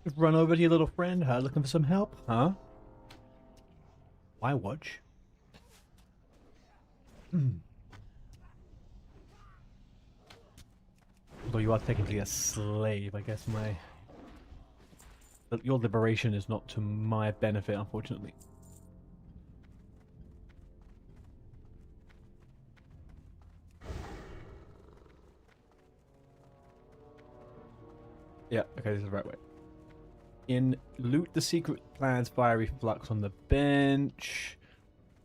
Just run over to your little friend, huh? Looking for some help, huh? Why watch? Although you are technically a slave, I guess your liberation is not to my benefit, unfortunately. Yeah, okay, this is the right way. Loot the secret plan's fiery flux on the bench.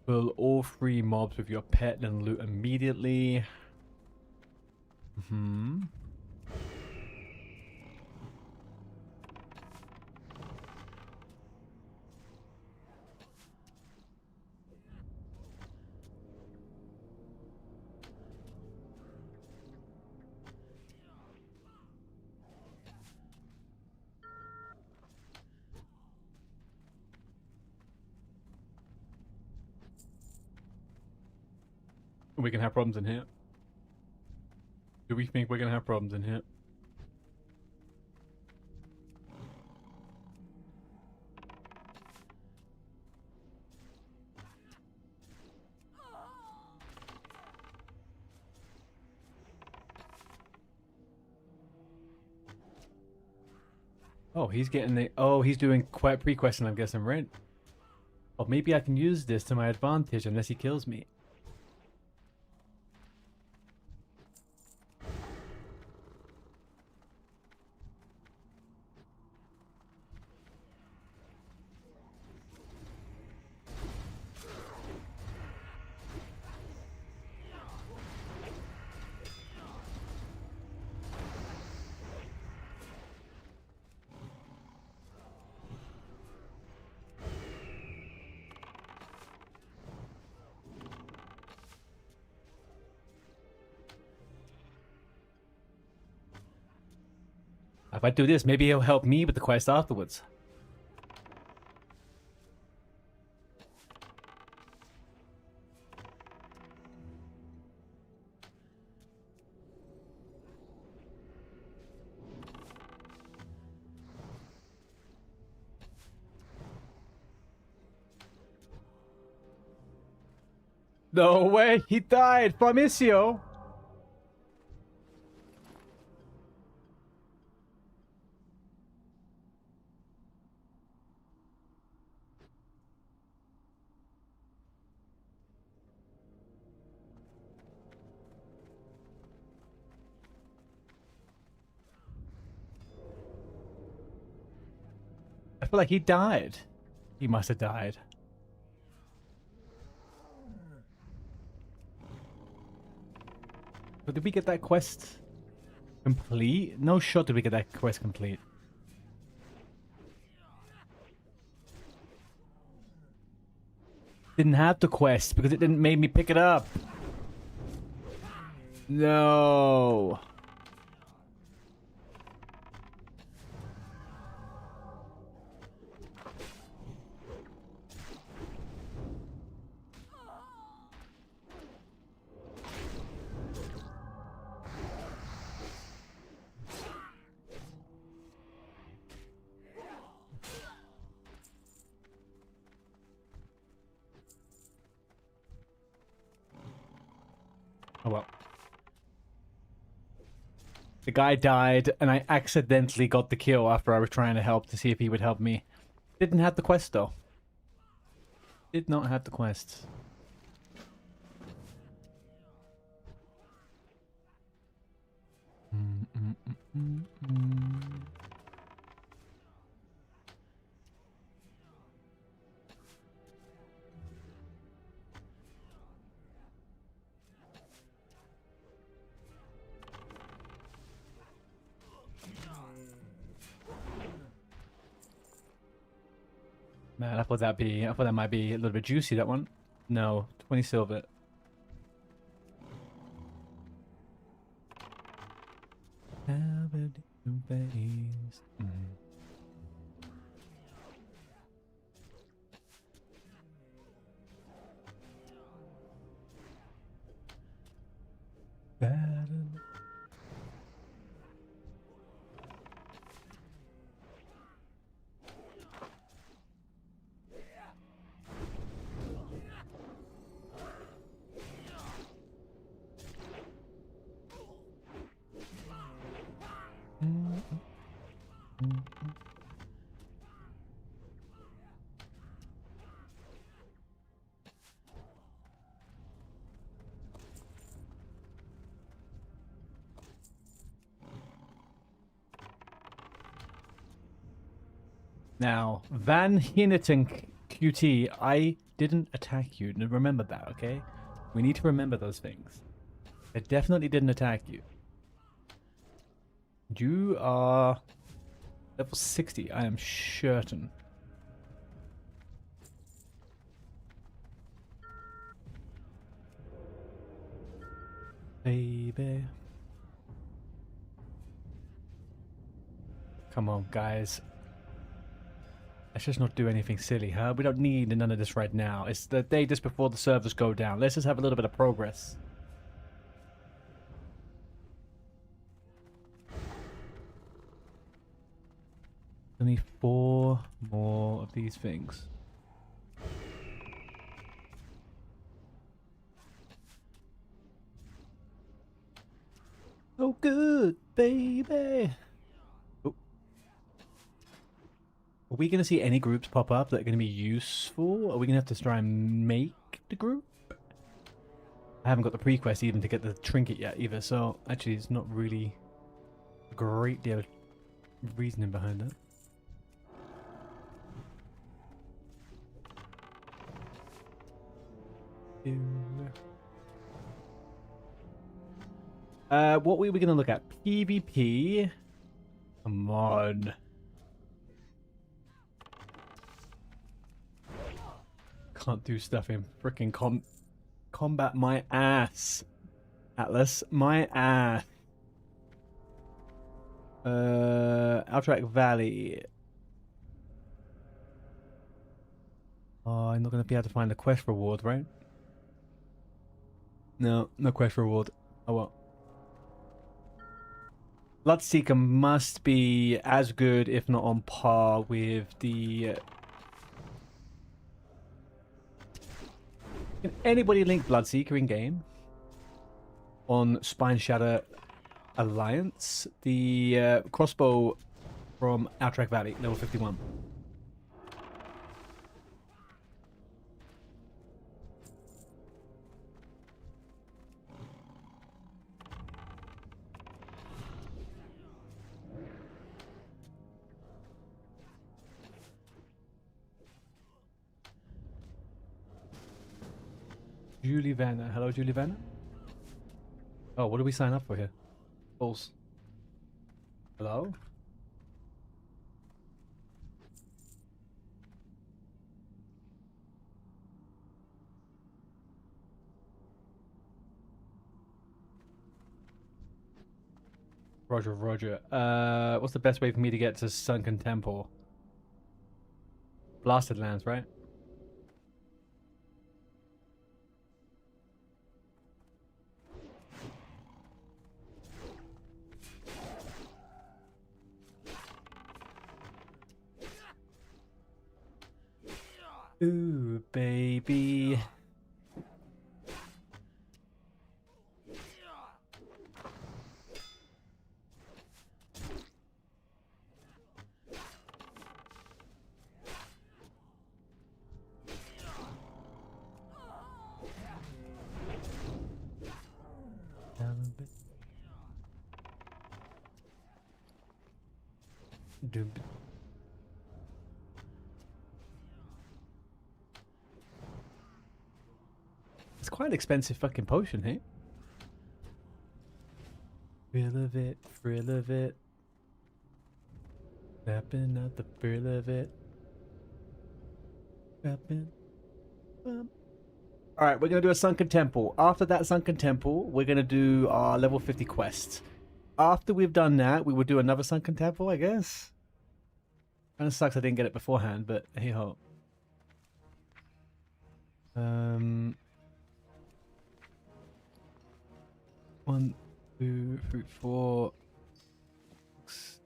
Pull all 3 mobs with your pet and loot immediately. We can have problems in here. Do we think we're gonna have problems in here? Oh, he's getting the... Oh, he's doing quite pre-questing, I'm guessing, right? Or maybe I can use this to my advantage unless he kills me. If I do this, maybe he'll help me with the quest afterwards. No way, he died, Farmisio! I feel like he died. He must have died. But did we get that quest complete? No shot did we get that quest complete. Didn't have the quest because it didn't make me pick it up. No. Oh well. The guy died, and I accidentally got the kill after I was trying to help to see if he would help me. Didn't have the quest, though. Did not have the quest. Man, I thought that might be a little bit juicy, that one. No, 20 silver. Now, Van Hineten QT, I didn't attack you. Remember that, okay? We need to remember those things. I definitely didn't attack you. You are level 60, I am certain. Baby. Come on, guys. Let's just not do anything silly, huh? We don't need none of this right now. It's the day just before the servers go down. Let's just have a little bit of progress. only 4 more of these things. Oh, good, baby. Oh. Are we going to see any groups pop up that are going to be useful? Are we going to have to try and make the group? I haven't got the pre-quest even to get the trinket yet either, so actually it's not really a great deal of reasoning behind that. What were we going to look at? PvP? Come on. Can't do stuff in freaking combat my ass. Atlas, my ass. Outtrack Valley. Oh, I'm not going to be able to find the quest reward, right? No, no quest reward. Oh well. Bloodseeker must be as good, if not on par, with the... Can anybody link Bloodseeker in game? On SPINESHATTER Alliance? The crossbow from Outtrack Valley, level 51. Julie Vanna. Hello, Julie Vanna. Oh, what do we sign up for here? False. Hello? Roger, Roger. What's the best way for me to get to Sunken Temple? Blasted Lands, right? Ooh, baby. It's quite an expensive fucking potion, hey? Thrill of it, thrill of it. Tapping out the thrill of it. Tapping. Alright, we're going to do a Sunken Temple. After that Sunken Temple, we're going to do our level 50 quest. After we've done that, we will do another Sunken Temple, I guess. Kind of sucks I didn't get it beforehand, but hey ho. 1, 2, 3, 4. 6.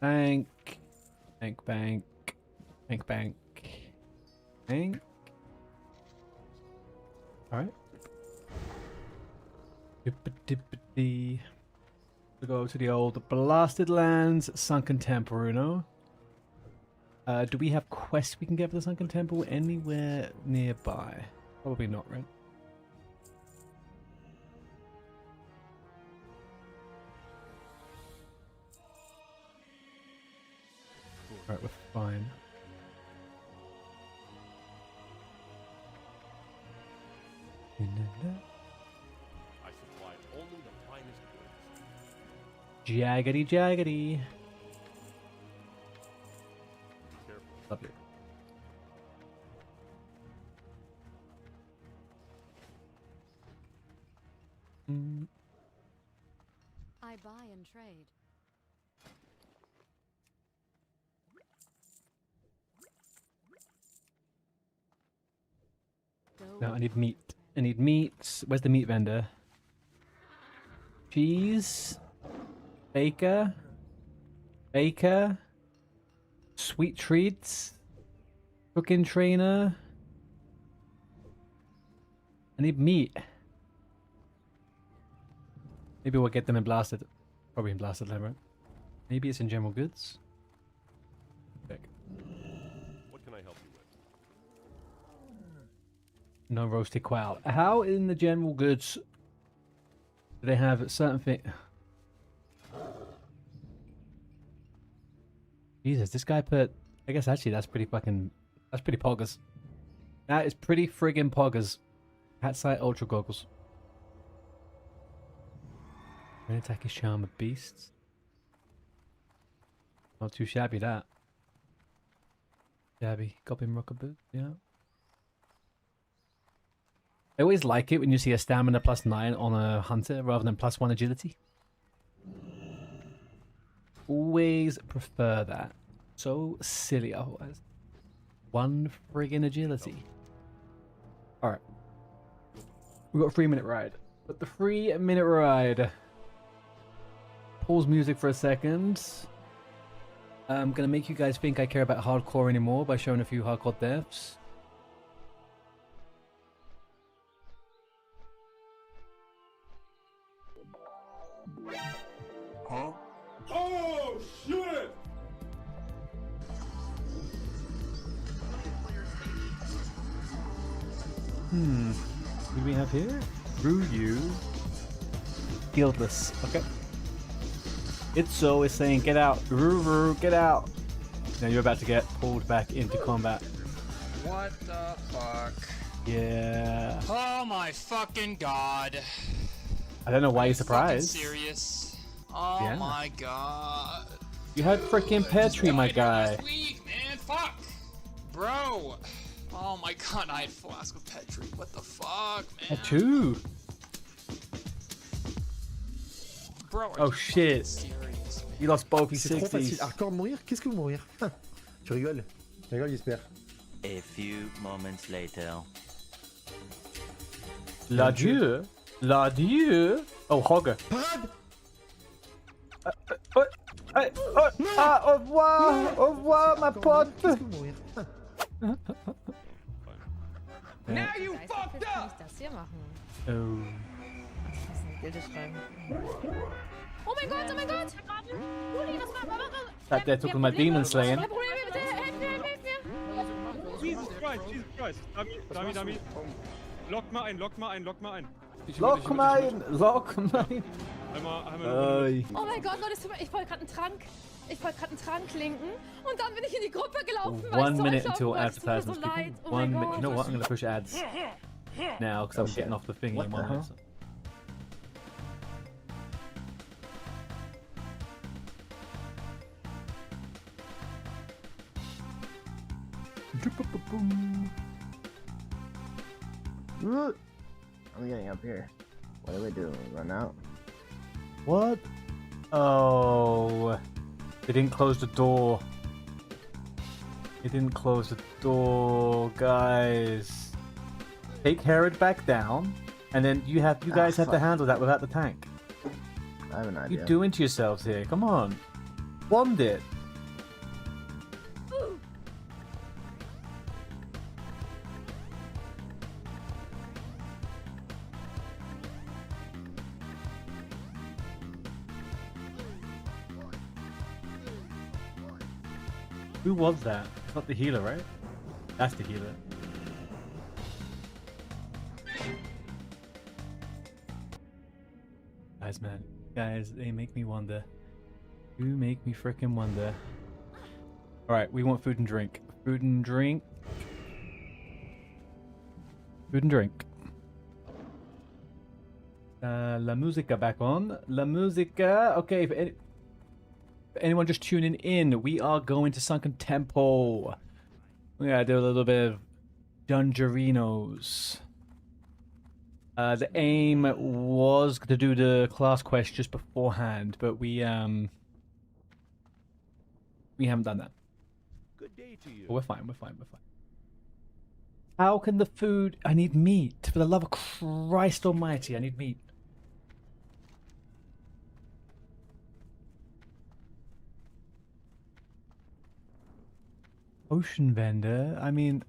Bank. Bank, bank. Bank, bank. Bank. Alright. Dippity. We'll go to the old Blasted Lands, Sunken Temple, you know? Do we have quests we can get for the Sunken Temple anywhere nearby? Probably not, right? Alright, we're fine. I supply only the finest goods. Jaggedy, jaggedy. Love you. I buy and trade. No, I need meat. I need meat. Where's the meat vendor? Cheese. Baker. Baker. Sweet treats. Cooking trainer. I need meat. Maybe we'll get them in blasted. Probably in blasted lemon. Maybe it's in general goods. Check. What can I help you with? No roasted quail. How in the general goods do they have certain things? Jesus, this guy put. I guess actually that's pretty fucking. That's pretty poggers. That is pretty friggin' poggers. Hat sight ultra goggles. Rain attack is charm of beasts. Not too shabby that. Shabby. Goblin rocker boot, yeah. I always like it when you see a stamina +9 on a hunter rather than +1 agility. Always prefer that. So silly otherwise. 1 friggin' agility. Alright. We've got a 3-minute ride. But the 3-minute ride. Pause music for a second. I'm gonna make you guys think I care about hardcore anymore by showing a few hardcore deaths. Huh? Oh shit! What do we have here? Ryu. Guildless. Okay. Itzo is saying, get out. Ruru, get out. Now you're about to get pulled back into combat. What the fuck? Yeah. Oh my fucking god. I don't know why you're Fucking surprised. serious? Oh Yeah. my god. You had freaking Petri, my guy. Last week, man, fuck. Bro. Oh my god, I had Flask of Petri. What the fuck, man? Two. Bro, Oh shit. serious, man? You lost both C'est trop facile. E60s. Hardcore mourir? Qu'est-ce que vous mourir? Tu rigoles? Tu rigoles, j'espère. A few moments later. L'adieu. L'adieu. Oh, Hogger. Parade! Au revoir. Au revoir, ma pote. Qu'est-ce que vous mourir? Now you fucked up! Das hier machen. Oh. Ich muss eine Gilde schreiben. Oh mein Gott, oh mein Gott! Uli, was war? That there took my demon slaying. Herr Bruder, bitte, helft mir, helft mir! Jesus Christ, Jesus Christ. Dummy. Lock mal ein. Lock mine. Lock mine. Einmal. Oh mein Gott, Leute, ich wollte gerade einen Trank linken und dann bin ich in die Gruppe gelaufen, weil 1 ich so minute erschrocken until war. Es tut mir advertisements. so leid. Oh 1 mein minute. Gott. You know what? I'm gonna push ads now because I'm getting off the thingy in 1 minute. I'm getting up here. What do we do? Run out? What? Oh, they didn't close the door. They didn't close the door, guys. Take Herod back down, and then you guys have to handle that without the tank. I have an idea. You're doing to yourselves here. Come on, wand it. Who was that? It's not the healer, right? That's the healer. Guys, man. Guys, they make me wonder. You make me frickin' wonder. Alright, we want food and drink. Food and drink. Food and drink. La musica back on. La musica. Okay, for anyone just tuning in, we are going to Sunken Temple. We gotta do a little bit of Dungerinos. The aim was to do the class quest just beforehand, but we haven't done that. Good day to you. But we're fine. How can the food? I need meat. For the love of Christ Almighty, I need meat. Ocean vendor. I mean,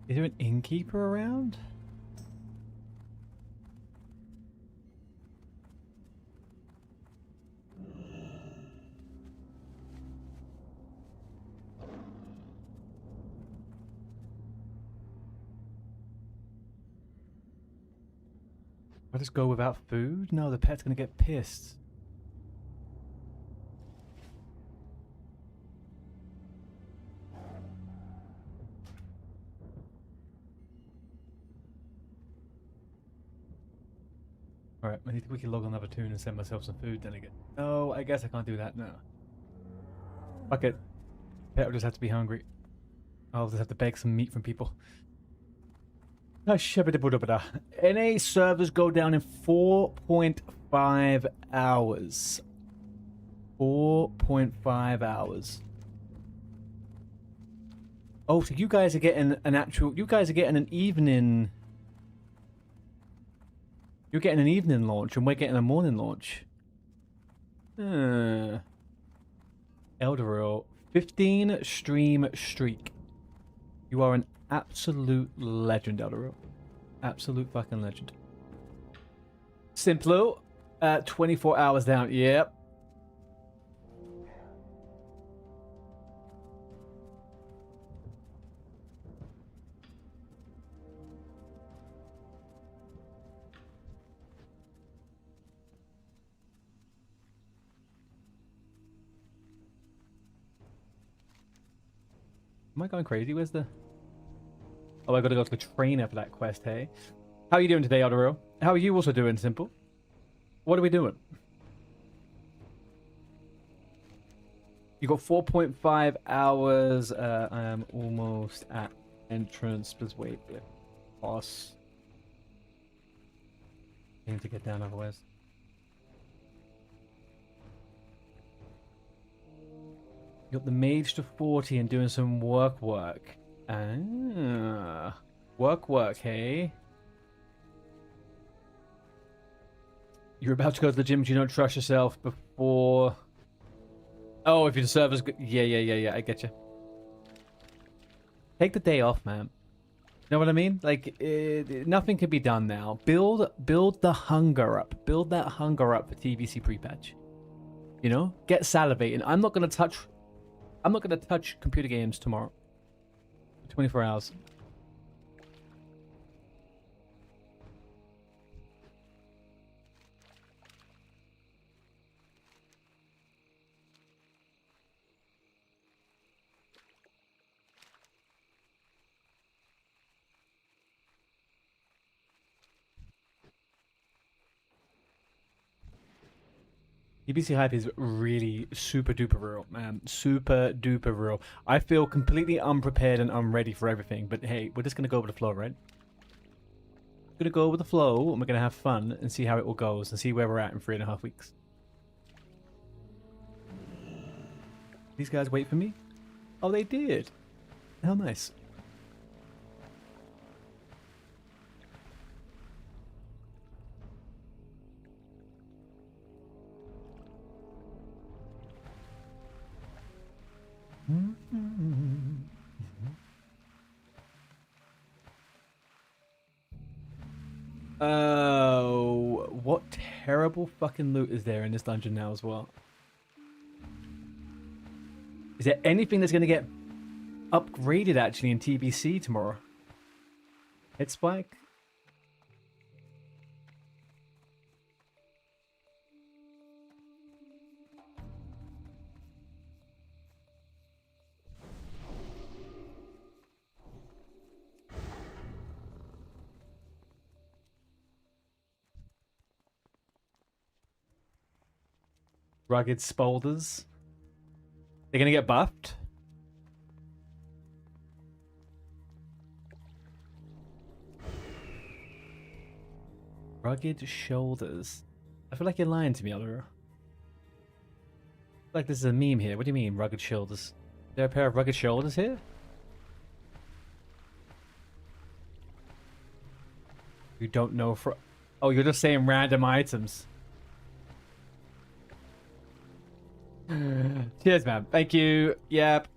is there an innkeeper around? I'll just go without food? No, the pet's gonna get pissed. Alright, I need to quickly log on another tune and send myself some food then again. No, I guess I can't do that now. Fuck it. Pet will just have to be hungry. I'll just have to beg some meat from people. NA servers go down in 4.5 hours. 4.5 hours. Oh, so you guys are getting an actual... You guys are getting an evening... You're getting an evening launch and we're getting a morning launch. Elderil, 15 stream streak. You are an absolute legend, Elderil. Absolute fucking legend. Simplo, 24 hours down. Yep. Am I going crazy? Where's the... Oh, I gotta go to the trainer for that quest, hey? How are you doing today, Odoro? How are you also doing, Simple? What are we doing? You got 4.5 hours. I am almost at entrance. Please wait. Boss. I need to get down otherwise. You got the mage to 40 and doing some work. Ah. Work, hey? You're about to go to the gym, but you don't trust yourself before... Oh, if your server's... Yeah, I get you. Take the day off, man. You know what I mean? Like, nothing can be done now. Build the hunger up. Build that hunger up for TBC pre-patch. You know? Get salivating. I'm not gonna touch computer games tomorrow. 24 hours. TBC hype is really super duper real, man. Super duper real. I feel completely unprepared and unready for everything, but hey, we're just gonna go with the flow, right? We're gonna go with the flow, and we're gonna have fun and see how it all goes and see where we're at in 3.5 weeks. These guys wait for me? Oh, they did. How nice. Oh, what terrible fucking loot is there in this dungeon now as well? Is there anything that's going to get upgraded actually in TBC tomorrow? Head spike? Rugged Spolders. They're gonna get buffed. Rugged Shoulders. I feel like you're lying to me, Oliver. Like this is a meme here. What do you mean, Rugged Shoulders? Is there a pair of Rugged Shoulders here? You don't know for... Oh, you're just saying random items. Cheers, man. Thank you. Yep.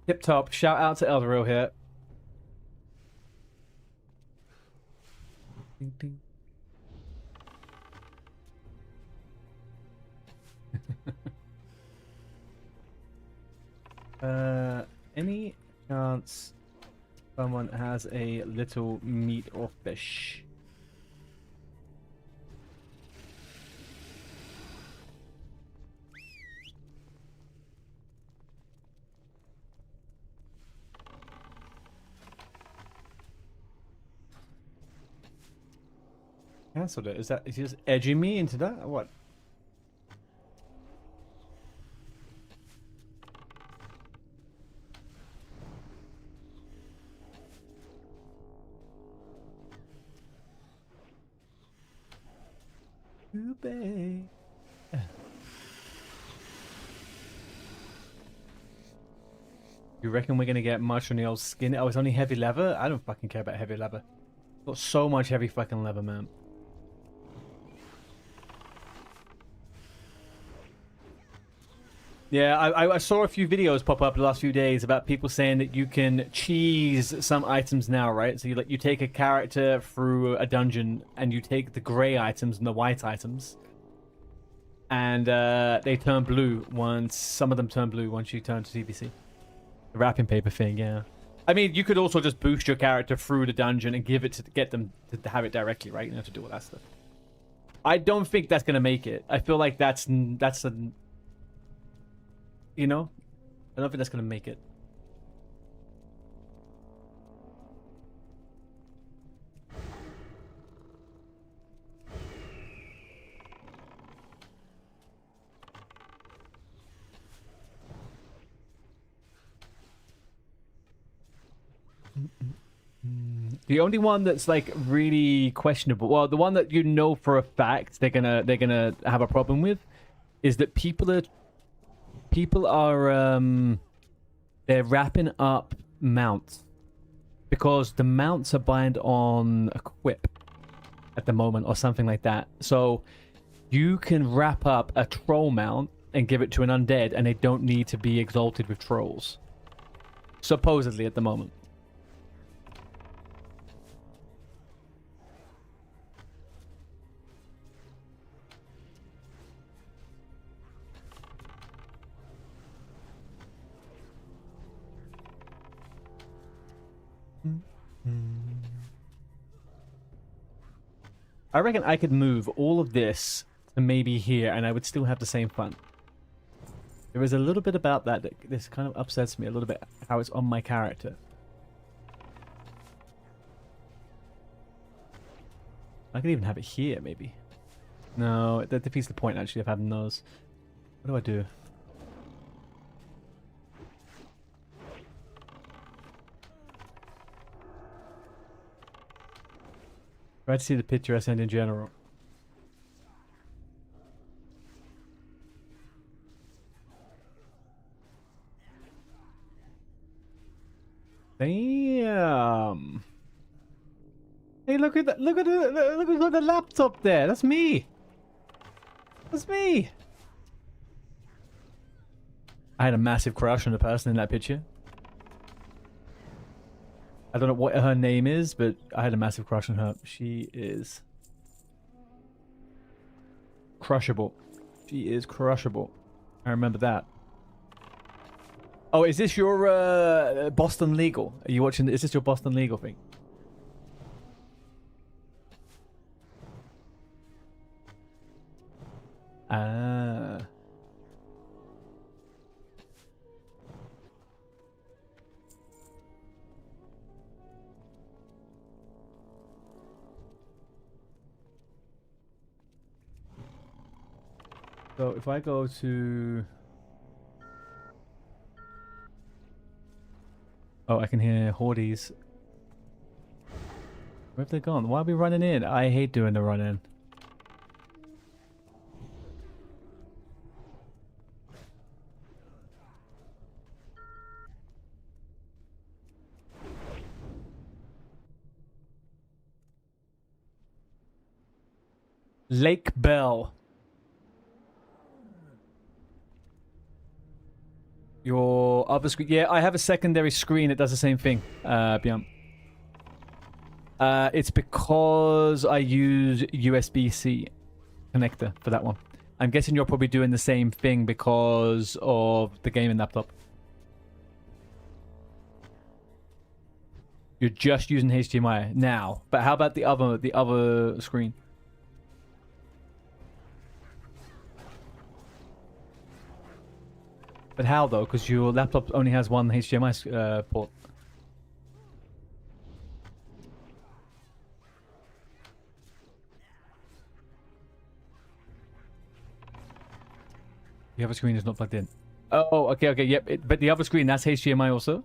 Tip top. Shout out to Elderil here. Ding, ding. Any chance someone has a little meat or fish? Cancelled it. Is he just edging me into that or what? Ube. You reckon we're gonna get much on the old skin? Oh, it's only heavy leather? I don't fucking care about heavy leather. Got so much heavy fucking leather, man. Yeah, I saw a few videos pop up the last few days about people saying that you can cheese some items now, right? So you take a character through a dungeon and you take the grey items and the white items, and they turn blue once. Some of them turn blue once you turn to TBC. The wrapping paper thing, yeah. I mean, you could also just boost your character through the dungeon and give it to get them to have it directly, right? You don't have to do all that stuff. I don't think that's gonna make it. I feel like that's a, you know, I don't think that's gonna make it. The only one that's like really questionable, well, the one that you know for a fact they're gonna have a problem with, is that people are they're wrapping up mounts because the mounts are bind on equip at the moment or something like that. So you can wrap up a troll mount and give it to an undead, and they don't need to be exalted with trolls. Supposedly at the moment. I reckon I could move all of this to maybe here and I would still have the same fun. There is a little bit about that this kind of upsets me a little bit, how it's on my character. I could even have it here, maybe. No, that defeats the point, actually, of having those. What do I do? Try to see the picture I send in general. Damn. Hey, look at that! Look at the laptop there. That's me. That's me. I had a massive crush on the person in that picture. I don't know what her name is, but I had a massive crush on her. She is crushable. She is crushable. I remember that. Oh, is this your Boston Legal? Are you watching? Is this your Boston Legal thing? Ah. So if I go to... Oh, I can hear Hordes. Where have they gone? Why are we running in? I hate doing the run in. Lake Bell. Your other screen. Yeah, I have a secondary screen that does the same thing. Beyond. It's because I use USB-C connector for that one. I'm guessing you're probably doing the same thing because of the gaming laptop. You're just using HDMI now, but how about the other screen? But how though? Because your laptop only has one HDMI port. The other screen is not plugged in. Oh, okay, okay, yep. But the other screen, that's HDMI also?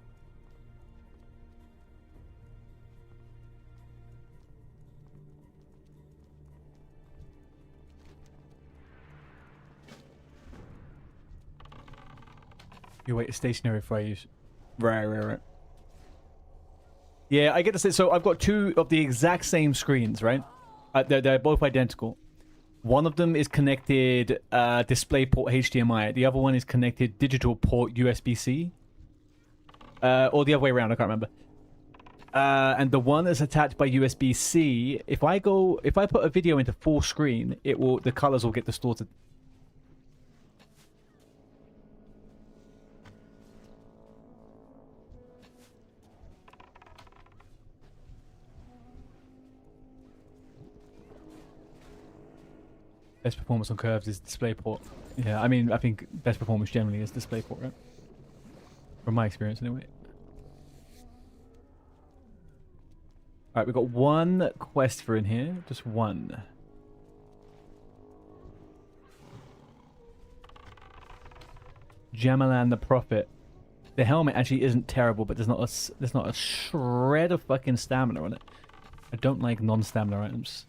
You wait, it's stationary for I use. Right. Yeah, I get to say, so I've got two of the exact same screens, right? They're both identical. One of them is connected DisplayPort HDMI. The other one is connected digital port USB-C. Or the other way around, I can't remember. And the one that's attached by USB-C, if I put a video into full screen, the colors will get distorted. Best performance on curves is DisplayPort. Yeah, I mean, I think best performance generally is DisplayPort, right? From my experience, anyway. Alright, we've got one quest for in here. Just one. Jamalan the Prophet. The helmet actually isn't terrible, but there's not a shred of fucking stamina on it. I don't like non-stamina items.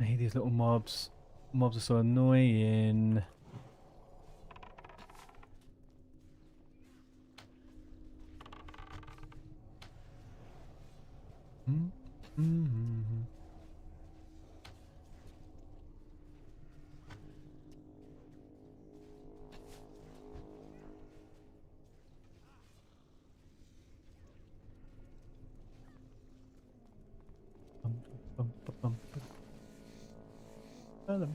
I hate these little mobs. Mobs are so annoying. Hello.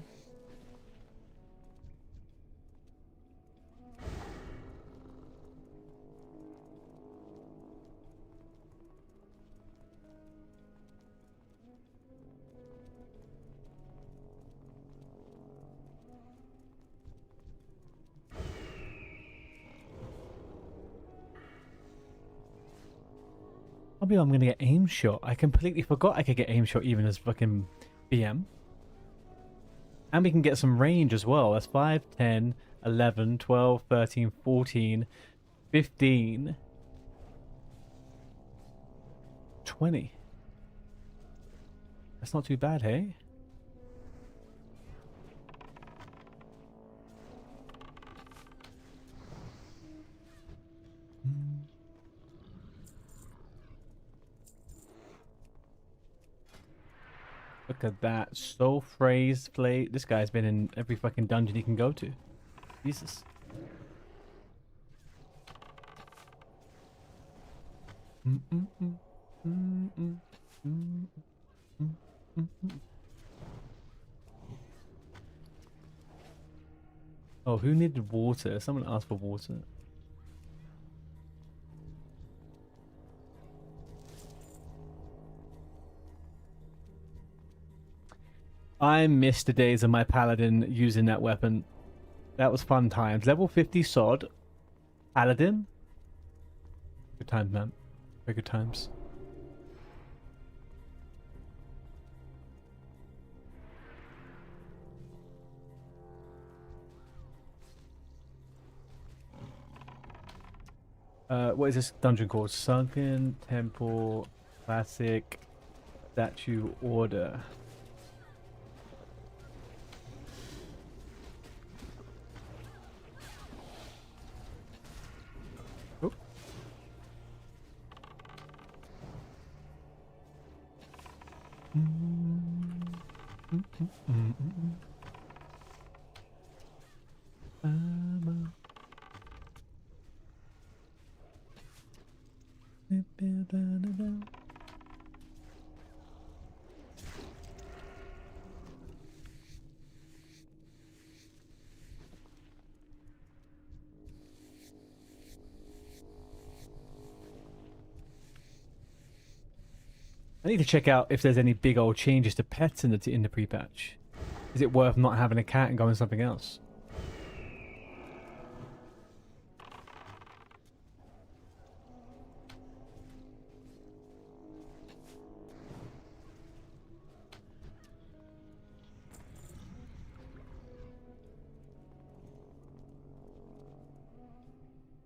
I'll be I'm gonna get aim shot. I completely forgot I could get aim shot even as fucking BM. And we can get some range as well. That's 5, 10, 11, 12, 13, 14, 15. 20. That's not too bad, hey? Look at that. So phrased play. This guy's been in every fucking dungeon he can go to. Jesus. Oh, who needed water? Someone asked for water. I miss the days of my paladin using that weapon. That was fun times. Level 50 sword. Paladin. Good times, man. Very good times. What is this dungeon called? Sunken Temple Classic Statue Order. Oh. I need to check out if there's any big old changes to pets in the pre-patch. Is it worth not having a cat and going something else?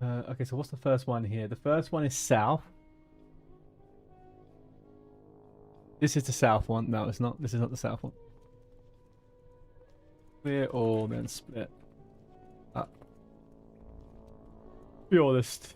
Okay, so what's the first one here? The first one is south. This is the south one. No, it's not. This is not the south one. Clear all, then split up. Be honest.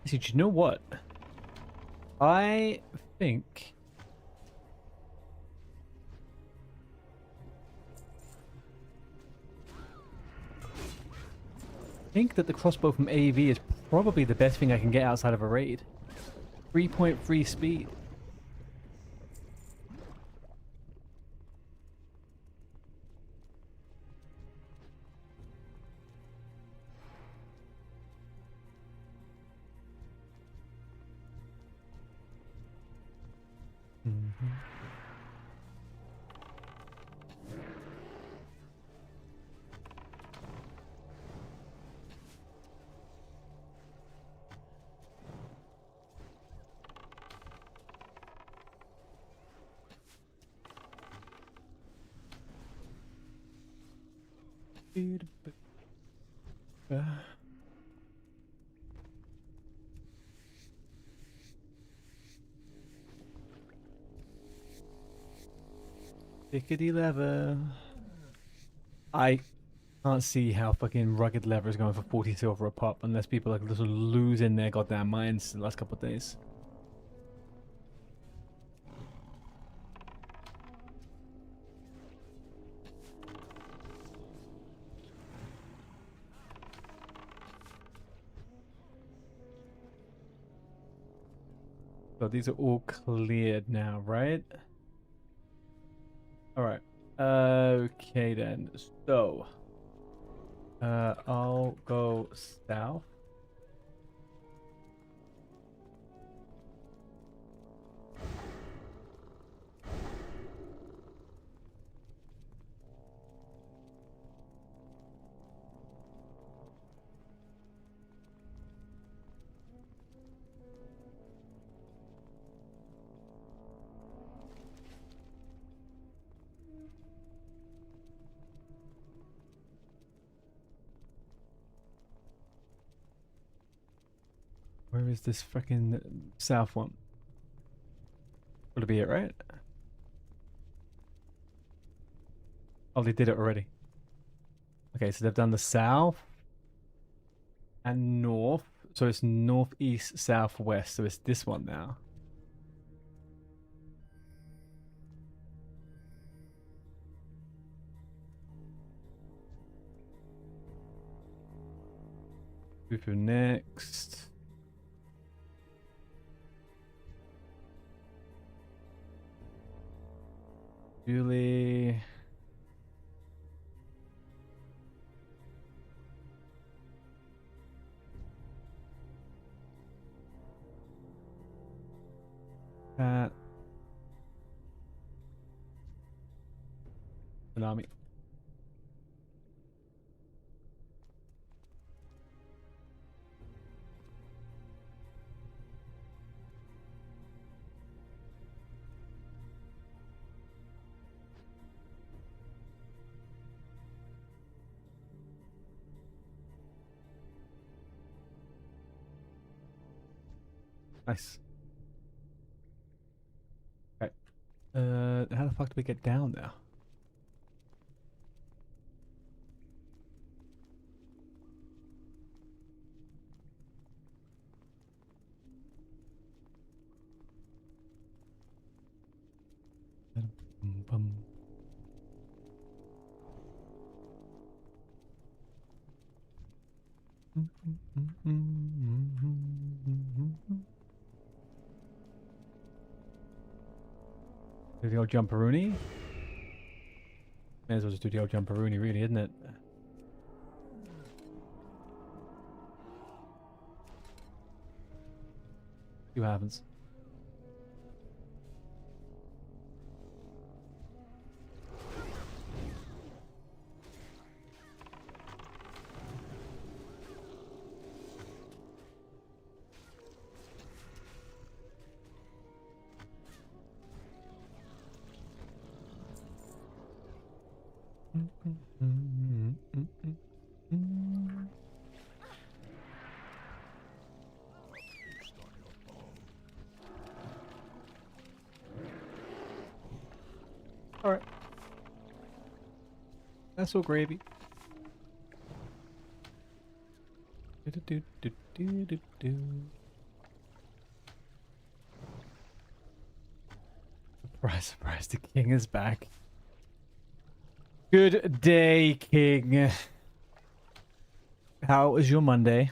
See, do you know what? I think that the crossbow from AV is probably the best thing I can get outside of a raid. 3.3 speed. Pickety leather. I can't see how fucking rugged leather is going for 40 silver a pop unless people are just losing their goddamn minds the last couple of days. So these are all cleared now, right? All right. Okay then. So, I'll go south. Where is this freaking south one? Would it be it, right? Oh, they did it already. Okay, so they've done the south and north. So it's northeast, southwest. So it's this one now. Move to next. Julie. Tsunami. Nice. Okay. How the fuck do we get down there? Do the old jumperoonie? May as well just do the old jumperoonie, really, isn't it? See what happens. Alright. That's all gravy. Surprise, surprise, the king is back. Good day, king. How was your Monday?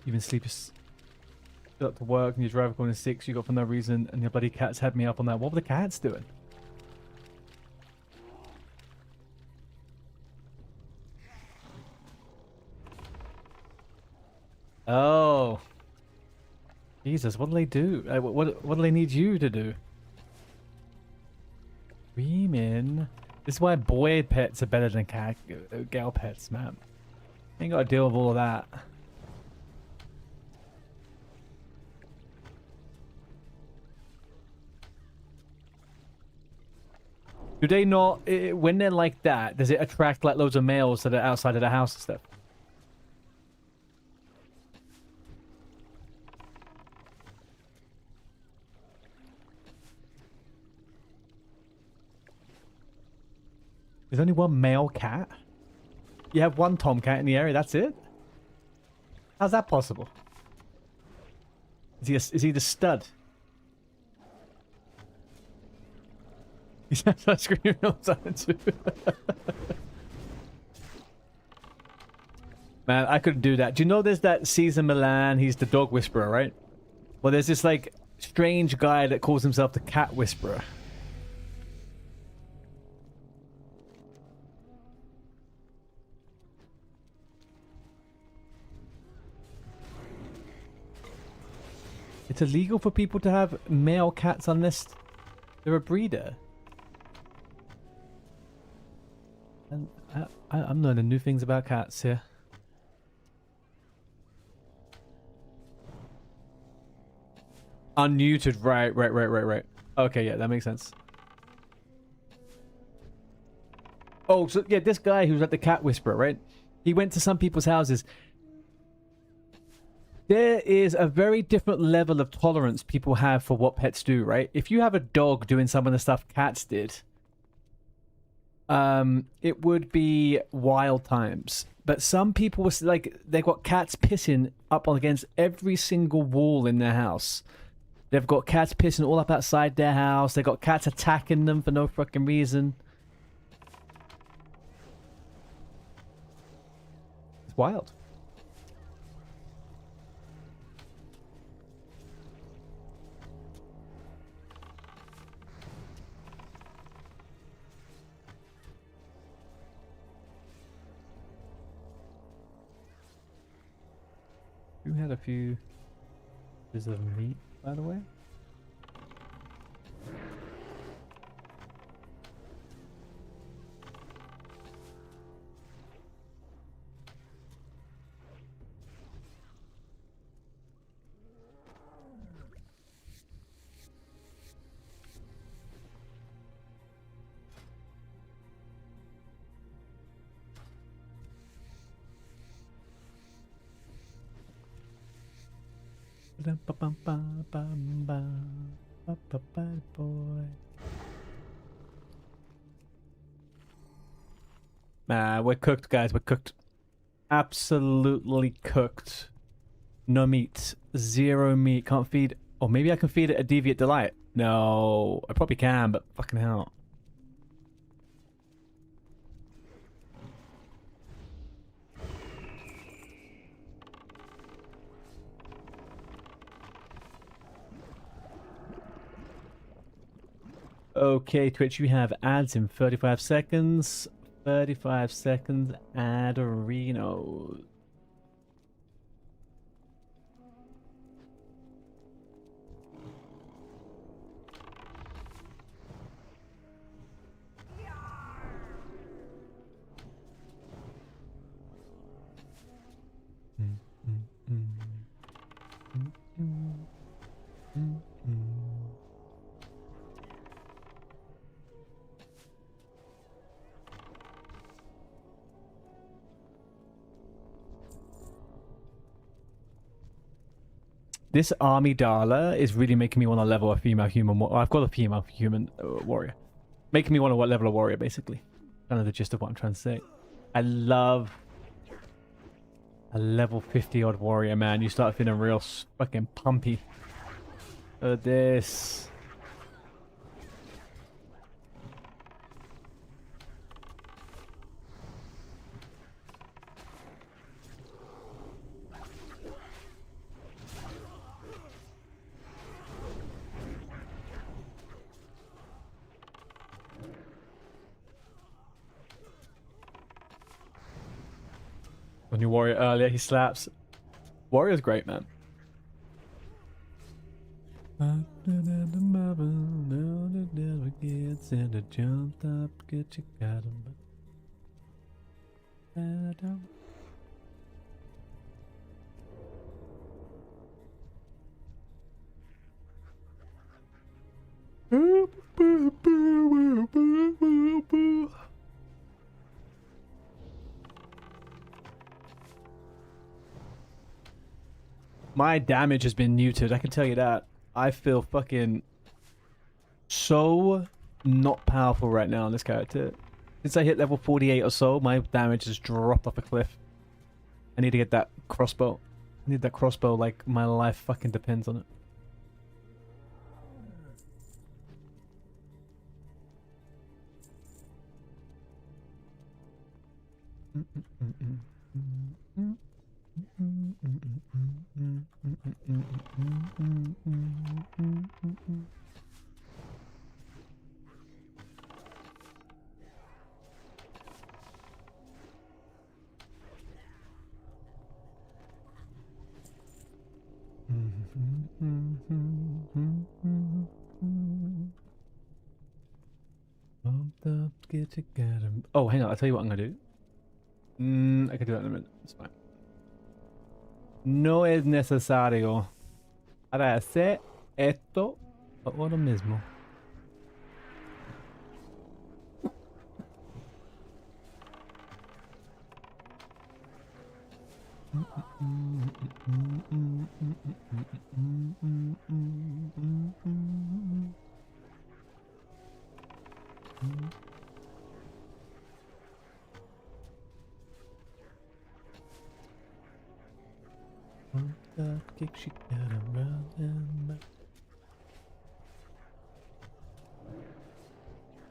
Even sleep is up to work and your driver calling 6 you got for no reason and your bloody cats had me up on that. What were the cats doing? Oh. Jesus, what do they do? What do they need you to do? Women. This is why boy pets are better than cat gal pets, man. Ain't got to deal with all of that. Do they not, when they're like that, does it attract like loads of males that are outside of the house and stuff? There's only one male cat? You have one tomcat in the area, that's it? How's that possible? Is he the stud? He's not screaming all the time too. Man, I couldn't do that. Do you know there's that Caesar Milan? He's the dog whisperer, right? Well, there's this like strange guy that calls himself the cat whisperer. It's illegal for people to have male cats unless they're a breeder. And I'm learning new things about cats here. Unneutered, right. Okay, yeah, that makes sense. Oh, so yeah, this guy who's like the cat whisperer, right? He went to some people's houses. There is a very different level of tolerance people have for what pets do, right? If you have a dog doing some of the stuff cats did, it would be wild times. But some people was like, they've got cats pissing up against every single wall in their house. They've got cats pissing all up outside their house. They've got cats attacking them for no fucking reason. It's wild. You had a few pieces of meat, by the way. Boy. Nah, we're cooked, guys. We're cooked. Absolutely cooked. No meat. Zero meat. Can't feed. Or maybe I can feed it a Deviant Delight. No, I probably can, but fucking hell. Okay, Twitch, you have ads in 35 seconds. 35 seconds, Adorino. This army Dala is really making me want to level a female human. I've got a female human warrior. Making me want to level a warrior, basically. Kind of the gist of what I'm trying to say. I love a level 50 odd warrior, man. You start feeling real fucking pumpy. This. When you warrior earlier, he slaps. Warrior's great, man. My damage has been neutered, I can tell you that. I feel fucking so not powerful right now on this character. Since I hit level 48 or so, my damage has dropped off a cliff. I need to get that crossbow. I need that crossbow like my life fucking depends on it. Get together. Oh, hang on. I'll tell you what I'm gonna do. I can do that in a minute. It's fine. No es necesario para hacer esto ahora mismo.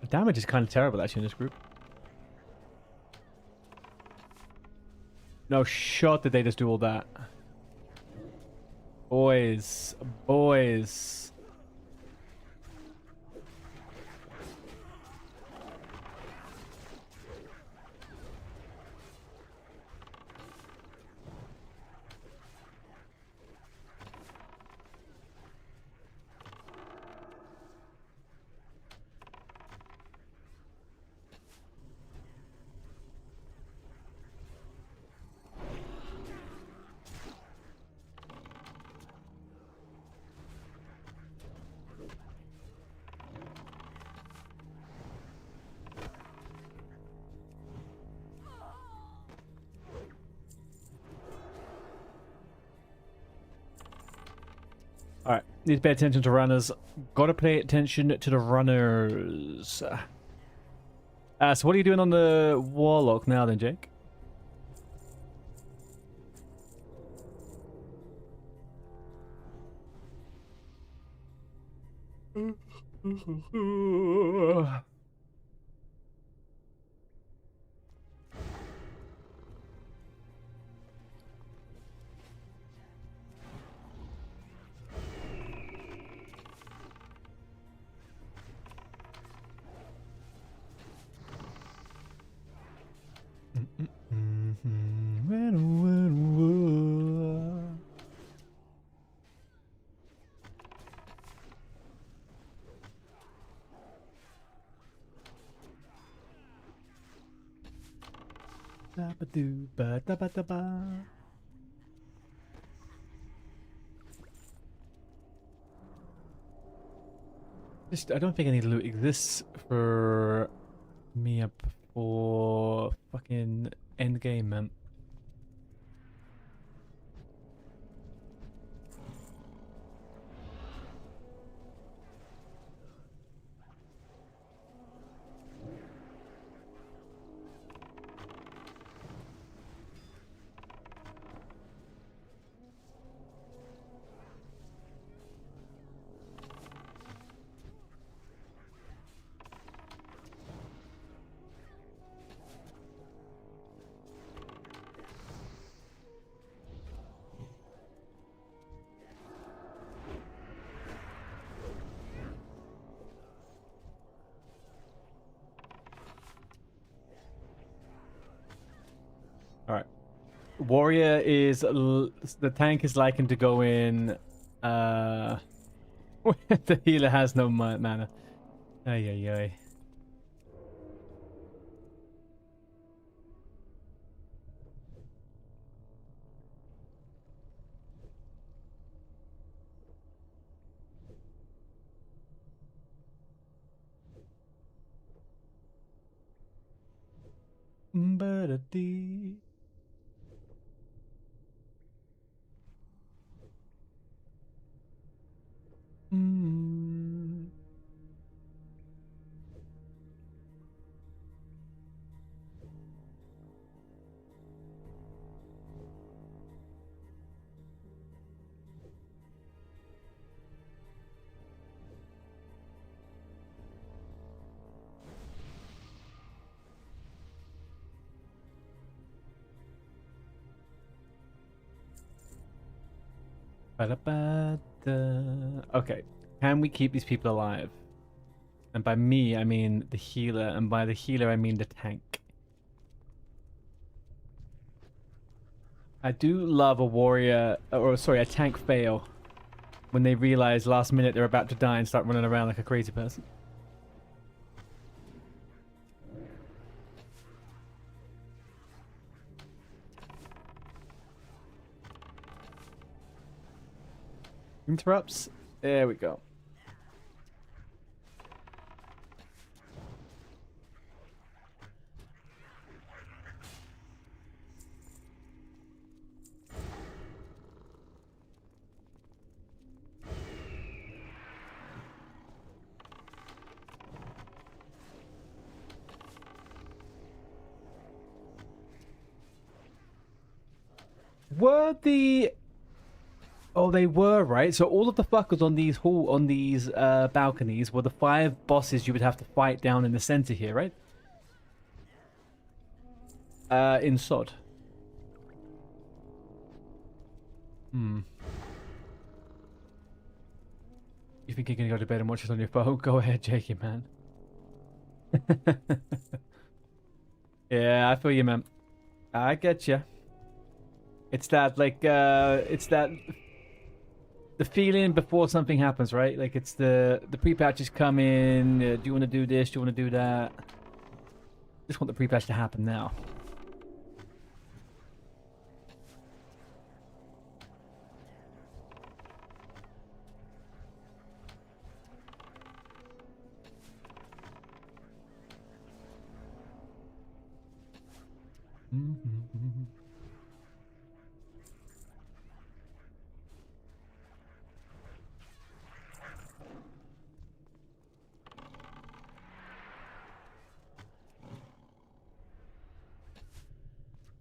The damage is kind of terrible actually in this group. No shot did they just do all that. Boys. Boys. Alright, need to pay attention to runners. Gotta pay attention to the runners. So what are you doing on the warlock now then, Jake? I don't think any loot exists for me up for fucking end game, man. Alright. Warrior is... the tank is likened to go in... the healer has no mana. Ay, ay, ay. Ba-da-dee. Okay, can we keep these people alive? And by me, I mean the healer, and by the healer, I mean the tank. I do love a warrior, or sorry, a tank fail when they realize last minute they're about to die and start running around like a crazy person. Interrupts. There we go. Were the... Oh, they were, right? So all of the fuckers on these balconies were the 5 bosses you would have to fight down in the center here, right? In SOD. You think you're gonna go to bed and watch this on your phone? Go ahead, Jakey, man. Yeah, I feel you, man. I get you. It's that, like, it's that... The feeling before something happens, right? Like, it's the pre-patches come in, do you want to do this, do you want to do that? Just want the pre-patch to happen now.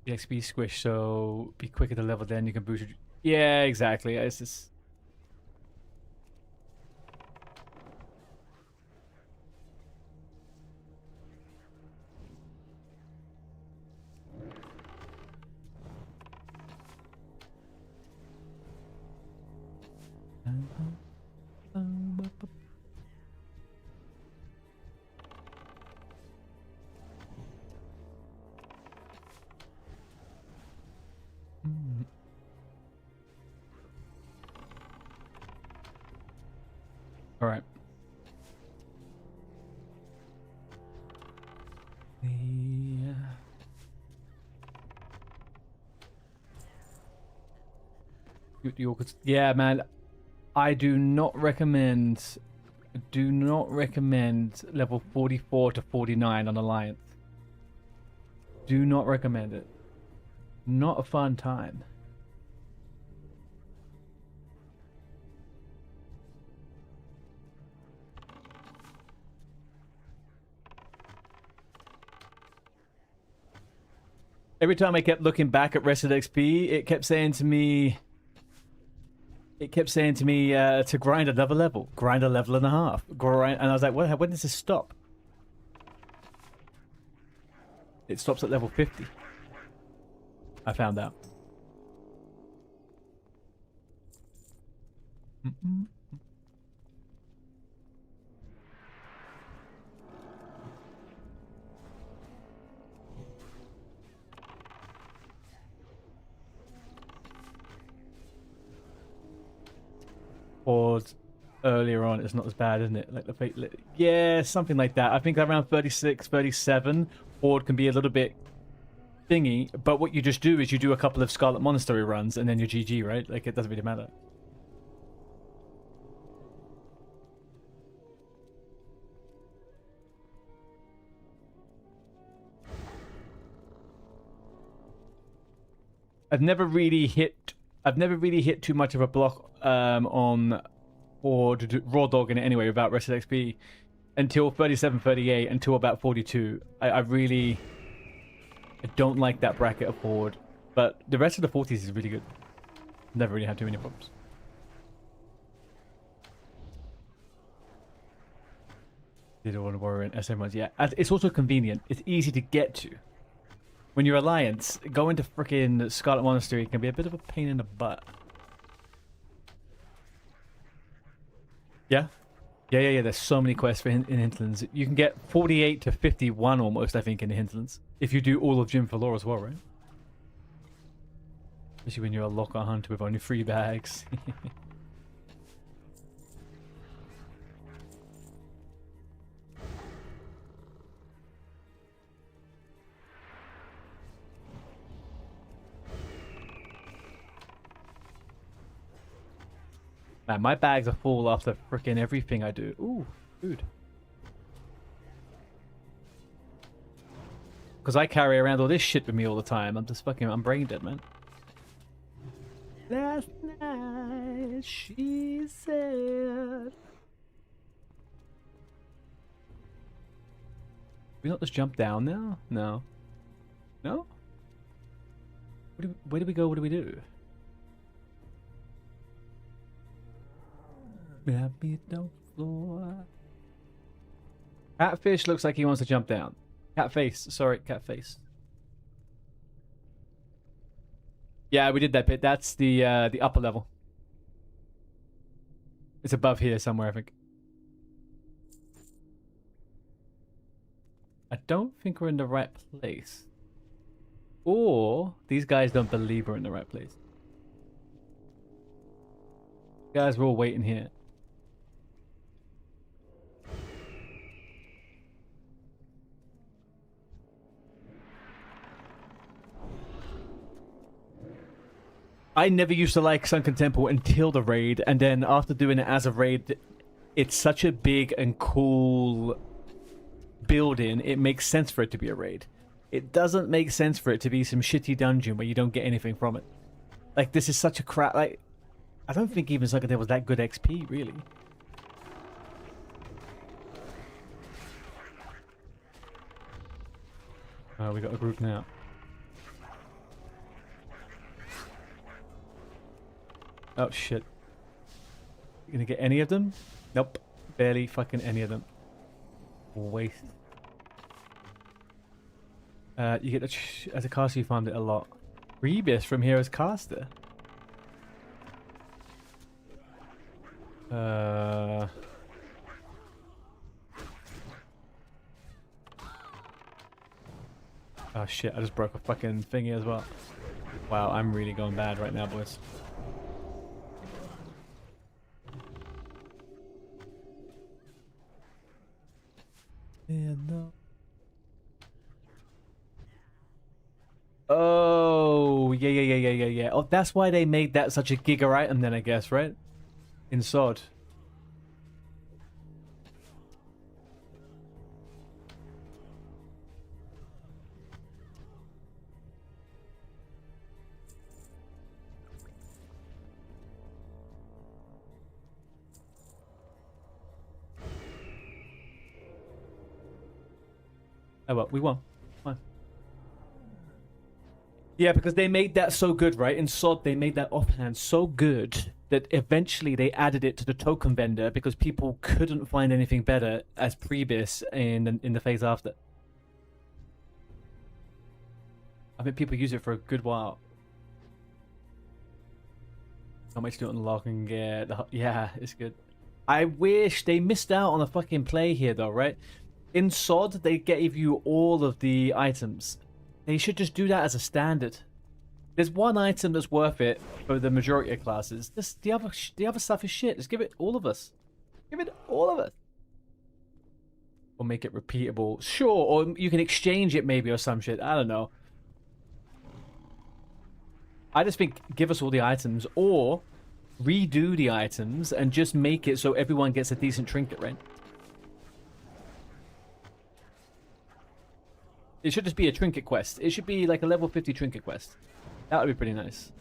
The XP squish, so be quicker to level, then you can boost your... Yeah, exactly. It's just... All right. Yeah, man. I do not recommend level 44 to 49 on Alliance. Do not recommend it. Not a fun time. Every time I kept looking back at Rested XP, it kept saying to me to grind another level, grind a level and a half, grind, and I was like, what? When does this stop? It stops at level 50. I found out. Or earlier on, it's not as bad, isn't it? Like the yeah, something like that. I think around 36, 37, Horde can be a little bit thingy. But what you just do is you do a couple of Scarlet Monastery runs, and then you're GG, right? Like, it doesn't really matter. I've never really hit too much of a block on Horde raw dog in it anyway without Rested XP until 37, 38, until about 42. I don't like that bracket of Horde, but the rest of the 40s is really good. Never really had too many problems. Didn't want to worry in SM ones, yeah. And it's also convenient. It's easy to get to. When you're Alliance, going to frickin' Scarlet Monastery can be a bit of a pain in the butt. Yeah. Yeah. There's so many quests for in hinterlands. You can get 48 to 51 almost, I think, in the hinterlands. If you do all of Gym for Lore as well, right? Especially when you're a locker hunter with only 3 bags. Man, my bags are full after freaking everything I do. Ooh, food. Because I carry around all this shit with me all the time. I'm brain dead, man. Last night, she said... We not just jump down now? No. No? Where do we go? What do we do? Catfish looks like he wants to jump down. Catface, sorry, catface. Yeah, we did that bit. That's the upper level. It's above here somewhere, I think. I don't think we're in the right place. Or these guys don't believe we're in the right place. Guys, we're all waiting here. I never used to like Sunken Temple until the raid, and then after doing it as a raid, it's such a big and cool building, it makes sense for it to be a raid. It doesn't make sense for it to be some shitty dungeon where you don't get anything from it. Like, this is such a crap... Like, I don't think even Sunken Temple was that good XP, really. We got a group now. Oh shit. You gonna get any of them? Nope. Barely fucking any of them. Waste. You get as a caster you farmed it a lot. Rebus from here as caster. Oh shit, I just broke a fucking thingy as well. Wow, I'm really going bad right now, boys. Yeah, no. Oh, yeah. Oh, that's why they made that such a giga item then, I guess, right? In SOD. Oh well, we won. Fine. Yeah, because they made that so good, right? In SOD, they made that offhand so good that eventually they added it to the token vendor because people couldn't find anything better as Prebis in the phase after. I think people use it for a good while. How much to unlock and get? Yeah, it's good. I wish they missed out on a fucking play here, though, right? In SOD, they gave you all of the items. They should just do that as a standard. There's one item that's worth it for the majority of classes. Just the other stuff is shit. Just give it all of us. Give it all of us. Or make it repeatable. Sure, or you can exchange it maybe or some shit. I don't know. I just think give us all the items or redo the items and just make it so everyone gets a decent trinket, right? It should just be a trinket quest. It should be like a level 50 trinket quest. That would be pretty nice.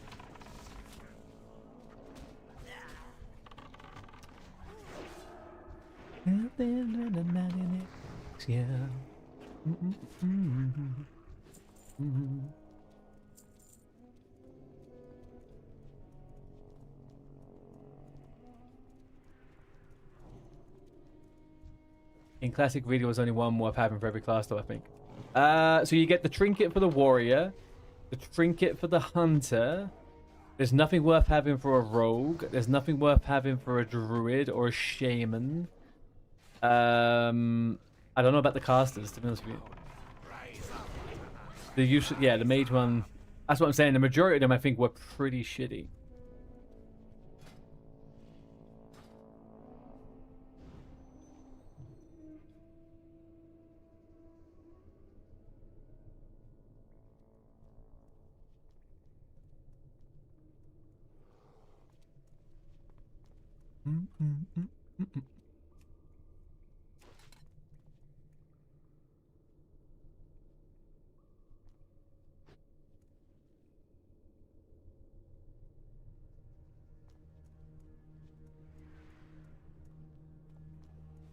Yeah. In classic video, was only one worth having for every class, though, I think. So you get the trinket for the warrior, the trinket for the hunter, There's nothing worth having for a rogue. There's nothing worth having for a druid or a shaman. I don't know about the casters, to be honest with you. The use, yeah, the mage one. That's what I'm saying. The majority of them, I think, were pretty shitty.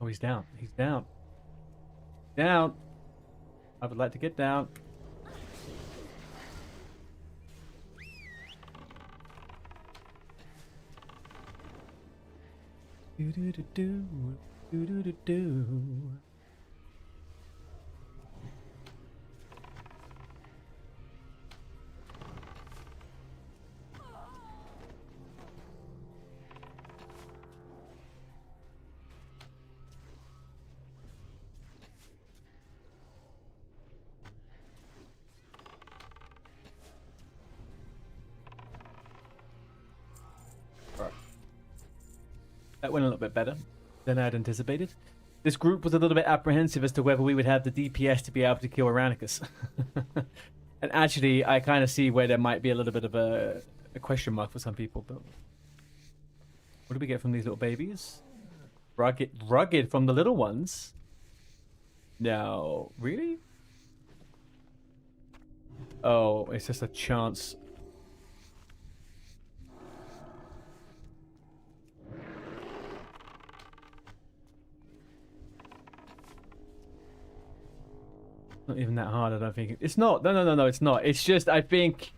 Oh, he's down. He's down. Down. I would like to get down. Do do do do do do do do. That went a little bit better than I had anticipated. This group was a little bit apprehensive as to whether we would have the DPS to be able to kill Aranicus. And actually, I kind of see where there might be a little bit of a question mark for some people. But what do we get from these little babies? Rugged from the little ones? No. Really? Oh, it's just a chance. Not even that hard, I don't think. It's not. No, it's not. It's just, I think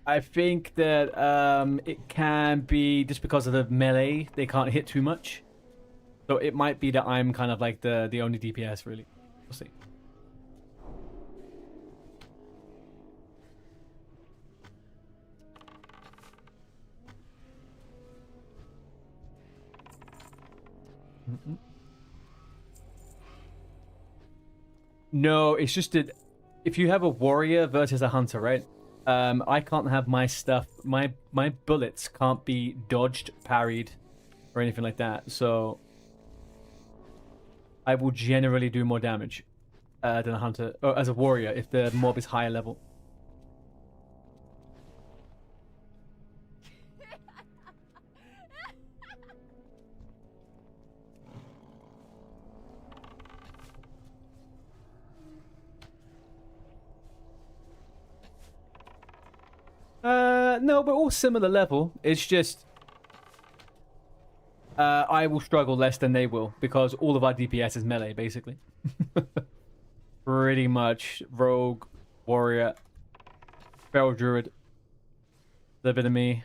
that it can be just because of the melee, they can't hit too much. So it might be that I'm kind of like the only DPS, really. We'll see. No, it's just that if you have a warrior versus a hunter, right? I can't have my stuff. My bullets can't be dodged, parried, or anything like that. So I will generally do more damage than a hunter, or as a warrior, if the mob is higher level. No, we're all similar level. It's just I will struggle less than they will because all of our DPS is melee, basically. Pretty much rogue, warrior, feral druid, a little bit of me.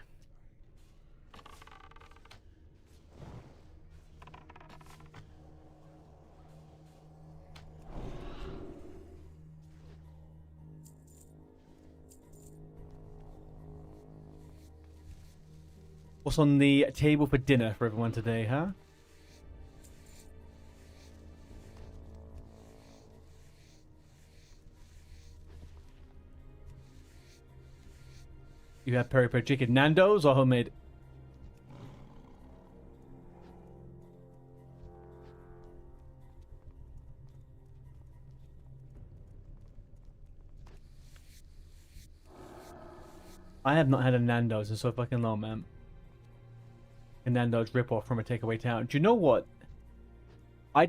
What's on the table for dinner for everyone today, huh? You have peri-peri chicken. Nando's or homemade? I have not had a Nando's in so fucking long, man. A Nando's ripoff from a takeaway town. Do you know what? I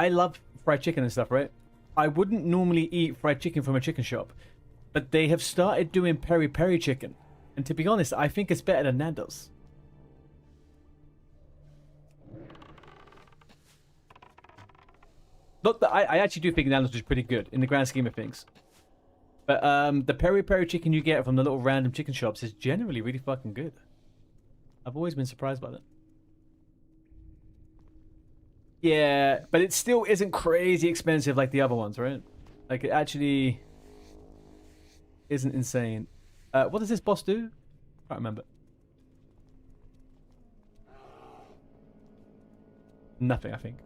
love fried chicken and stuff, right? I wouldn't normally eat fried chicken from a chicken shop, but they have started doing peri-peri chicken. And to be honest, I think it's better than Nando's. Not that I actually do think Nando's is pretty good in the grand scheme of things. But the peri-peri chicken you get from the little random chicken shops is generally really fucking good. I've always been surprised by that. Yeah, but it still isn't crazy expensive like the other ones, right? Like, it actually isn't insane. What does this boss do? Can't remember. Nothing, I think.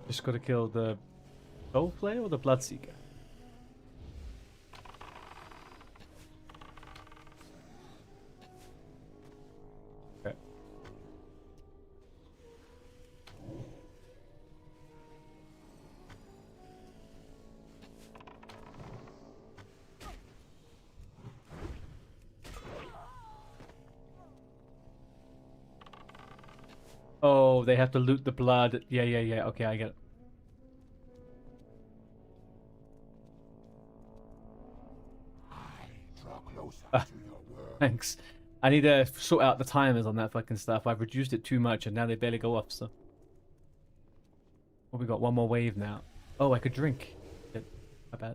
Just gotta kill the Soul Flare or the Bloodseeker? Okay. Oh, they have to loot the blood. Yeah, yeah, yeah. Okay, I get it. Thanks. I need to sort out the timers on that fucking stuff. I've reduced it too much and now they barely go off, so. Well, we got one more wave now. Oh, I could drink. Shit. My bad.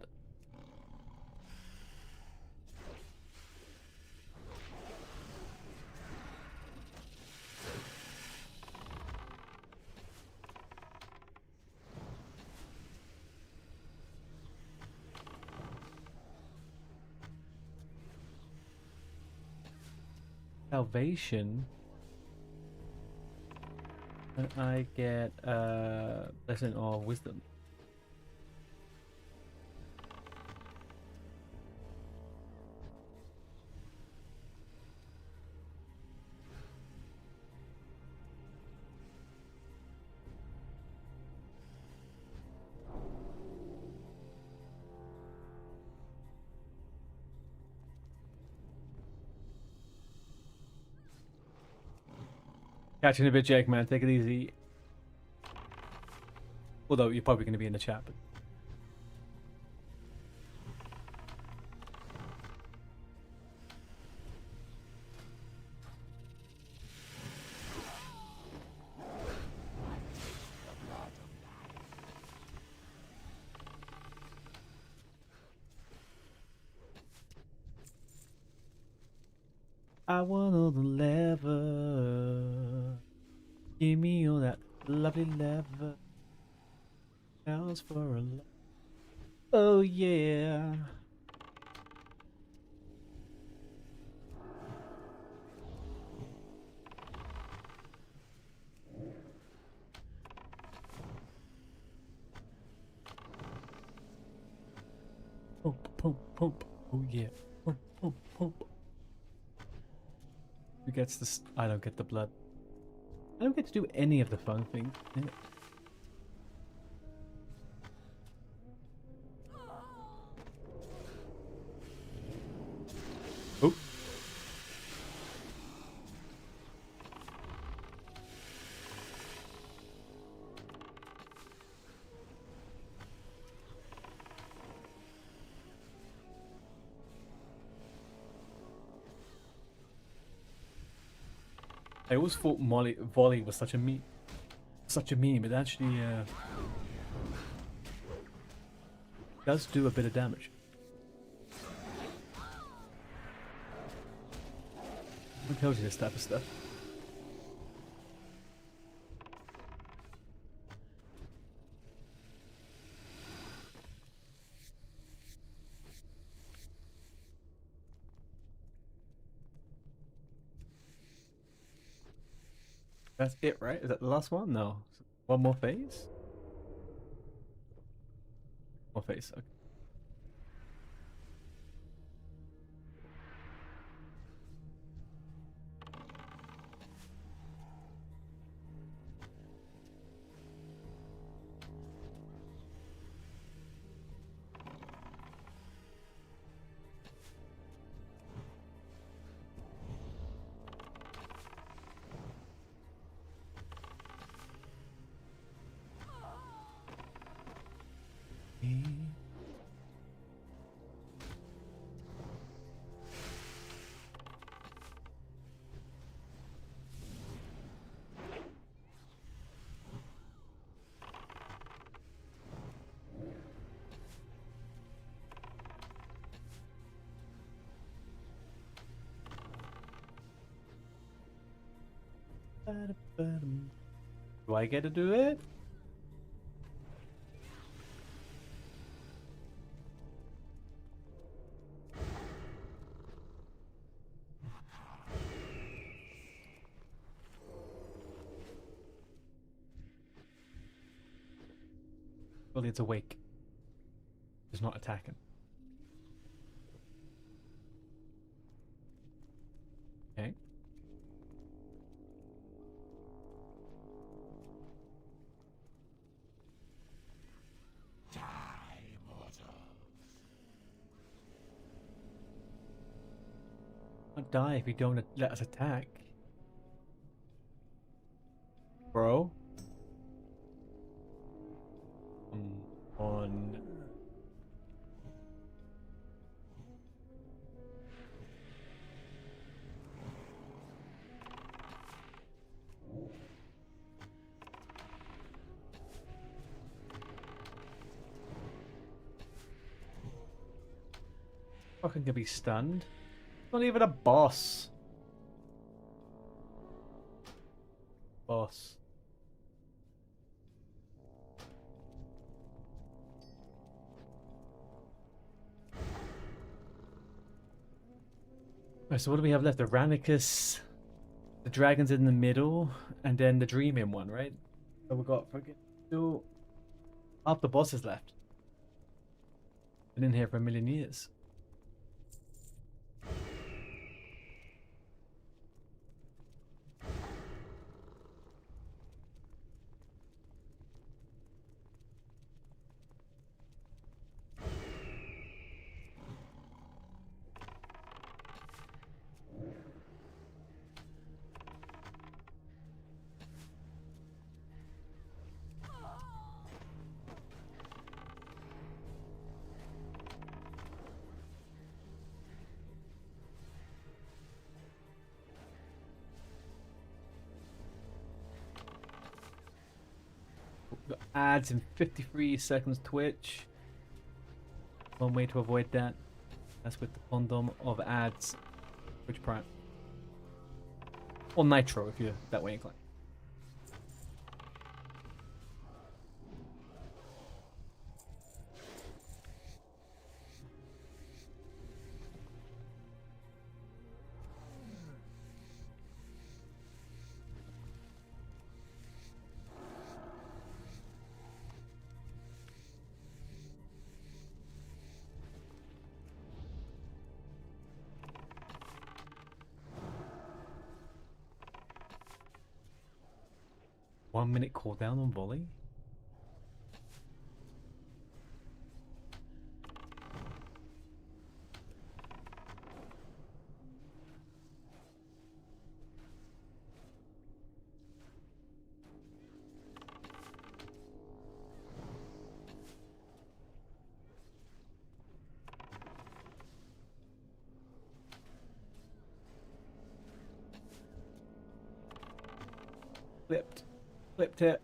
Salvation. And I get lesson of wisdom. Catching a bit, Jake, man. Take it easy. Although you're probably going to be in the chat. But... I want all the lever. Give me all that lovely lever. Else for a lot. Oh yeah. Pump, pump, pump. Oh yeah. Pump, pump, pump. Who gets this? I don't get the blood. I don't get to do any of the fun things. Oh. I always thought volley was such a meme, but actually does do a bit of damage. Who tells you this type of stuff? That's it, right? Is that the last one? No. One more phase? More phase, okay. Do I get to do it? Well, it's awake. It's not attacking. Okay. I'll die if you don't let us attack. Bro. On. Fucking gonna be stunned. Not even a boss. Boss. Right, so what do we have left? The Ranicus, the dragons in the middle, and then the dreaming one, right? So we got fucking still half the bosses left. Been in here for a million years. Got ads in 53 seconds Twitch. One way to avoid that. That's with the condom of ads. Twitch Prime. Or Nitro if you're that way inclined. One minute cooldown on volley. Flipped it.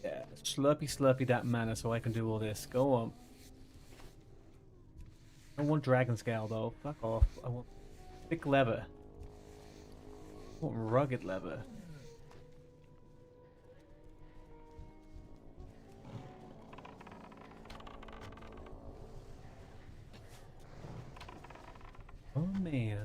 Yeah, slurpy that mana so I can do all this. Go on. I want dragon scale though. Fuck off. I want thick leather. I want rugged leather. Oh man.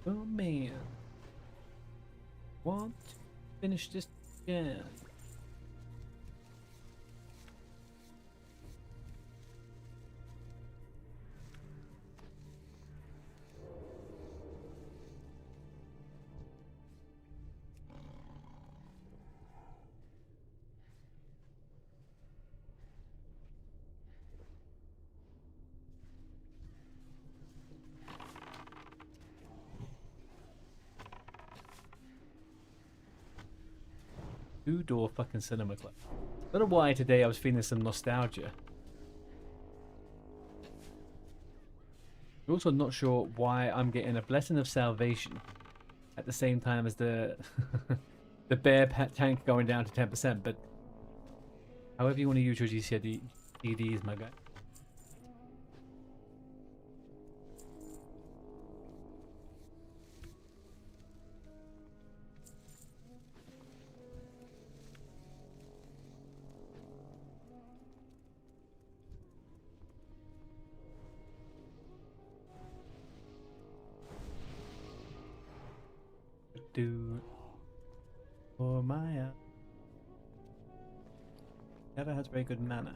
Oh man. Want to finish this jam. Two-door fucking cinema club. Don't know why today I was feeling some nostalgia. I'm also not sure why I'm getting a blessing of salvation at the same time as the the bear tank going down to 10%. But however you want to use your GCDs, my guy. Do for Maya. Never has very good manner.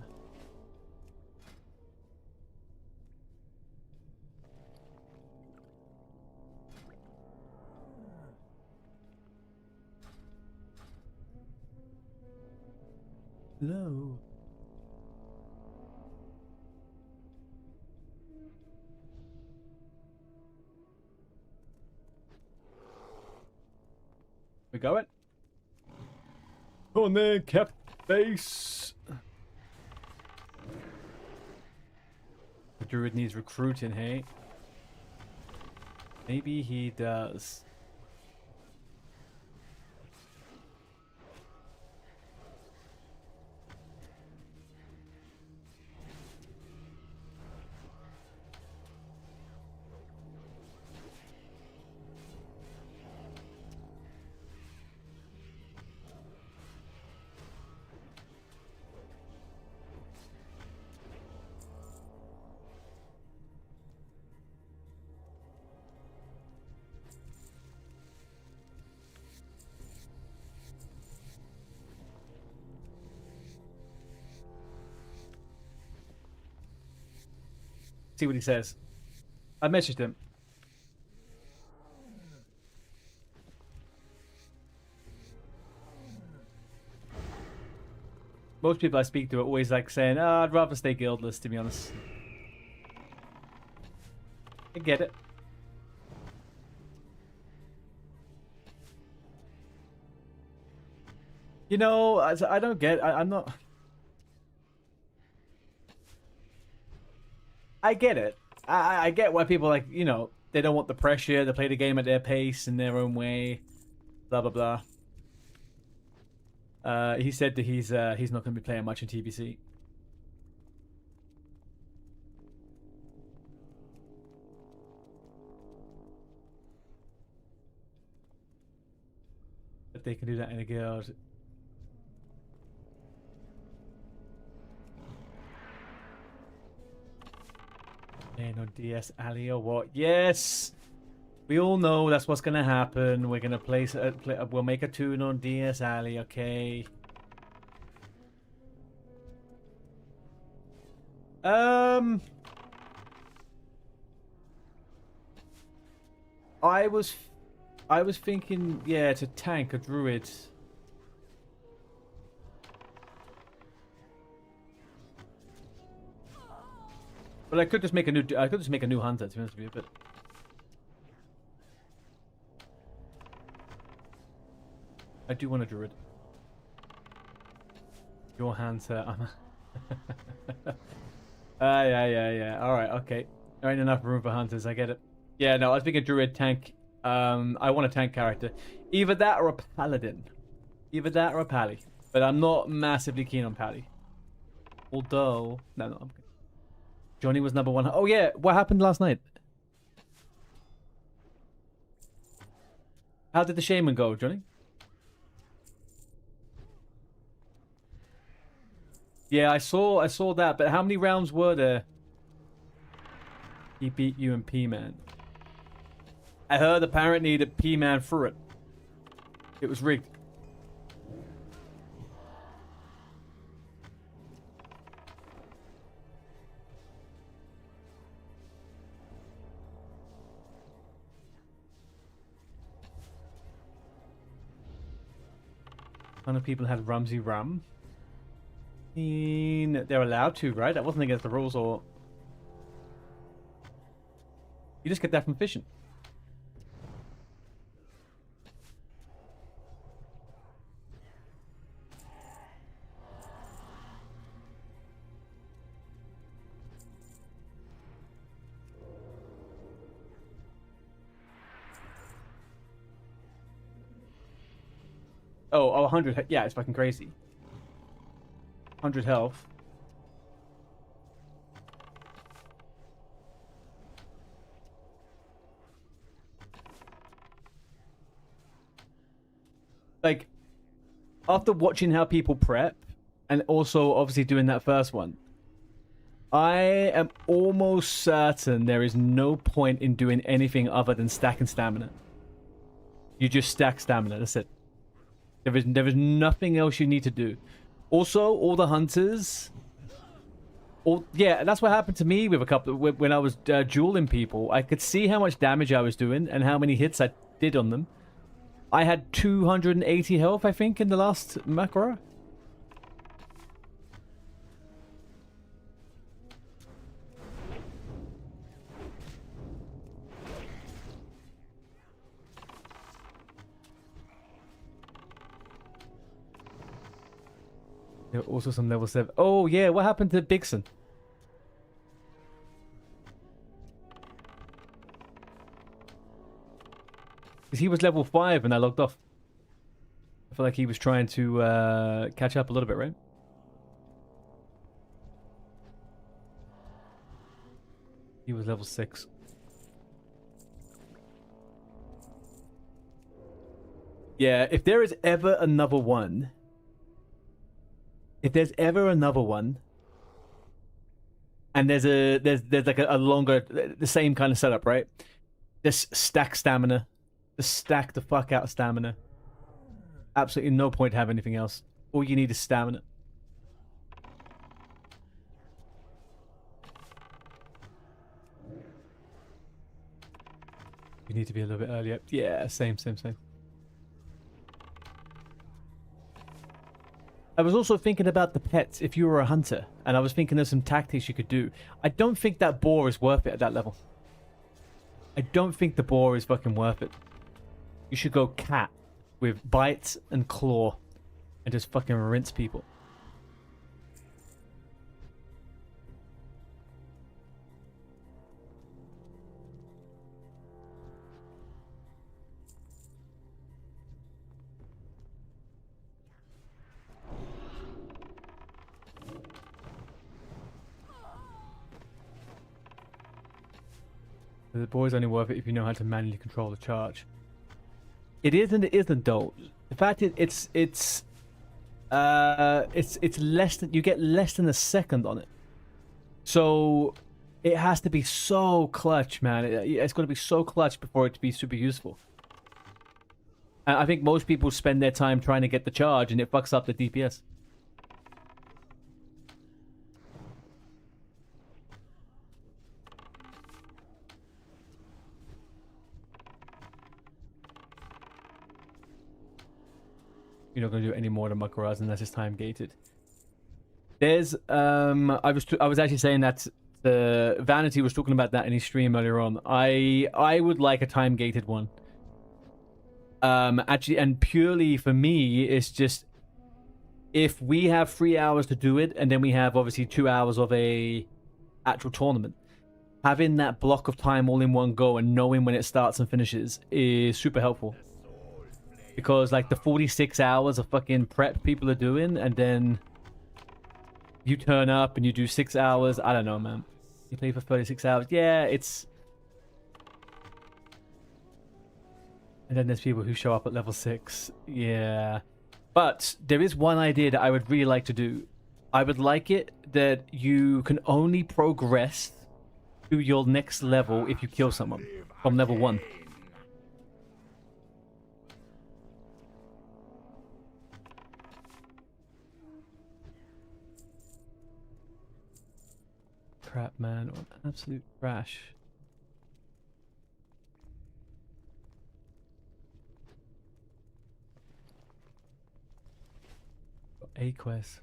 Hello. We going? Go on there, Cap Face. The druid needs recruiting, hey? Maybe he does. See what he says. I messaged him. Most people I speak to are always like saying, oh, I'd rather stay guildless, to be honest. I get it. You know, I don't get... I'm not... I get it. I get why people, like, you know, they don't want the pressure. They play the game at their pace in their own way. Blah, blah, blah. He said that he's not going to be playing much in TBC. But they can do that in a guild. No DS Alley or what? Yes! We all know that's what's gonna happen. We're gonna we'll make a tune on DS Alley, okay? I was thinking, yeah, to tank a druid. But I could just make a new hunter, to be honest with you, but I do want a druid. Your hunter, yeah. Alright, okay. There ain't enough room for hunters, I get it. Yeah, no, I was thinking druid tank. I want a tank character. Either that or a paladin. Either that or a pally. But I'm not massively keen on pally. Although, no, I'm good. Johnny was number 1. Oh yeah, what happened last night? How did the shaman go, Johnny? Yeah, I saw that, but how many rounds were there? He beat you and P-Man. I heard apparently the P-Man threw it. It was rigged. A ton of people had Rumsey Rum. I mean, they're allowed to, right? That wasn't against the rules, or... You just get that from fishing. Oh, 100. Yeah, it's fucking crazy. 100 health. Like, after watching how people prep, and also obviously doing that first one, I am almost certain there is no point in doing anything other than stacking stamina. You just stack stamina, that's it. There is nothing else you need to do. Also, all the hunters... yeah, that's what happened to me with a couple... when I was dueling people. I could see how much damage I was doing and how many hits I did on them. I had 280 health, I think, in the last macro. There were also some level 7. Oh, yeah, what happened to Bigson? Because he was level 5 and I logged off. I feel like he was trying to catch up a little bit, right? He was level 6. Yeah, if there is ever another one... If there's ever another one, and there's like a longer, the same kind of setup, right? Just stack stamina. Just stack the fuck out of stamina. Absolutely no point to have anything else. All you need is stamina. You need to be a little bit earlier. Yeah, same. I was also thinking about the pets if you were a hunter, and I was thinking there's some tactics you could do. I don't think that boar is worth it at that level. I don't think the boar is fucking worth it. You should go cat with bite and claw and just fucking rinse people. The boar is only worth it if you know how to manually control the charge. It is and it isn't though. The fact is, it's less than, you get less than a second on it. So it has to be so clutch, man. It's going to be so clutch before it to be super useful. And I think most people spend their time trying to get the charge, and it fucks up the DPS. You're not going to do any more than Makaraz unless it's time gated. There's I was actually saying that the Vanity was talking about that in his stream earlier on. I would like a time gated one. Actually, and purely for me, it's just if we have 3 hours to do it, and then we have obviously 2 hours of a actual tournament. Having that block of time all in one go and knowing when it starts and finishes is super helpful. Because, like, the 46 hours of fucking prep people are doing, and then you turn up and you do 6 hours. I don't know, man. You play for 36 hours. Yeah, it's... And then there's people who show up at level 6. Yeah. But there is one idea that I would really like to do. I would like it that you can only progress to your next level if you kill someone from level 1. crap, man. What absolute trash. Got a quest.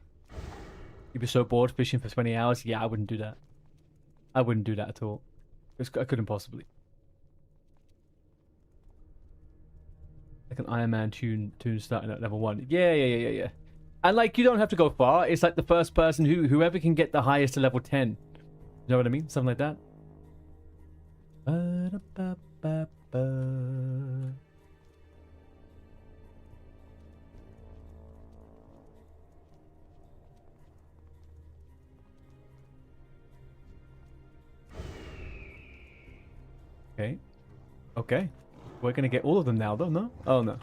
You'd be so bored fishing for 20 hours? Yeah, I wouldn't do that. I wouldn't do that at all. I couldn't possibly. Like an Iron Man tune starting at level 1. Yeah. And like, you don't have to go far. It's like the first person whoever can get the highest to level 10. You know what I mean? Something like that. Ba-da-ba-ba-ba. Okay. We're gonna get all of them now, though, no? Oh, no.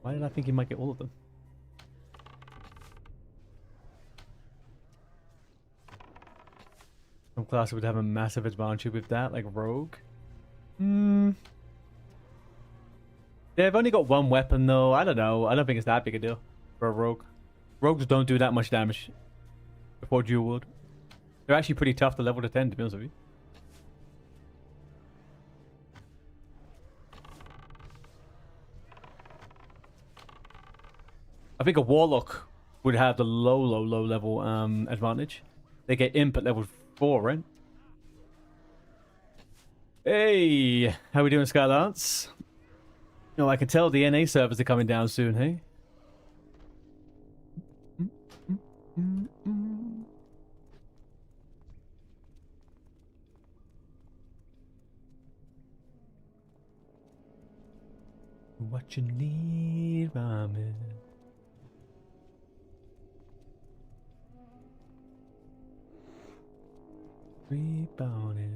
Why did I think you might get all of them? Some class would have a massive advantage with that, like Rogue. They've only got one weapon, though. I don't know. I don't think it's that big a deal for a Rogue. Rogues don't do that much damage before dual wield. They're actually pretty tough to level to 10, to be honest with you. I think a Warlock would have the low level advantage. They get imp at level 4, right? Hey, how we doing, Skylance? Oh, I can tell the NA servers are coming down soon, hey? What you need, ramen? Rebounding.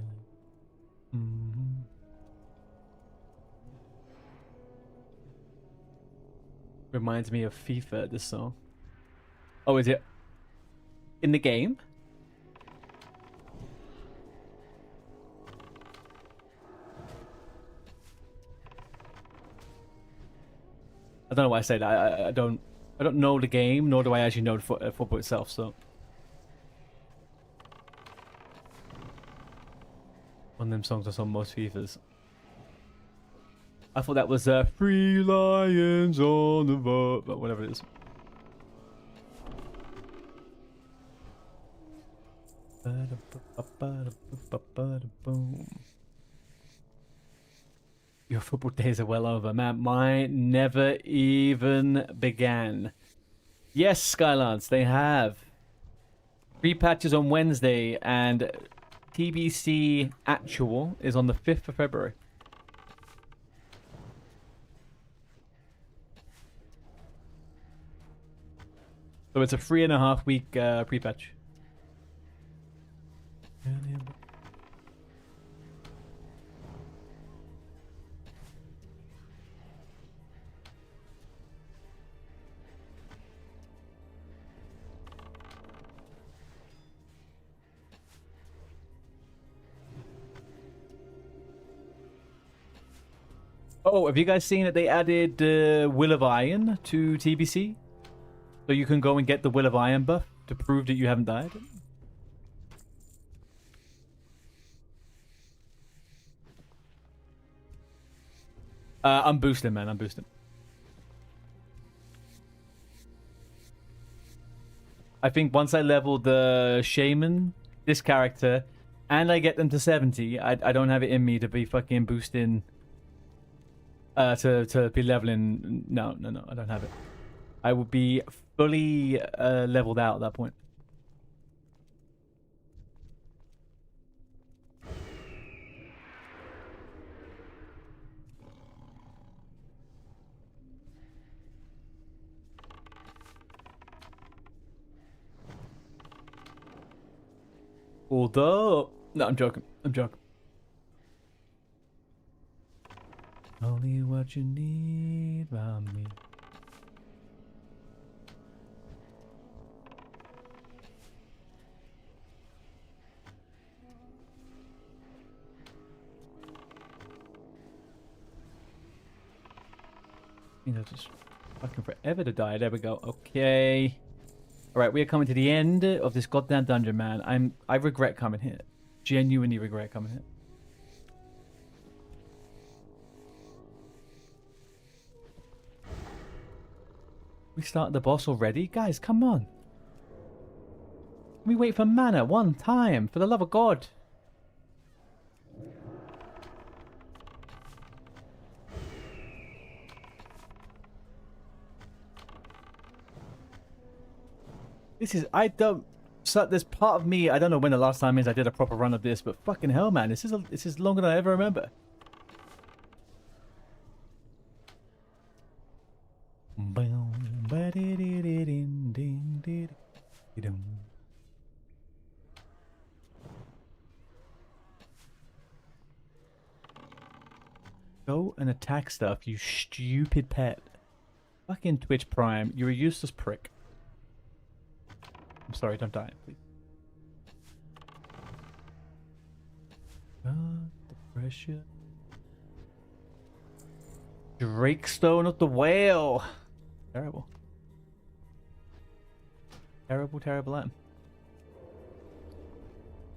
Reminds me of FIFA, this song. Oh, is it in the game? I don't know why I say that. I don't know the game, nor do I actually know the football itself, so. One of them songs that's on most FIFAs. I thought that was Free Lions on the Vote, but whatever it is. Your football days are well over, man. Mine never even began. Yes, Skylance, they have. 3 patches on Wednesday, and TBC actual is on the 5th of February. So it's a 3.5 week pre-patch. Oh, have you guys seen that they added Will of Iron to TBC? So you can go and get the Will of Iron buff to prove that you haven't died? I'm boosting, man. I'm boosting. I think once I level the Shaman, this character, and I get them to 70, I don't have it in me to be fucking boosting... to be leveling. No, I don't have it. I will be fully leveled out at that point. Although, no, I'm joking. Only what you need from me. You know, just fucking forever to die. There we go. Okay. All right, we are coming to the end of this goddamn dungeon, man. I regret coming here. Genuinely regret coming here. We started the boss already? Guys, come on. Can we wait for mana one time? For the love of God. This is... I don't... So there's part of me... I don't know when the last time is I did a proper run of this, but fucking hell, man. This is longer than I ever remember. Go and attack stuff, you stupid pet. Fucking Twitch Prime, you're a useless prick. I'm sorry, don't die, please. God, the pressure. Drakestone of the Whale. Terrible. Terrible, terrible am.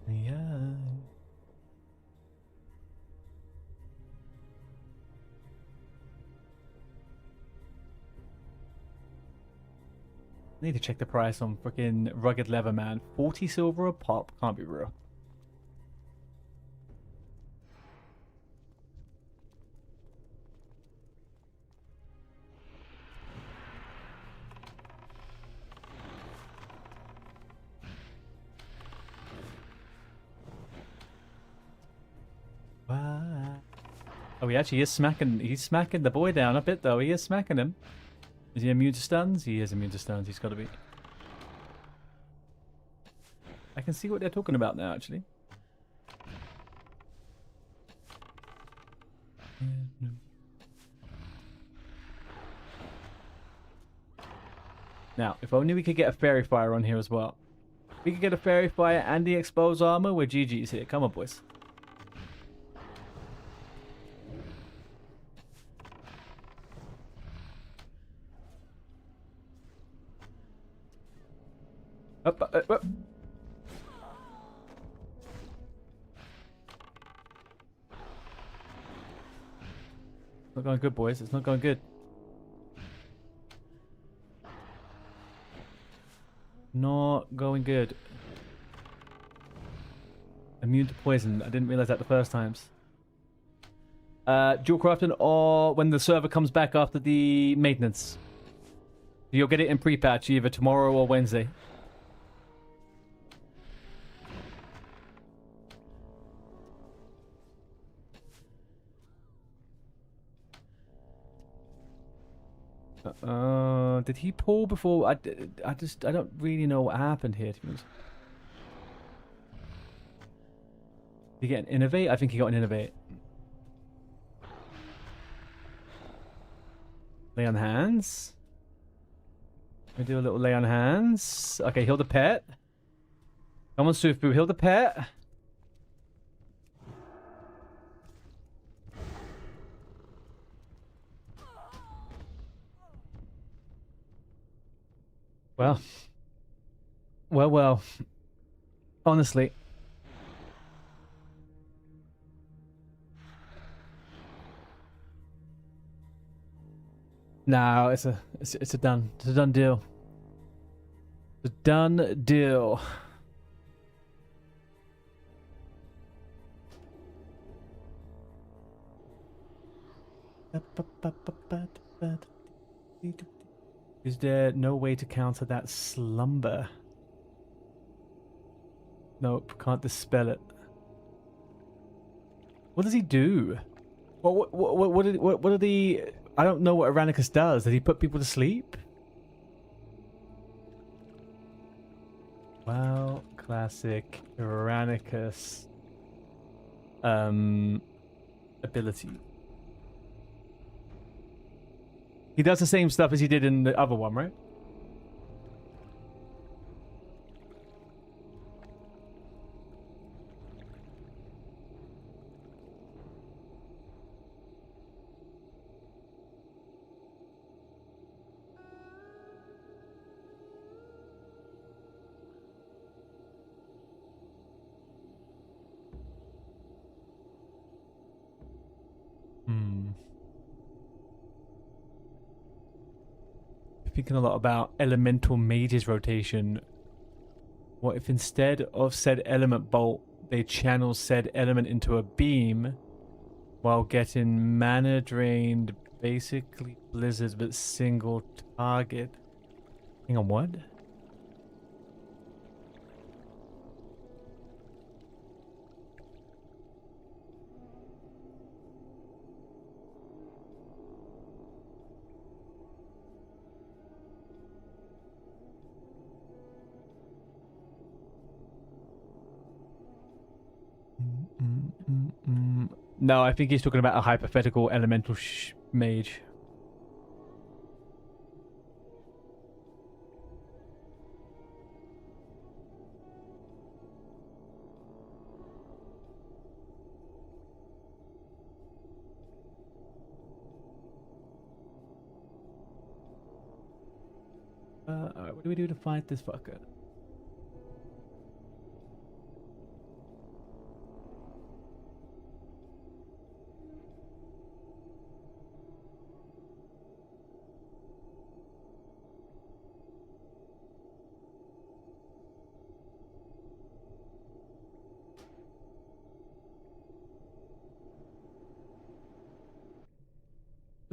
Yeah. I need to check the price on freaking rugged leather, man. 40 silver a pop. Can't be real. Wow. Oh, he actually is smacking. He's smacking the boy down a bit, though. He is smacking him. Is he immune to stuns? He is immune to stuns. He's got to be. I can see what they're talking about now, actually. Now, if only we could get a fairy fire on here as well. If we could get a fairy fire and the exposed armor, we're GG's here. Come on, boys. Up. Not going good, boys. It's not going good. Not going good. Immune to poison. I didn't realize that the first times. Dual crafting or when the server comes back after the maintenance. You'll get it in pre-patch either tomorrow or Wednesday. Did he pull before? I don't really know what happened here, to be honest. Did he get an innovate? I think he got an innovate. Lay on hands. We do a little lay on hands. Okay, heal the pet. Come on, Sufu, heal the pet. Well. Honestly. No, it's a done deal. It's a done deal. Is there no way to counter that slumber? Nope, can't dispel it. What does he do? What are the... I don't know what Iranicus does. Did he put people to sleep? Wow, classic Iranicus ability. He does the same stuff as he did in the other one, right? thinking a lot about elemental mages rotation. What if instead of said element bolt, they channel said element into a beam while getting mana drained, basically blizzards but single target? Hang on, what? No, I think he's talking about a hypothetical elemental mage. Alright, what do we do to fight this fucker?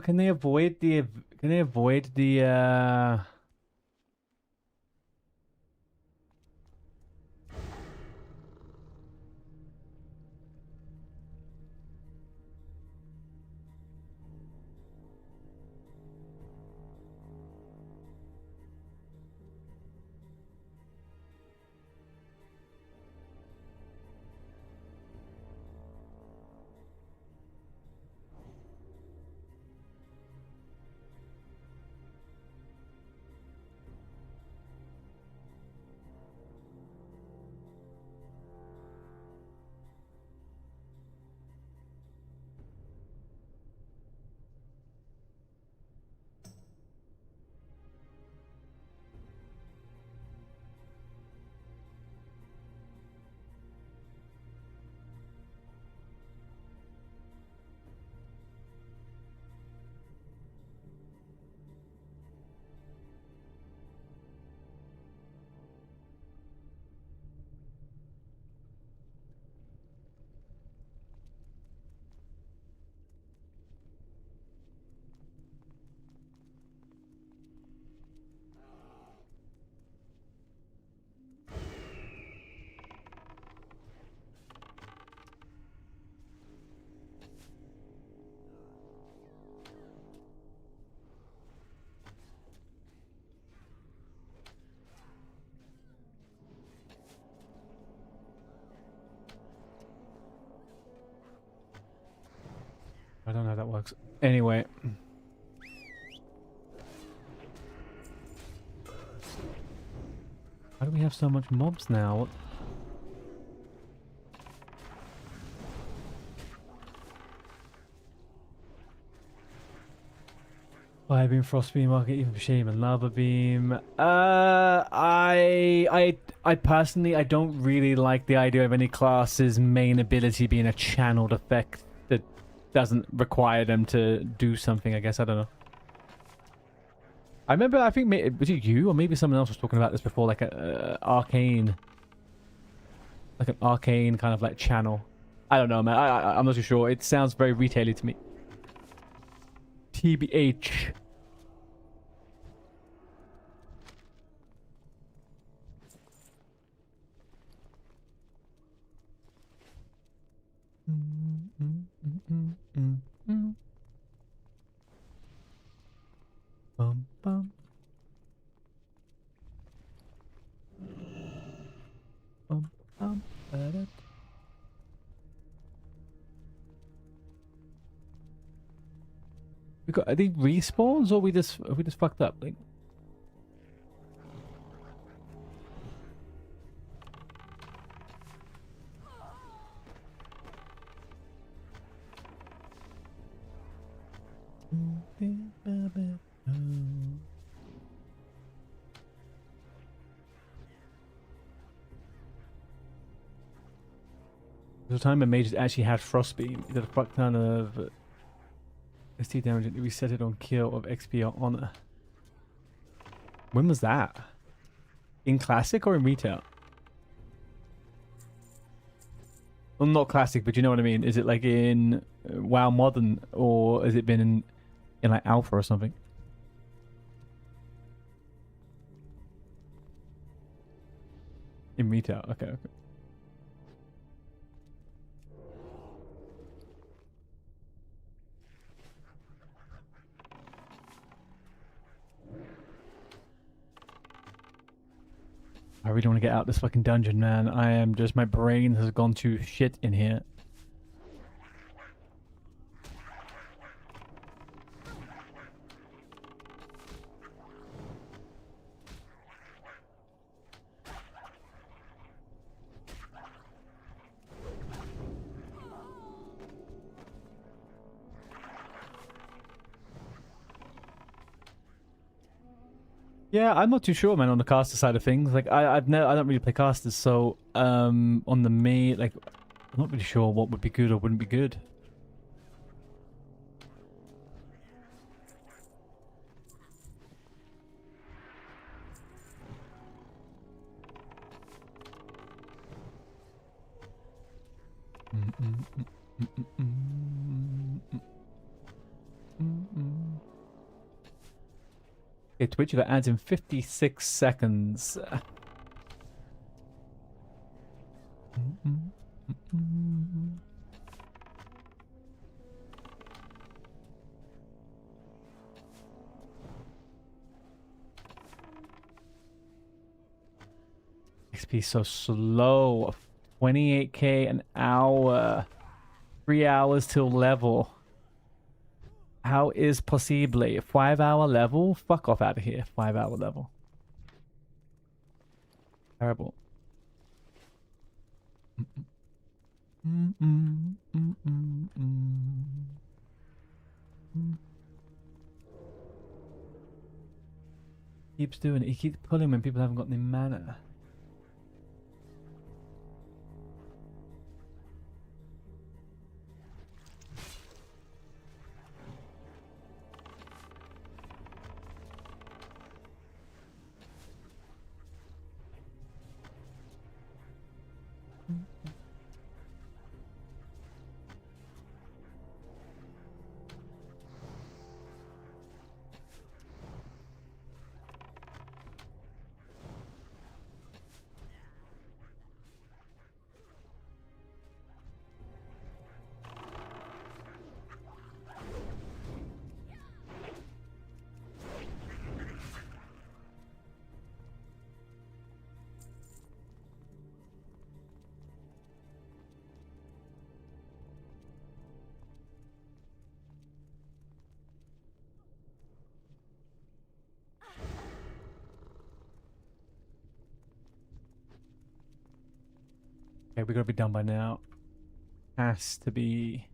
Can they avoid the I don't know how that works. Anyway. Why do we have so much mobs now? Fire beam, frost beam, market, even for shame, and lava beam. I personally, I don't really like the idea of any class's main ability being a channeled effect that doesn't require them to do something. I guess I don't know. I remember, I think, was it you or maybe someone else was talking about this before, like a arcane, like an arcane kind of like channel. I don't know, man. I'm not too sure. It sounds very retail-y to me. TBH. Bum, bum. Bum, bum, ba-da. We got, are they respawns or we just fucked up? Like, there's a time when mages actually had frost beam. He did a fuck ton of ST damage and reset it on kill of XP or honor. When was that? In classic or in retail? Well, not classic, but you know what I mean. Is it like in WoW Modern, or has it been in like alpha or something? In retail, okay, okay. I really want to get out this fucking dungeon, man. I am just, my brain has gone to shit in here. Yeah, I'm not too sure, man, on the caster side of things. Like, I don't really play casters, so on the main, like, I'm not really sure what would be good or wouldn't be good. Okay, Twitch, you got ads in 56 seconds. XP so slow. 28k an hour. 3 hours till level. How is possible? 5-hour level? Fuck off out of here. 5-hour level. Terrible. Keeps doing it. He keeps pulling when people haven't got any mana. Okay, we gotta be done by now. Has to be.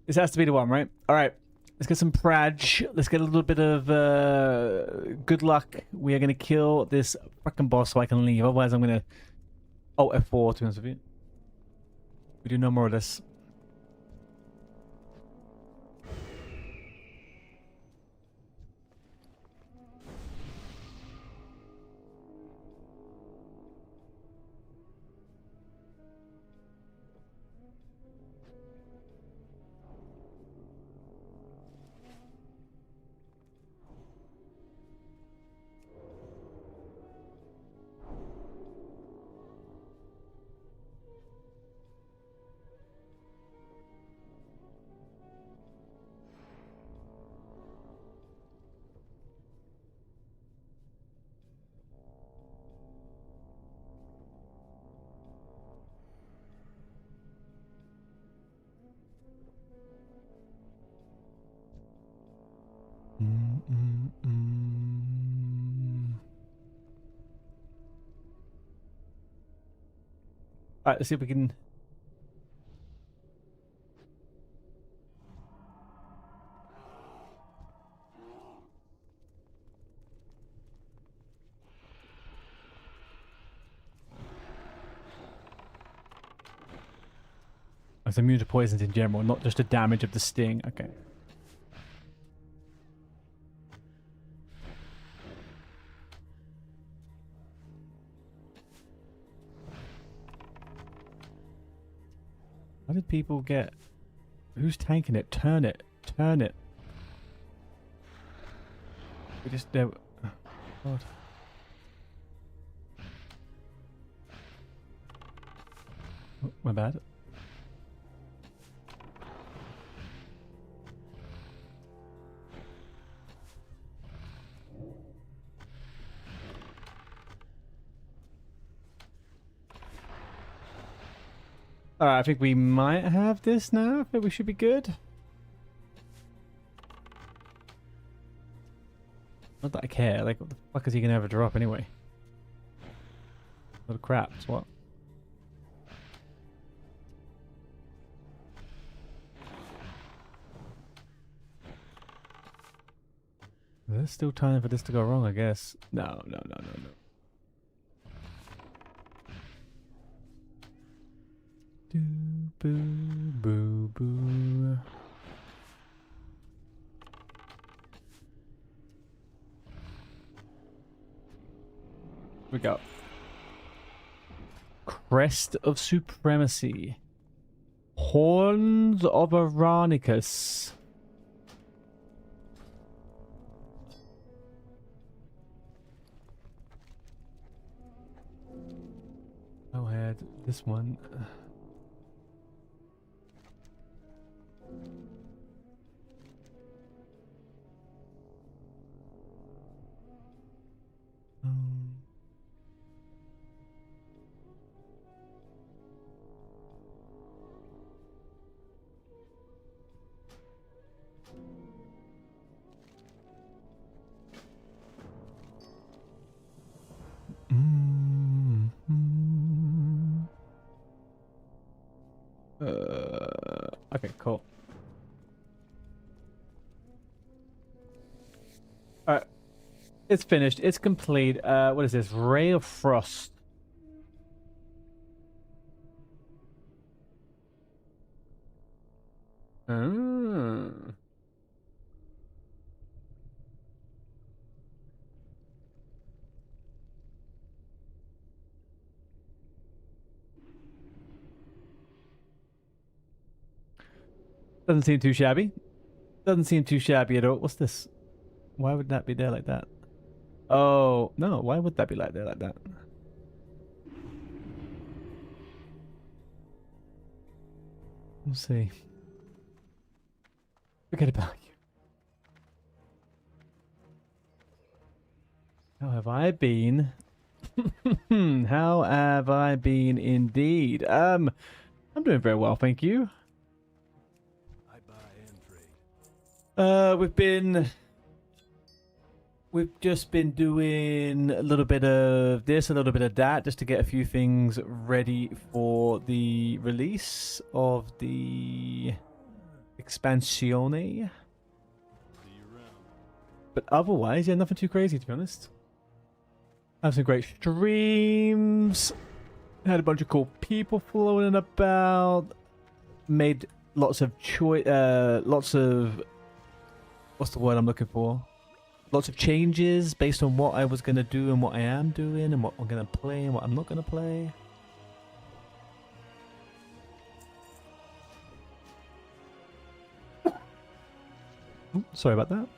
This has to be the one, right? Alright. Let's get some Praj. Let's get a little bit of good luck. We are gonna kill this fucking boss so I can leave. Otherwise I'm gonna... Oh, F4 to be honest with you. We do no more of this. Alright, let's see if we can... It's immune to poisons in general, not just the damage of the sting. Okay. What did people get? Who's tanking it? Turn it. Turn it. We just do. Oh, God. Oh, my bad. Alright, I think we might have this now. I think we should be good. Not that I care. Like, what the fuck is he gonna ever drop anyway? What a crap. It's what? There's still time for this to go wrong, I guess. No. Do boo boo boo. We go. Crest of Supremacy. Horns of Ironicus. Go ahead. This one. Okay, cool. Alright. It's finished. It's complete. What is this? Ray of Frost. Doesn't seem too shabby. Doesn't seem too shabby at all. What's this? Why would that be there like that? Oh, no. Why would that be like there like that? We'll see. Forget about you. How have I been? How have I been indeed? I'm doing very well, thank you. We've just been doing a little bit of this, a little bit of that, just to get a few things ready for the release of the Expansione. But otherwise, yeah, nothing too crazy, to be honest. Have some great streams. Had a bunch of cool people floating about. Made lots of what's the word I'm looking for? Lots of changes based on what I was going to do and what I am doing and what I'm going to play and what I'm not going to play. Sorry about that.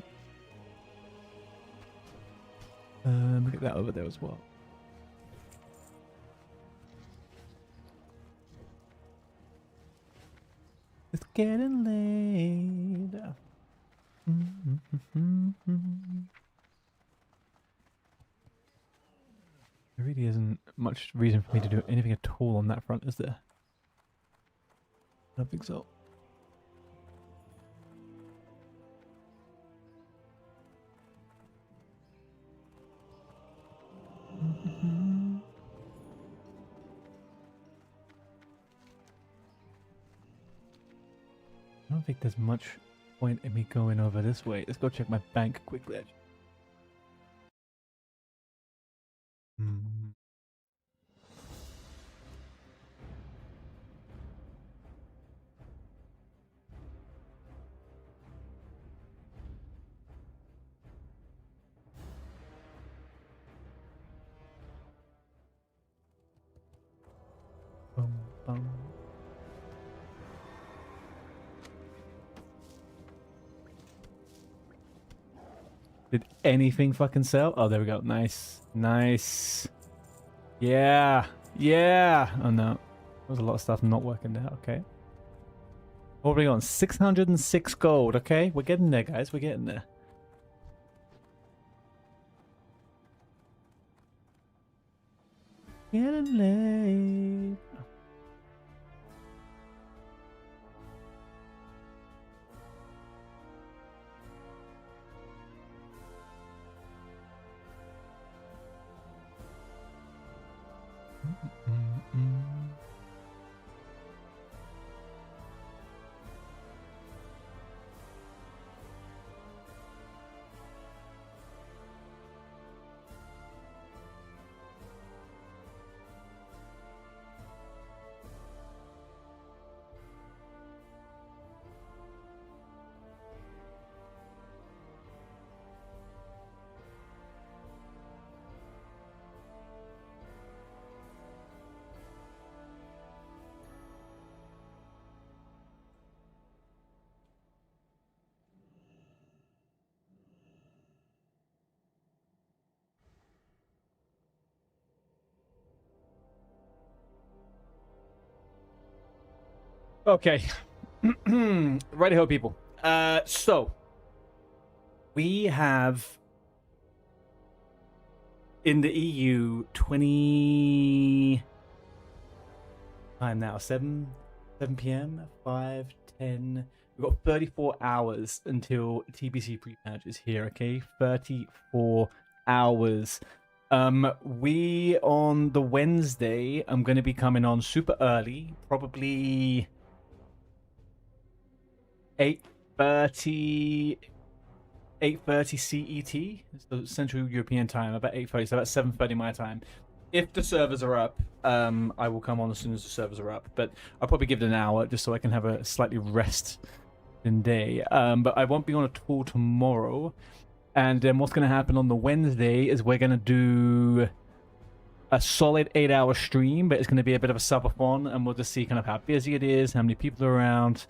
Look at that over there as well. It's getting late. There really isn't much reason for me to do anything at all on that front, is there? I don't think so. I don't think there's much point in me going over this way. Let's go check my bank quickly. Bum, bum. Did anything fucking sell? Oh, there we go. Nice. Nice. Yeah. Yeah. Oh, no. There's a lot of stuff not working there. Okay. Holding on. 606 gold. Okay. We're getting there, guys. We're getting there. Getting late. Okay. Righty-ho, people. So we have in the EU 20 time now, 7 p.m., 5, 10. We've got 34 hours until TBC pre-patch is here, okay? 34 hours. We on the Wednesday, I'm going to be coming on super early, probably 8:30 CET, so Central European time, about 8:30, so about 7:30 my time. If the servers are up, I will come on as soon as the servers are up, but I'll probably give it an hour just so I can have a slightly rest in day. But I won't be on at all tomorrow. And then what's going to happen on the Wednesday is we're going to do a solid 8-hour stream, but it's going to be a bit of a subathon, and we'll just see kind of how busy it is, how many people are around.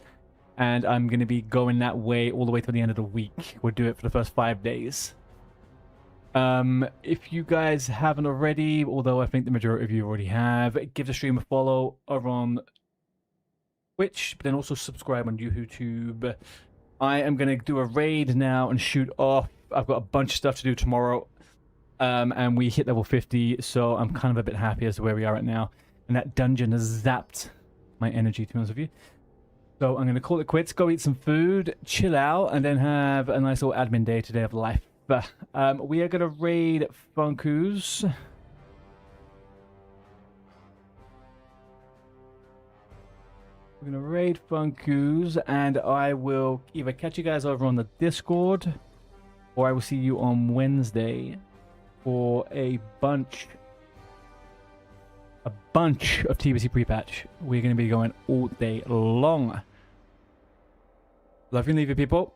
And I'm going to be going that way all the way to the end of the week. We'll do it for the first 5 days. If you guys haven't already, although I think the majority of you already have, give the stream a follow over on Twitch, but then also subscribe on YouTube. I am going to do a raid now and shoot off. I've got a bunch of stuff to do tomorrow. And we hit level 50, so I'm kind of a bit happy as to where we are right now. And that dungeon has zapped my energy, to be honest with you. So I'm going to call it quits, go eat some food, chill out, and then have a nice little admin day today of life. We are going to raid Funkus. We're going to raid Funkus, and I will either catch you guys over on the Discord, or I will see you on Wednesday for a bunch of TBC pre-patch. We're going to be going all day long. Love you and leave you, people.